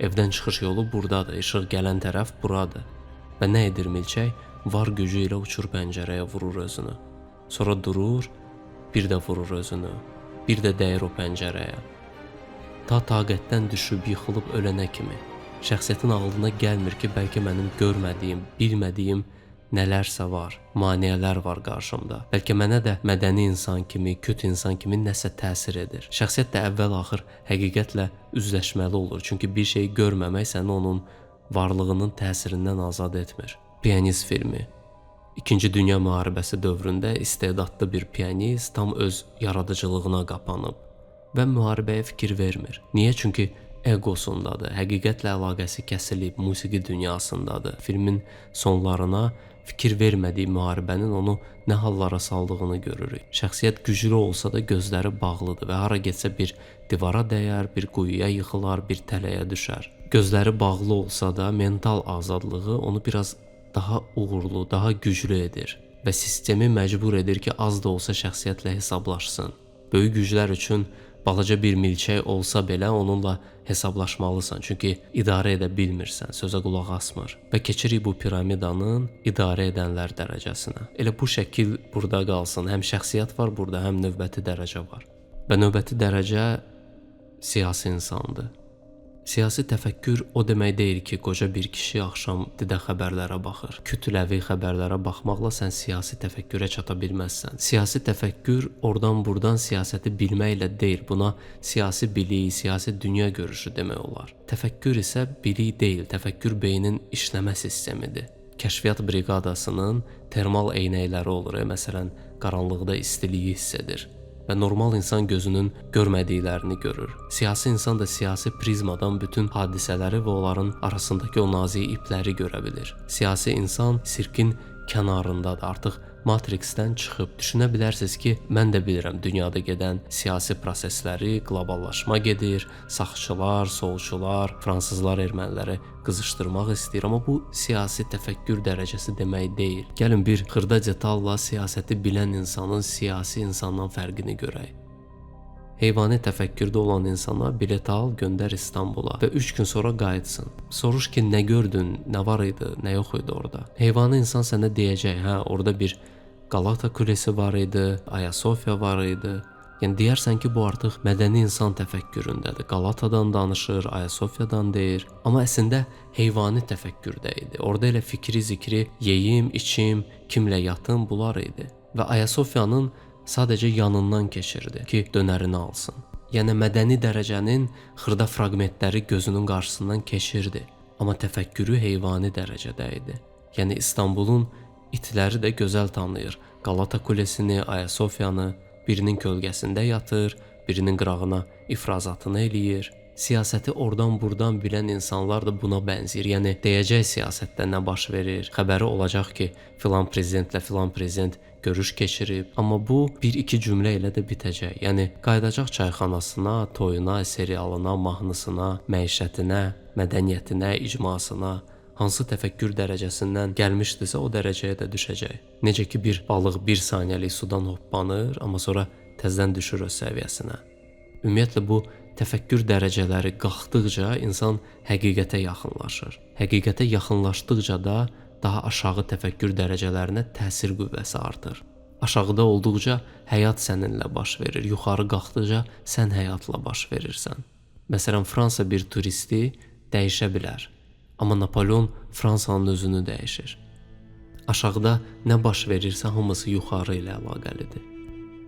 evdən çıxış yolu buradadır, işıq gələn tərəf buradır. Və nə edir milçək? Var gücü ilə uçur pəncərəyə, vurur özünü. Sonra durur, bir də vurur özünü, bir də dəyir o pəncərəyə. Ta taqətdən düşüb, yıxılıb ölənə kimi. Şəxsiyyətin ağlına gəlmir ki, bəlkə mənim görmədiyim, bilmədiyim nələrsə var, maneələr var qarşımda. Bəlkə mənə də mədəni insan kimi, küt insan kimi nəsə təsir edir. Şəxsiyyət də əvvəl-axır həqiqətlə üzləşməli olur. Çünki bir şeyi görməmək səni onun varlığının təsirindən azad etmir. Piyanist filmi. İkinci Dünya müharibəsi dövründə istedadlı bir piyanist tam öz yaradıcılığına qapanıb və müharibəyə fikir vermir. Niyə? Çünki egosundadır, həqiqətlə əlaqəsi kəsilib, musiqi dünyasındadır. Filmin sonlarına fikir vermədiyi müharibənin onu nə hallara saldığını görürük. Şəxsiyyət güclü olsa da gözləri bağlıdır və hara getsə bir divara dəyər, bir quyuya yıxılar, bir tələyə düşər. Gözləri bağlı olsa da mental azadlığı onu biraz daha uğurlu, daha güclü edir və sistemi məcbur edir ki, az da olsa şəxsiyyətlə hesablaşsın. Böyük güclər üçün balaca bir milçək olsa belə onunla hesablaşmalısan, çünki idarə edə bilmirsən, sözə qulaq asmır. Və keçirik bu piramidanın idarə edənlər dərəcəsinə. Elə bu şəkil burada qalsın. Həm şəxsiyyət var burada, həm növbəti dərəcə var. Və növbəti dərəcə siyasi insandır. Siyasi təfəkkür o demək deyil ki, qoca bir kişi axşam didə xəbərlərə baxır. Kütləvi xəbərlərə baxmaqla sən siyasi təfəkkürə çata bilməzsən. Siyasi təfəkkür oradan-buradan siyasəti bilməklə deyil, buna siyasi bilik, siyasi dünya görüşü demək olar. Təfəkkür isə bilik deyil, təfəkkür beynin işləmə sistemidir. Kəşfiyyat briqadasının termal eynəkləri olur, məsələn, qaranlıqda istiliyi hiss edir. Və normal insan gözünün görmədiklərini görür. Siyasi insan da siyasi prizmadan bütün hadisələri və onların arasındakı o nazik ipləri görə bilir. Siyasi insan sirkin kənarındadır, artıq Matrixdən çıxıb. Düşünə bilərsiniz ki, mən də bilirəm dünyada gedən siyasi prosesləri, qloballaşma gedir, sağçılar, solçular, fransızlar erməniləri qızışdırmaq istəyir, amma bu siyasi təfəkkür dərəcəsi demək deyil. Gəlin bir xırda detalla siyasəti bilən insanın siyasi insandan fərqini görək. Heyvani təfəkkürdə olan insana bilet al, göndər İstanbula və 3 gün sonra qayıtsın. Soruş ki, nə gördün, nə var idi, nə yox idi orada. Heyvani insan sənə deyəcək, hə, orada bir Galata Kulesi var idi, Ayasofya var idi. Yəni deyərsən ki, bu artıq mədəni insan təfəkküründədir. Qalatadan danışır, Ayasofyadan deyir. Amma əslində heyvani təfəkkürdə idi. Orada elə fikri, zikri, yeyim, içim, kimlə yatım bunlar idi. Və Ayasofyanın sadəcə yanından keçirdi ki, dönərini alsın. Yəni mədəni dərəcənin xırda fraqmentləri gözünün qarşısından keçirdi. Amma təfəkkürü heyvani dərəcədə idi. Yəni İstanbulun itləri də gözəl tanıyır. Galata Kulesini, Ayasofyanı, birinin kölgəsində yatır, birinin qırağına ifrazatını eləyir. Siyasəti oradan-buradan bilən insanlar da buna bənzəyir. Yəni deyəcək siyasətdə nə baş verir, xəbəri olacaq ki, filan prezidentlə filan prezident görüş keçirib. Amma bu 1-2 cümlə ilə də bitəcək. Yəni qayıdacaq çayxanasına, toyuna, serialına, mahnısına, məişətinə, mədəniyyətinə, icmasına, hansı təfəkkür dərəcəsindən gəlmişdisə o dərəcəyə də düşəcək. Necə ki bir balıq 1 saniyəlik sudan hoppanır, amma sonra təzədən düşür öz səviyyəsinə. Ümumiyyətlə bu təfəkkür dərəcələri qalxdıqca insan həqiqətə yaxınlaşır. Həqiqətə yaxınlaşdıqca da daha aşağı təfəkkür dərəcələrinə təsir qüvvəsi artır. Aşağıda olduqca həyat səninlə baş verir, yuxarı qalxdıqca sən həyatla baş verirsən. Məsələn, Fransa bir turisti dəyişə bilər, amma Napoleon Fransanın özünü dəyişir. Aşağıda nə baş verirsə hamısı yuxarı ilə əlaqəlidir.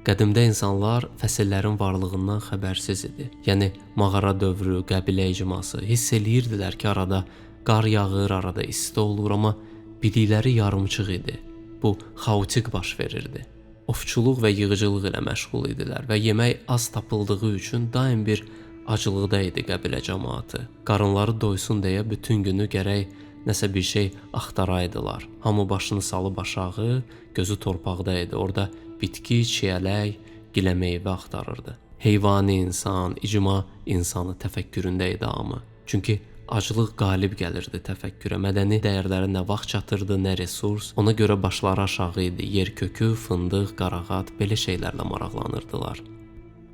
Qədimdə insanlar fəsillərin varlığından xəbərsiz idi. Yəni mağara dövrü, qəbilə icması hiss eləyirdilər ki, arada qar yağır, arada isti olur, amma bilikləri yarımçıq idi. Bu xaotik baş verirdi. Ovçuluq və yığıcılıq ilə məşğul idilər və yemək az tapıldığı üçün daim bir acılıqda idi qəbilə cəmaatı. Qarınları doysun deyə bütün günü gərək nəsə bir şey axtaraydılar. Hamı başını salıb aşağı, gözü torpaqda idi. Orada bitki, çiyələk, gilə meyvə axtarırdı. Heyvani insan, icma insanı təfəkküründə idi hamı. Çünki aclıq qalib gəlirdi təfəkkürə. Mədəni dəyərlərə nə vaxt çatırdı, nə resurs. Ona görə başları aşağı idi. Yer kökü, fındıq, qarağat belə şeylərlə maraqlanırdılar.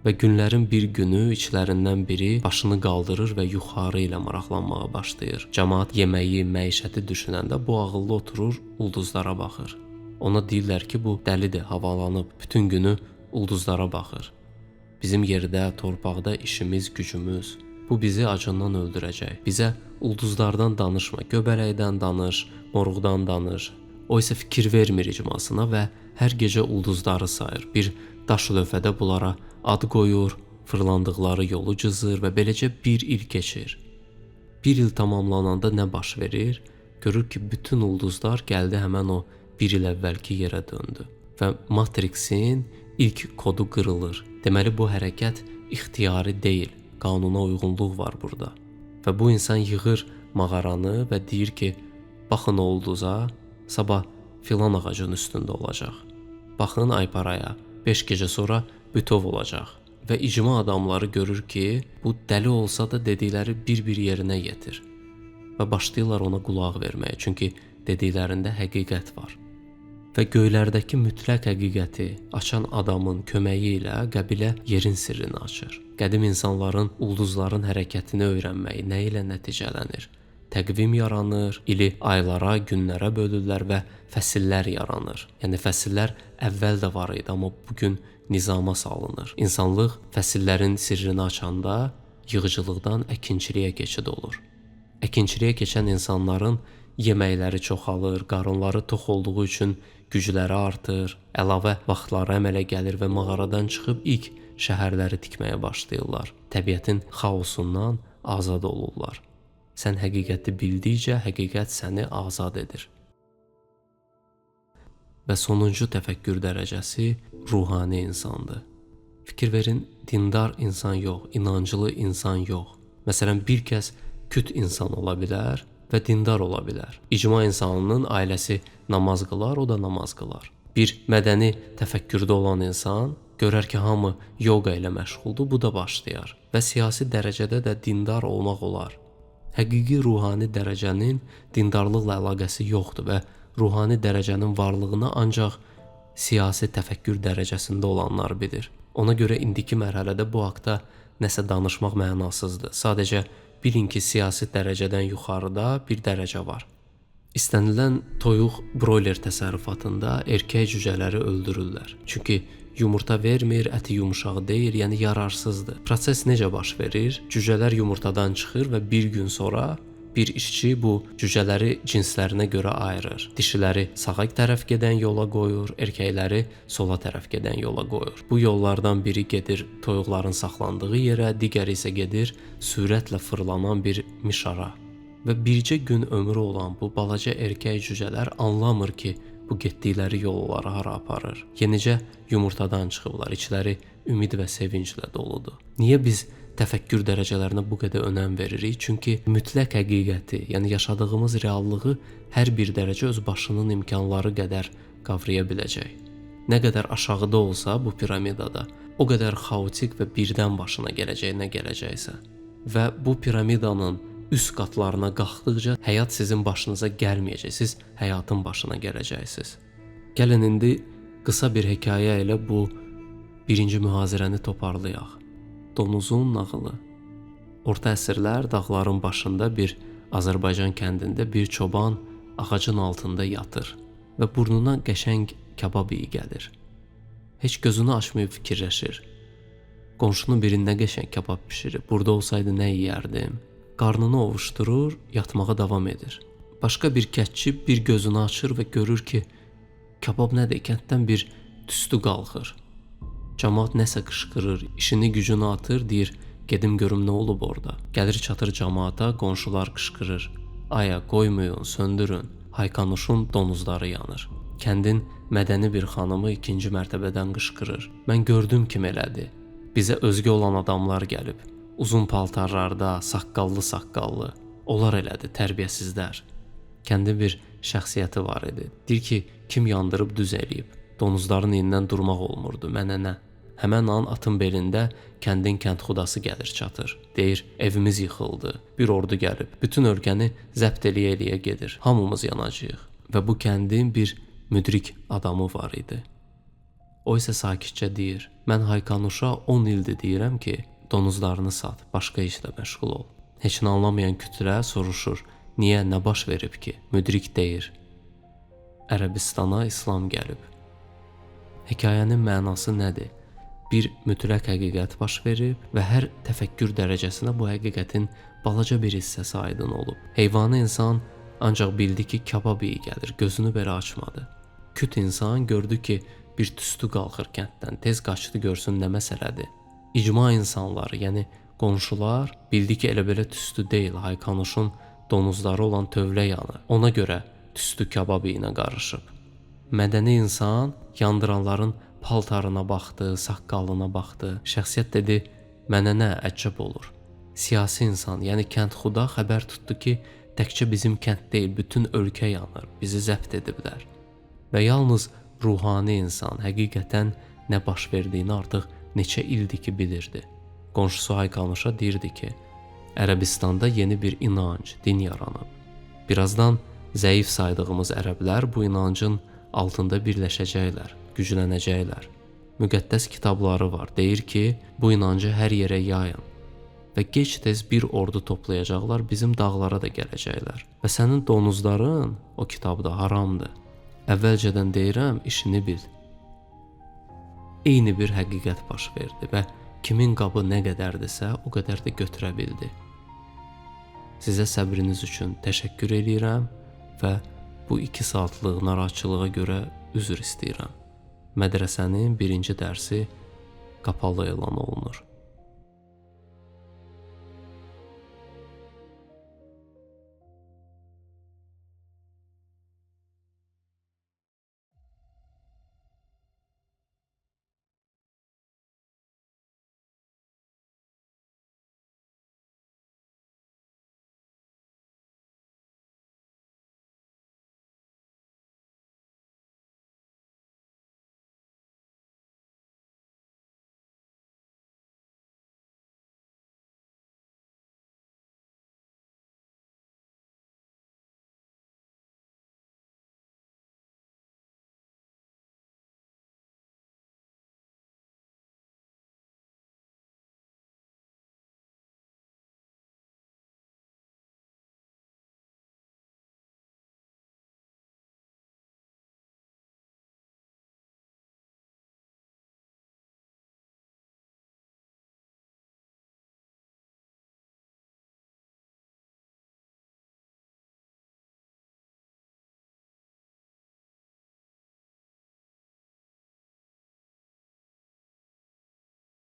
Və günlərin bir günü içlərindən biri başını qaldırır və yuxarı ilə maraqlanmağa başlayır. Cəmaat yeməyi, məişəti düşünəndə bu ağıllı oturur, ulduzlara baxır. Ona deyirlər ki, bu dəlidir, havalanıb, bütün günü ulduzlara baxır. Bizim yerdə, torpaqda işimiz, gücümüz. Bu bizi acından öldürəcək. Bizə ulduzlardan danışma, göbələkdən danış, moruqdan danış. O isə fikir vermir icmasına və hər gecə ulduzları sayır. Bir daş lövhədə bunlara ad qoyur, fırlandıqları yolu cızır və beləcə bir il keçir. Bir il tamamlananda nə baş verir? Görür ki, bütün ulduzlar gəldi həmən o bir il əvvəlki yerə döndü və Matrixin ilk kodu qırılır. Deməli, bu hərəkət ixtiyari deyil, qanuna uyğunluq var burada. Və bu insan yığır mağaranı və deyir ki, baxın o ulduza, sabah filan ağacın üstündə olacaq. Baxın Ayparaya, 5 gecə sonra bütöv olacaq. Və icma adamları görür ki, bu dəli olsa da dedikləri bir-bir yerinə yetir. Və başlayırlar ona qulaq verməyə, çünki dediklərində həqiqət var. Və göylərdəki mütləq həqiqəti açan adamın köməyi ilə qəbilə yerin sirrini açır. Qədim insanların ulduzların hərəkətini öyrənməyi nə ilə nəticələnir? Təqvim yaranır, ili aylara, günlərə bölürlər və fəsillər yaranır. Yəni fəsillər əvvəl də var idi, amma bugün nizama salınır. İnsanlıq fəsillərin sirrini açanda yığıcılıqdan əkinçiliyə keçid olur. Əkinçiliyə keçən insanların yeməkləri çoxalır, qarınları tox olduğu üçün gücləri artır, əlavə vaxtları əmələ gəlir və mağaradan çıxıb ilk şəhərləri tikməyə başlayırlar. Təbiətin xaosundan azad olurlar. Sən həqiqəti bildikcə həqiqət səni azad edir. Və sonuncu təfəkkür dərəcəsi ruhani insandır. Fikir verin, dindar insan yox, inancılı insan yox. Məsələn, bir kəs küt insan ola bilər və dindar ola bilər. İcma insanının ailəsi namaz qılar, o da namaz qılar. Bir mədəni təfəkkürdə olan insan görər ki, hamı yoga ilə məşğuldur, bu da başlayar. Və siyasi dərəcədə də dindar olmaq olar. Həqiqi ruhani dərəcənin dindarlıqla əlaqəsi yoxdur və ruhani dərəcənin varlığını ancaq siyasi təfəkkür dərəcəsində olanlar bilir. Ona görə indiki mərhələdə bu haqda nəsə danışmaq mənasızdır. Sadəcə bilin ki, siyasi dərəcədən yuxarıda bir dərəcə var. İstənilən toyuq broiler təsərrüfatında erkək cücələri öldürürlər. Çünki yumurta vermir, əti yumşaq deyil, yəni yararsızdır. Proses necə baş verir? Cücələr yumurtadan çıxır və bir gün sonra bir işçi bu cücələri cinslərinə görə ayırır. Dişiləri sağa tərəf gedən yola qoyur, erkəkləri sola tərəf gedən yola qoyur. Bu yollardan biri gedir toyuqların saxlandığı yerə, digəri isə gedir sürətlə fırlanan bir mişara. Və bircə gün ömrü olan bu balaca erkək cücələr anlamır ki, bu getdikləri yol onları hara aparır. Yenicə yumurtadan çıxıblar, içləri ümid və sevinclə doludur. Niyə biz təfəkkür dərəcələrinə bu qədər önəm veririk? Çünki mütləq həqiqəti, yəni yaşadığımız reallığı hər bir dərəcə öz başının imkanları qədər qavraya biləcək. Nə qədər aşağıda olsa bu piramidada, o qədər xaotik və birdən başına gələcək nə gələcəksə. Və bu piramidanın üst qatlarına qalxdıqca həyat sizin başınıza gəlməyəcək, siz həyatın başına gələcəksiniz. Gəlin indi qısa bir hekayə ilə bu birinci mühazirəni toparlayaq. Donuzun nağılı. Orta əsrlər dağların başında bir Azərbaycan kəndində bir çoban ağacın altında yatır və burnuna qəşəng kabab iyi gəlir. Heç gözünü açmayıb fikirləşir. Qonşunun biri nə qəşəng kabab bişirib, burada olsaydı nə yeyərdim? Qarnını ovuşdurur, yatmağa davam edir. Başqa bir kətçi bir gözünü açır və görür ki, kabab nədir? Kənddən bir tüstü qalxır. Camaat nəsə qışqırır, işini gücünü atır, deyir, gedim görüm nə olub orada. Gəlir çatır camaata, qonşular qışqırır. Aya, qoymayın, söndürün. Haykanuşun donuzları yanır. Kəndin mədəni bir xanımı ikinci mərtəbədən qışqırır. Mən gördüm kim elədi. Bizə özgə olan adamlar gəlib. Uzun paltarlarda, saqqallı. Onlar elədi, tərbiyəsizlər. Kəndin bir şəxsiyyəti var idi. Deyir ki, kim yandırıb düz eləyib. Donuzların inindən durmaq olmurdu, mənə nə? Həmən an atın belində kəndin kəndxudası gəlir çatır. Deyir, evimiz yıxıldı, bir ordu gəlib, bütün ölkəni zəbt eləyə gedir, hamımız yanacağıq. Və bu kəndin bir müdrik adamı var idi. O isə sakitcə deyir, mən Haykanuşa 10 ildir deyirəm ki, donuzlarını sat, başqa işlə məşğul ol. Heç nə anlamayan kütlə soruşur, niyə, nə baş verib ki? Müdrik deyir, Ərəbistana İslam gəlib. Hekayənin mənası nədir? Bir mütləq həqiqət baş verib və hər təfəkkür dərəcəsinə bu həqiqətin balaca bir hissəsi aydın olub. Heyvanı insan ancaq bildi ki, kabab iyi gəlir, gözünü belə açmadı. Küt insan gördü ki, bir tüstü qalxır kənddən, tez qaçdı görsün nə məsələdir. İcma insanları, yəni qonşular bildi ki, elə belə tüstü deyil, Haykanuşun donuzları olan tövlə yanır. Ona görə tüstü kabab ilə qarışıb. Mədəni insan yandıranların paltarına baxdı, saqqalına baxdı. Şəxsiyyət dedi, Mənə nə əcəb olur. Siyasi insan, yəni kəndxuda xəbər tutdu ki, təkcə bizim kənd deyil, bütün ölkə yanır, bizi zəbt ediblər. Və yalnız ruhani insan həqiqətən nə baş verdiyini artıq neçə ildir ki bilirdi. Qonşusu Hayqamışa deyirdi ki, Ərəbistanda yeni bir inanc, din yaranıb. Birazdan zəif saydığımız ərəblər bu inancın altında birləşəcəklər, güclənəcəklər. Müqəddəs kitabları var, deyir ki, bu inancı hər yerə yayın. Və gec-tez bir ordu toplayacaqlar, bizim dağlara da gələcəklər. Və sənin donuzların o kitabda haramdır. Əvvəlcədən deyirəm, işini bil. Eyni bir həqiqət baş verdi və kimin qabı nə qədərdirsə, o qədər də götürə bildi. Sizə səbriniz üçün təşəkkür edirəm və bu 2 saatlıq narahatçılığa görə üzr istəyirəm. Mədrəsənin 1-ci dərsi qapalı elan olunur.